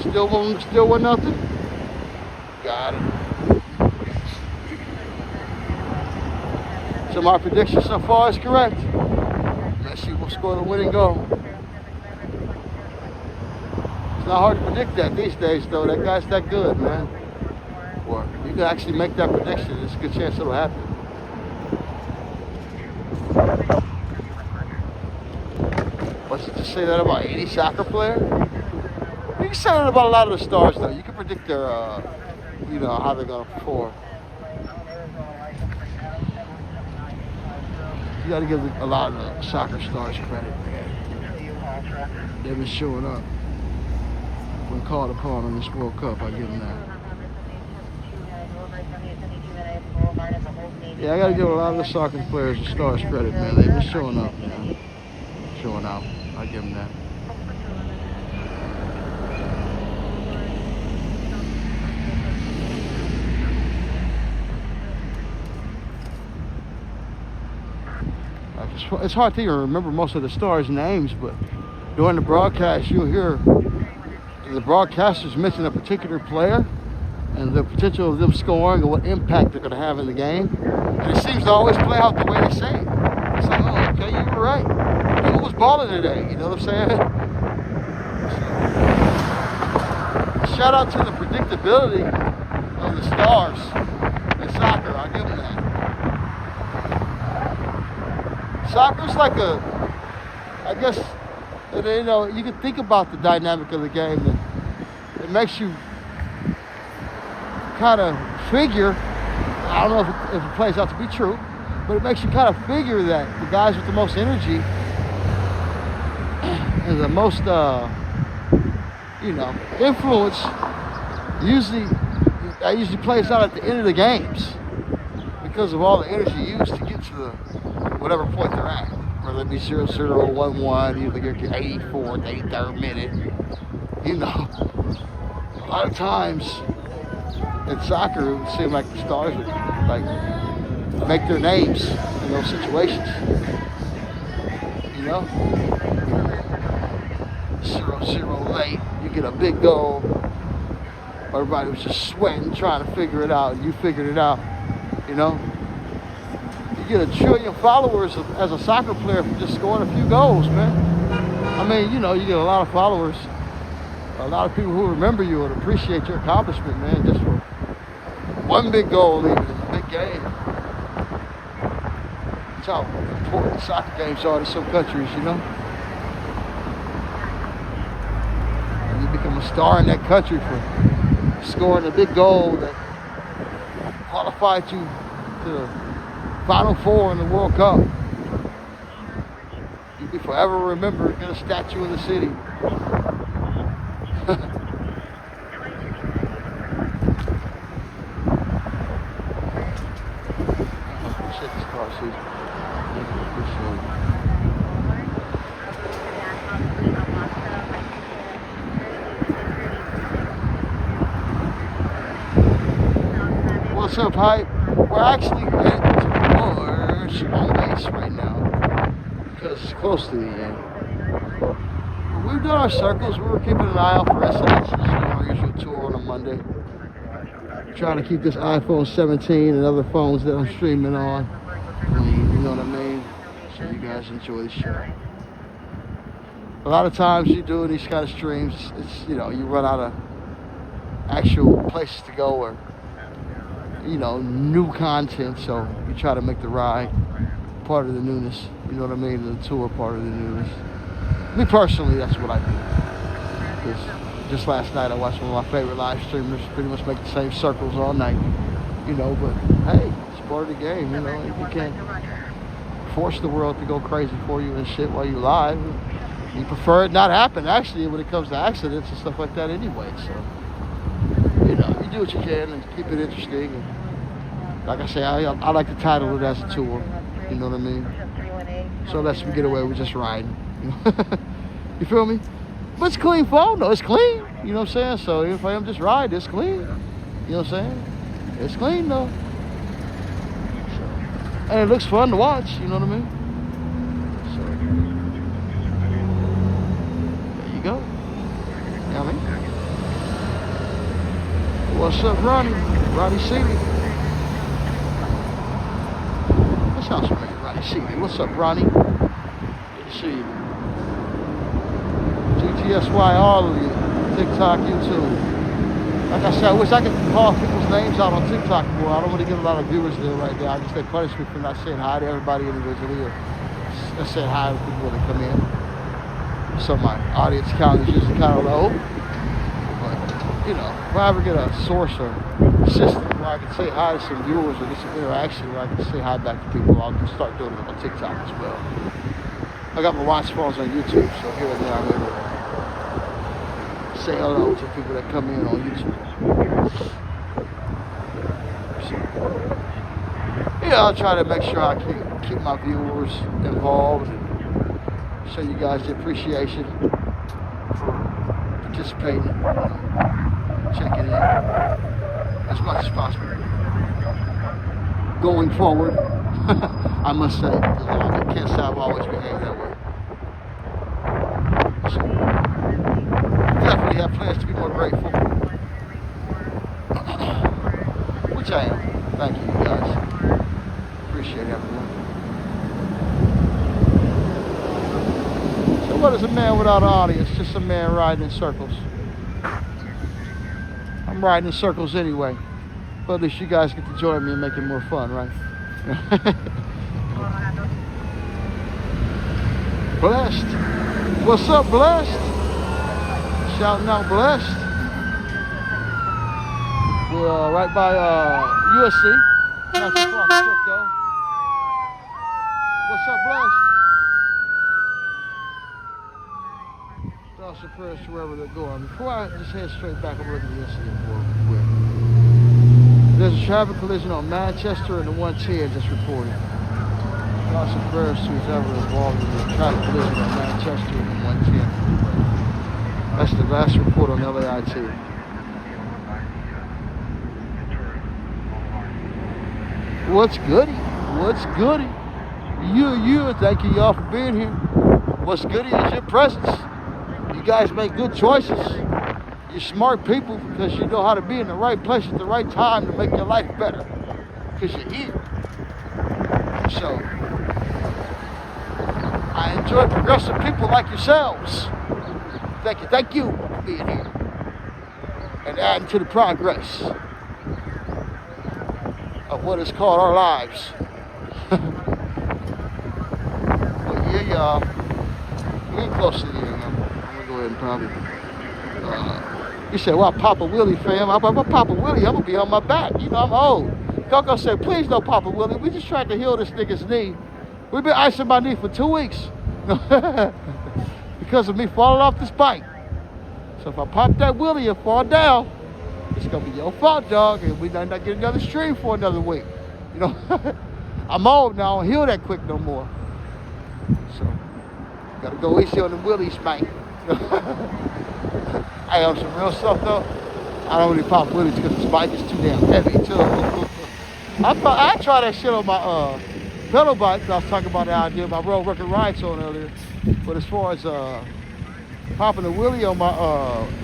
Still 1-0? Got it. So my prediction so far is correct. Messi will score the winning goal. It's not hard to predict that these days, though. That guy's that good, man. Or you can actually make that prediction. There's a good chance it'll happen. What's it to say that about any soccer player? You can say that about a lot of the stars, though. You can predict their, you know, how they're gonna perform. You got to give a lot of the soccer stars credit, man. They've been showing up when called upon on this World Cup. I give them that. Yeah, I got to give a lot of the soccer players and stars credit, man. They've been showing up, man. Showing out. I give them that. It's hard to even remember most of the stars' names, but during the broadcast, you'll hear the broadcasters mention a particular player and the potential of them scoring and what impact they're going to have in the game. And it seems to always play out the way they say it. It's like, oh, okay, you were right. Who was balling today? You know what I'm saying? So, shout out to the predictability of the stars in soccer. I'll give them that. Soccer's like a, I guess, you know, you can think about the dynamic of the game. And it makes you kind of figure, I don't know if it plays out to be true, but it makes you kind of figure that the guys with the most energy and the most, you know, influence usually plays out at the end of the games because of all the energy used to get to the whatever point they're at. whether it be 0-0-1-1, you think you're 84th, 83rd minute. You know, a lot of times in soccer, it would seem like the stars would like make their names in those situations. You know, 0-0 late, you get a big goal. Everybody was just sweating, trying to figure it out, and you figured it out. You know, you get 1 trillion followers as a soccer player for just scoring a few goals, man. I mean, you know, you get a lot of followers, a lot of people who remember you and appreciate your accomplishment, man, just for one big goal, even in a big game. That's how important soccer games are in some countries, you know. And you become a star in that country for scoring a big goal that qualified you to the Final Four in the World Cup. You'll be forever remembered, get a statue in the city. Shit, this car seat. What's up, hype? We're actually heading towards home base right now because it's close to the end. We've done our circles. We were keeping an eye out for SLS, our usual tour on a Monday. Trying to keep this iPhone 17 and other phones that I'm streaming on clean, you know what I mean? So you guys enjoy the show. A lot of times you do these kind of streams, it's, you know, you run out of actual places to go or, you know, new content, so you try to make the ride part of the newness, you know what I mean, the tour part of the newness. Me personally, that's what I do. Because just last night I watched one of my favorite live streamers pretty much make the same circles all night, you know, but hey, it's part of the game, you know, you can't force the world to go crazy for you and shit while you live. You prefer it not happen, actually, when it comes to accidents and stuff like that anyway, so, you know, you do what you can and keep it interesting. And like I say, I like to title it as a tour, you know what I mean? So lets me get away with just riding. You feel me? But it's clean phone though, it's clean, you know what I'm saying? So if I am just riding, it's clean, you know what I'm saying? It's clean though. So, and it looks fun to watch, you know what I mean? So, there you go. You know what I mean? What's up, Ronnie? Ronnie Seeley. That sounds familiar, Ronnie Seeley. What's up, Ronnie? Good to see you. GTSY, all of you. TikTok, YouTube. Like I said, I wish I could call people's names out on TikTok more. I don't want to get a lot of viewers there right now. I guess they punish me for not saying hi to everybody individually or saying hi to people when they come in. So my audience count is usually kind of low. You know, if I ever get a source or system where I can say hi to some viewers or get some interaction where I can say hi back to people, I'll just start doing it on TikTok as well. I got my watch phones on YouTube, so here and there I'm able to say hello to people that come in on YouTube. So, yeah, I'll try to make sure I keep my viewers involved and show you guys the appreciation for participating. Checking in as much as possible. Going forward, I must say, because I can't say I've always behaved that way. So, definitely have plans to be more grateful. Which I am. Thank you, guys. Appreciate everyone. So what is a man without an audience? Just a man riding in circles. I'm riding in circles anyway, but at least you guys get to join me and make it more fun, right? Blessed. What's up, Blessed? Shouting out Blessed. We're right by USC. Not too far from Crypto. What's up, Blessed? Thoughts and prayers to wherever they're going. Before I just head straight back, I'm looking at the incident real quick. There's a traffic collision on Manchester and the 110 just reported. Thoughts and prayers to whoever involved in the tragic collision on Manchester and 110. That's the last report on LAIT. What's goody? What's goody? You, thank you y'all for being here. What's goody is your presence. You guys make good choices. You're smart people because you know how to be in the right place at the right time to make your life better. Because you're here. So, I enjoy progressive people like yourselves. Thank you for being here. And adding to the progress of what is called our lives. But yeah, y'all, we ain't close to the end. I'm gonna go ahead and probably. You said, well, Papa Willie, fam. I'm Papa Willie. I'm gonna be on my back. You know, I'm old. Coco said, please no Papa Willie. We just tried to heal this nigga's knee. We've been icing my knee for 2 weeks because of me falling off this bike. So if I pop that Willie and fall down, it's gonna be your fault, dog, and we might not get another stream for another week. You know, I'm old now. I don't heal that quick no more. So, gotta go easy on the Willies, man. I have some real stuff though. I don't really pop Willies because this bike is too damn heavy too. I tried that shit on my pedal bike. I was talking about the idea my road record rides on earlier. But as far as popping a wheelie on my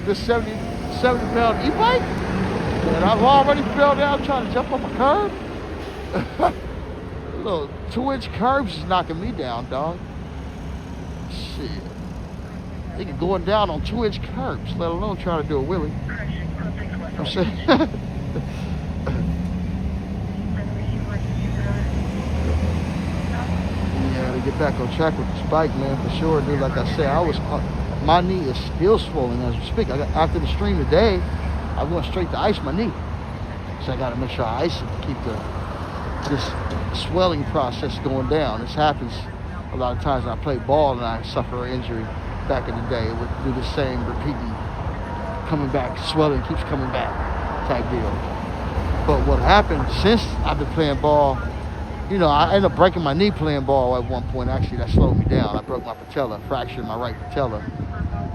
this 70 pound e-bike, and I've already fell down trying to jump on my curb. Little 2-inch curbs is knocking me down, dog. Shit. They can going down on 2-inch curbs, let alone trying to do a wheelie. I'm saying. Yeah, to get back on track with this bike, man, for sure, dude. Like I said, my knee is still swollen as we speak. After the stream today, I went straight to ice my knee. So I got to make sure I ice it to keep this swelling process going down. This happens a lot of times when I play ball and I suffer an injury back in the day. It would do the same, repeating, coming back, swelling keeps coming back type deal. But what happened since I've been playing ball, you know, I ended up breaking my knee playing ball at one point. Actually, that slowed me down. I broke my patella, fractured my right patella,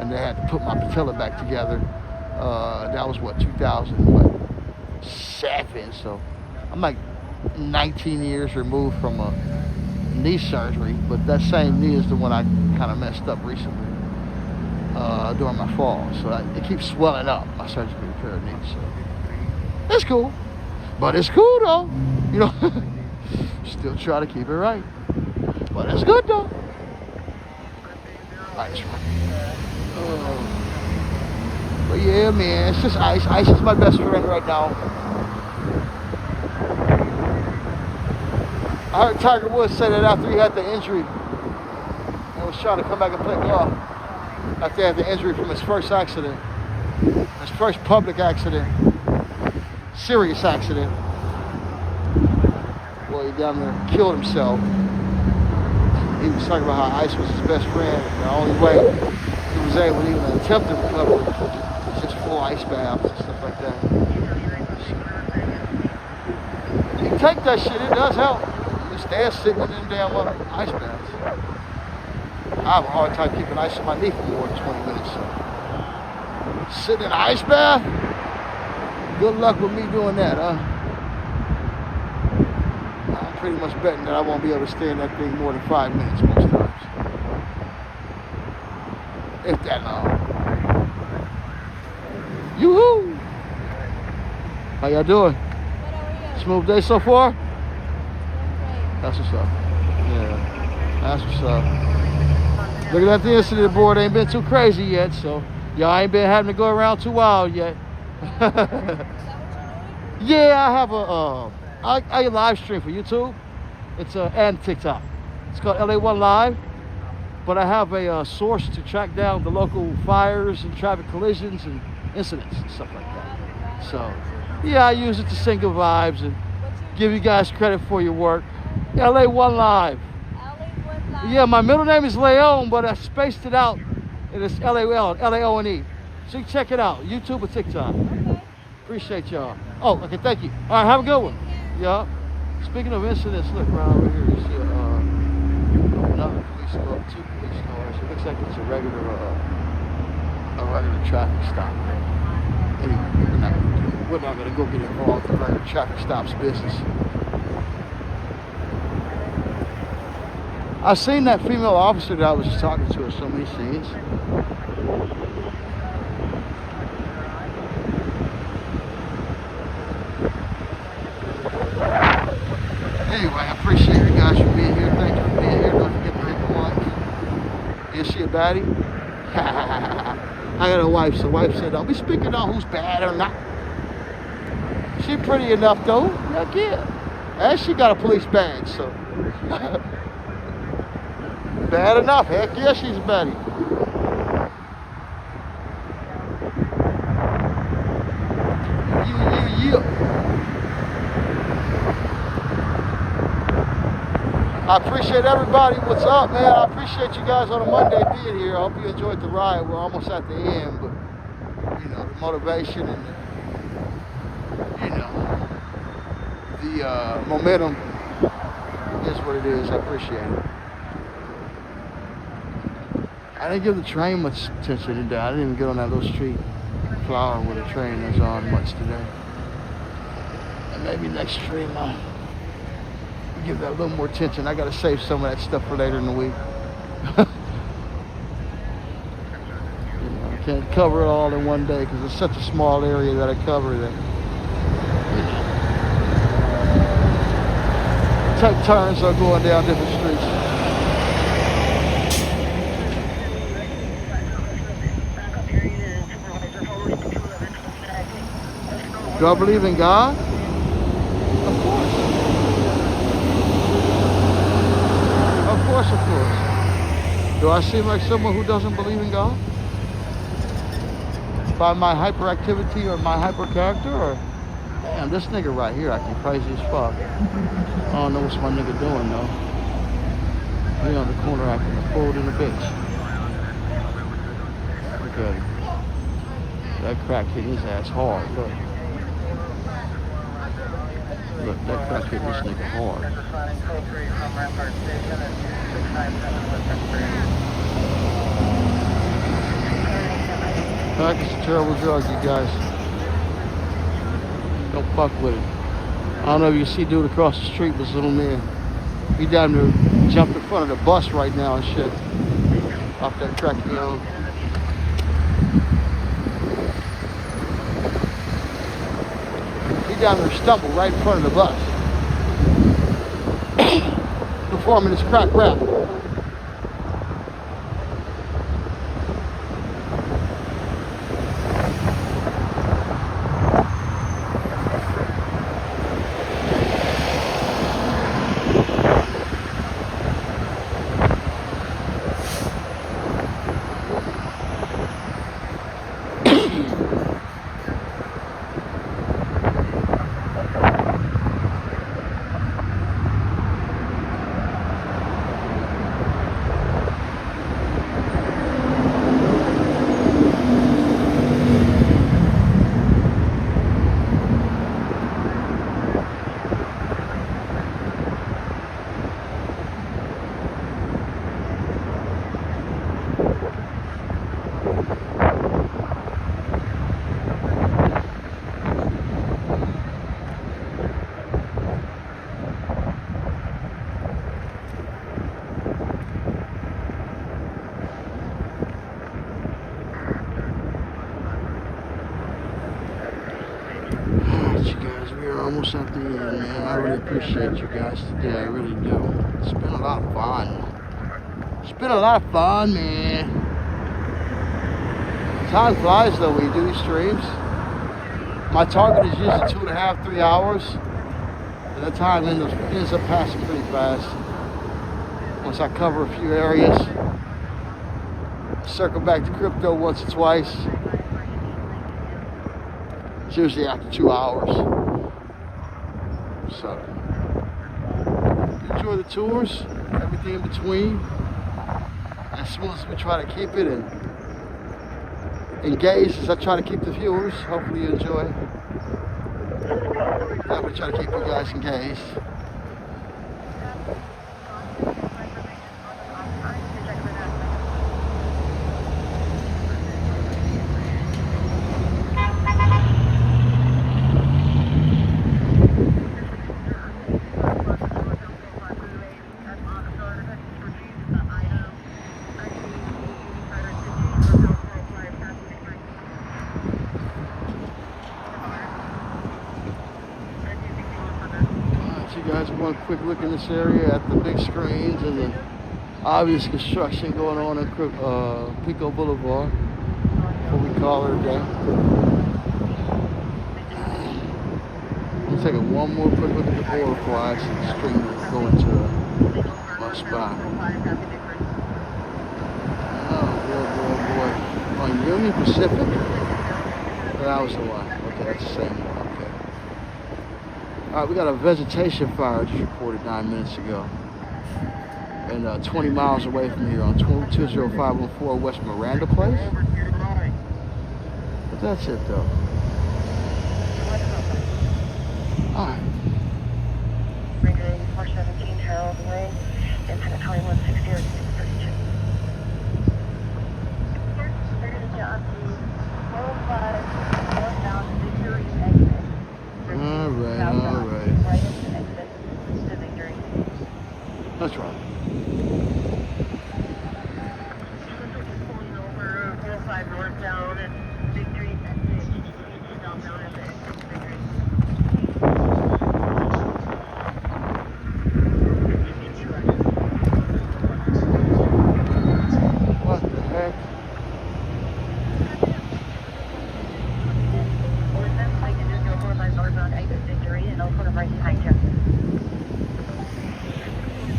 and they had to put my patella back together. That was what, 2007. So I'm like 19 years removed from a knee surgery, but that same knee is the one I kind of messed up recently during my fall. So it keeps swelling up, my surgically repaired knee. So it's cool, but it's cool though. You know, still try to keep it right, but it's good though. Ice. But yeah, man, it's just ice. Ice is my best friend right now. I heard Tiger Woods say that after he had the injury and was trying to come back and play golf, after he had the injury from his first accident, his first public accident, serious accident. Well, he down there killed himself. He was talking about how ice was his best friend. And the only way he was able to even attempt to recover was just full ice baths and stuff like that. You take that shit, it does help. Stay sitting in them damn ice baths. I have a hard time keeping ice in my knee for more than 20 minutes. So. Sitting in an ice bath? Good luck with me doing that, huh? I'm pretty much betting that I won't be able to stay in that thing more than 5 minutes most times. If that long. Yoo-hoo! How y'all doing? Smooth day so far? That's what's up. Yeah, that's what's up. Looking at the incident board, ain't been too crazy yet, so y'all ain't been having to go around too wild yet. Yeah, I have I live stream for YouTube. It's and TikTok. It's called LA1 Live, but I have a source to track down the local fires and traffic collisions and incidents and stuff like that. So, yeah, I use it to sing good vibes and give you guys credit for your work. LA1 Live. LA1 Live. Yeah, my middle name is Leon, but I spaced it out. And it's L-A-O-N-E. So you can check it out, YouTube or TikTok. Okay. Appreciate y'all. Oh, okay, thank you. All right, have a good one. Yeah. Speaking of incidents, look right over here. You see another police car, 2 police cars. It looks like it's a regular traffic stop. Anyway, we're not gonna go get involved in regular traffic stops business. I've seen that female officer that I was just talking to in so many scenes. Anyway, I appreciate you guys for being here. Thank you for being here. Don't forget to hit the like. Is she a baddie? I got a wife, so wife said, don't be speaking on who's bad or not. She pretty enough though. Heck yeah. And she got a police badge, so. Bad enough. Heck yeah, she's a baddie. Yeah. I appreciate everybody. What's up, man? I appreciate you guys on a Monday being here. I hope you enjoyed the ride. We're almost at the end, but you know, the motivation and the momentum is what it is. I appreciate it. I didn't give the train much attention today. I didn't even get on that little street flower where the train is on much today. And maybe next stream I'll give that a little more attention. I gotta save some of that stuff for later in the week. You know, I can't cover it all in one day because it's such a small area that I cover that. Take turns on going down different streets. Do I believe in God? Of course. Of course, of course. Do I seem like someone who doesn't believe in God? By my hyperactivity or my hyper character? Or damn, this nigga right here acting crazy as fuck. I don't know what's my nigga doing though. He on the corner acting a fool in a bitch. Look at him. That crack hit his ass hard, look. Look, that crack hit this nigga hard. Crack is a terrible drug, you guys. Don't fuck with it. I don't know if you see dude across the street, but zoom in. He down there jumped in front of the bus right now and shit. Off that crack he on. He down there stumbled right in front of the bus. Performing his crack rap. Almost at the end, man. I really appreciate you guys today. I really do. It's been a lot of fun. It's been a lot of fun, man. Time flies though when you do these streams. My target is usually 2.5, 3 hours. And the time ends up passing pretty fast. Once I cover a few areas. Circle back to crypto once or twice. It's usually after 2 hours. So, enjoy the tours, everything in between. As smooth as we try to keep it and engaged as I try to keep the viewers. Hopefully you enjoy. I'm going to try to keep you guys engaged. Guys, one quick look in this area at the big screens and the obvious construction going on in Pico Boulevard. What we call it a day. I'm taking one more quick look at the board before I actually string go into my spot. Oh boy. On Union Pacific? That was the one. Okay, that's the same one. Okay. Alright, we got a vegetation fire just reported 9 minutes ago. And 20 miles away from here on 20514 West Miranda Place. But that's it though. Alright. 417 Harold Way, incident 2160 or 632. They're going to get on the 405 northbound Victory exit. Alright. Right into the exit to Victory. That's right. Pulling over 405 northbound and Victory exit southbound at the exit to Victory. What the heck? I can just go 405 northbound exit Victory and I'll put them right behind you.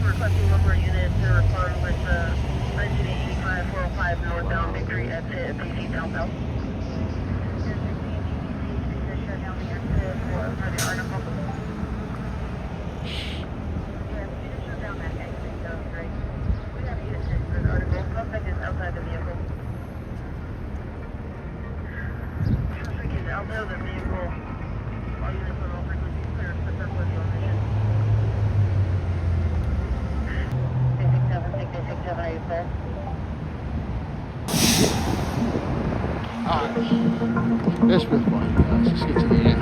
Requesting one more unit to respond with 1985 405 northbound Victory exit PC southbound. Shut down the exit for the article. Yeah, we just shut down that exit, so great. We have unit 6 for the article. Suspect is outside the vehicle. Suspect is outside the vehicle. All units on all frequencies clear except for the omission. 667, are you clear? Alright. It's been fun, guys. Let's get to the end.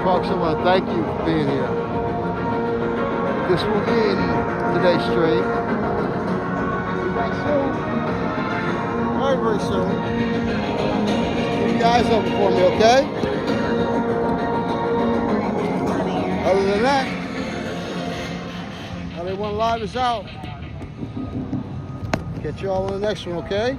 Folks, I want to thank you for being here. This will end today's stream. Very soon. Very, very soon. Keep your eyes open for me, okay? Other than that, LA1 Live is out. Catch you all in the next one, okay?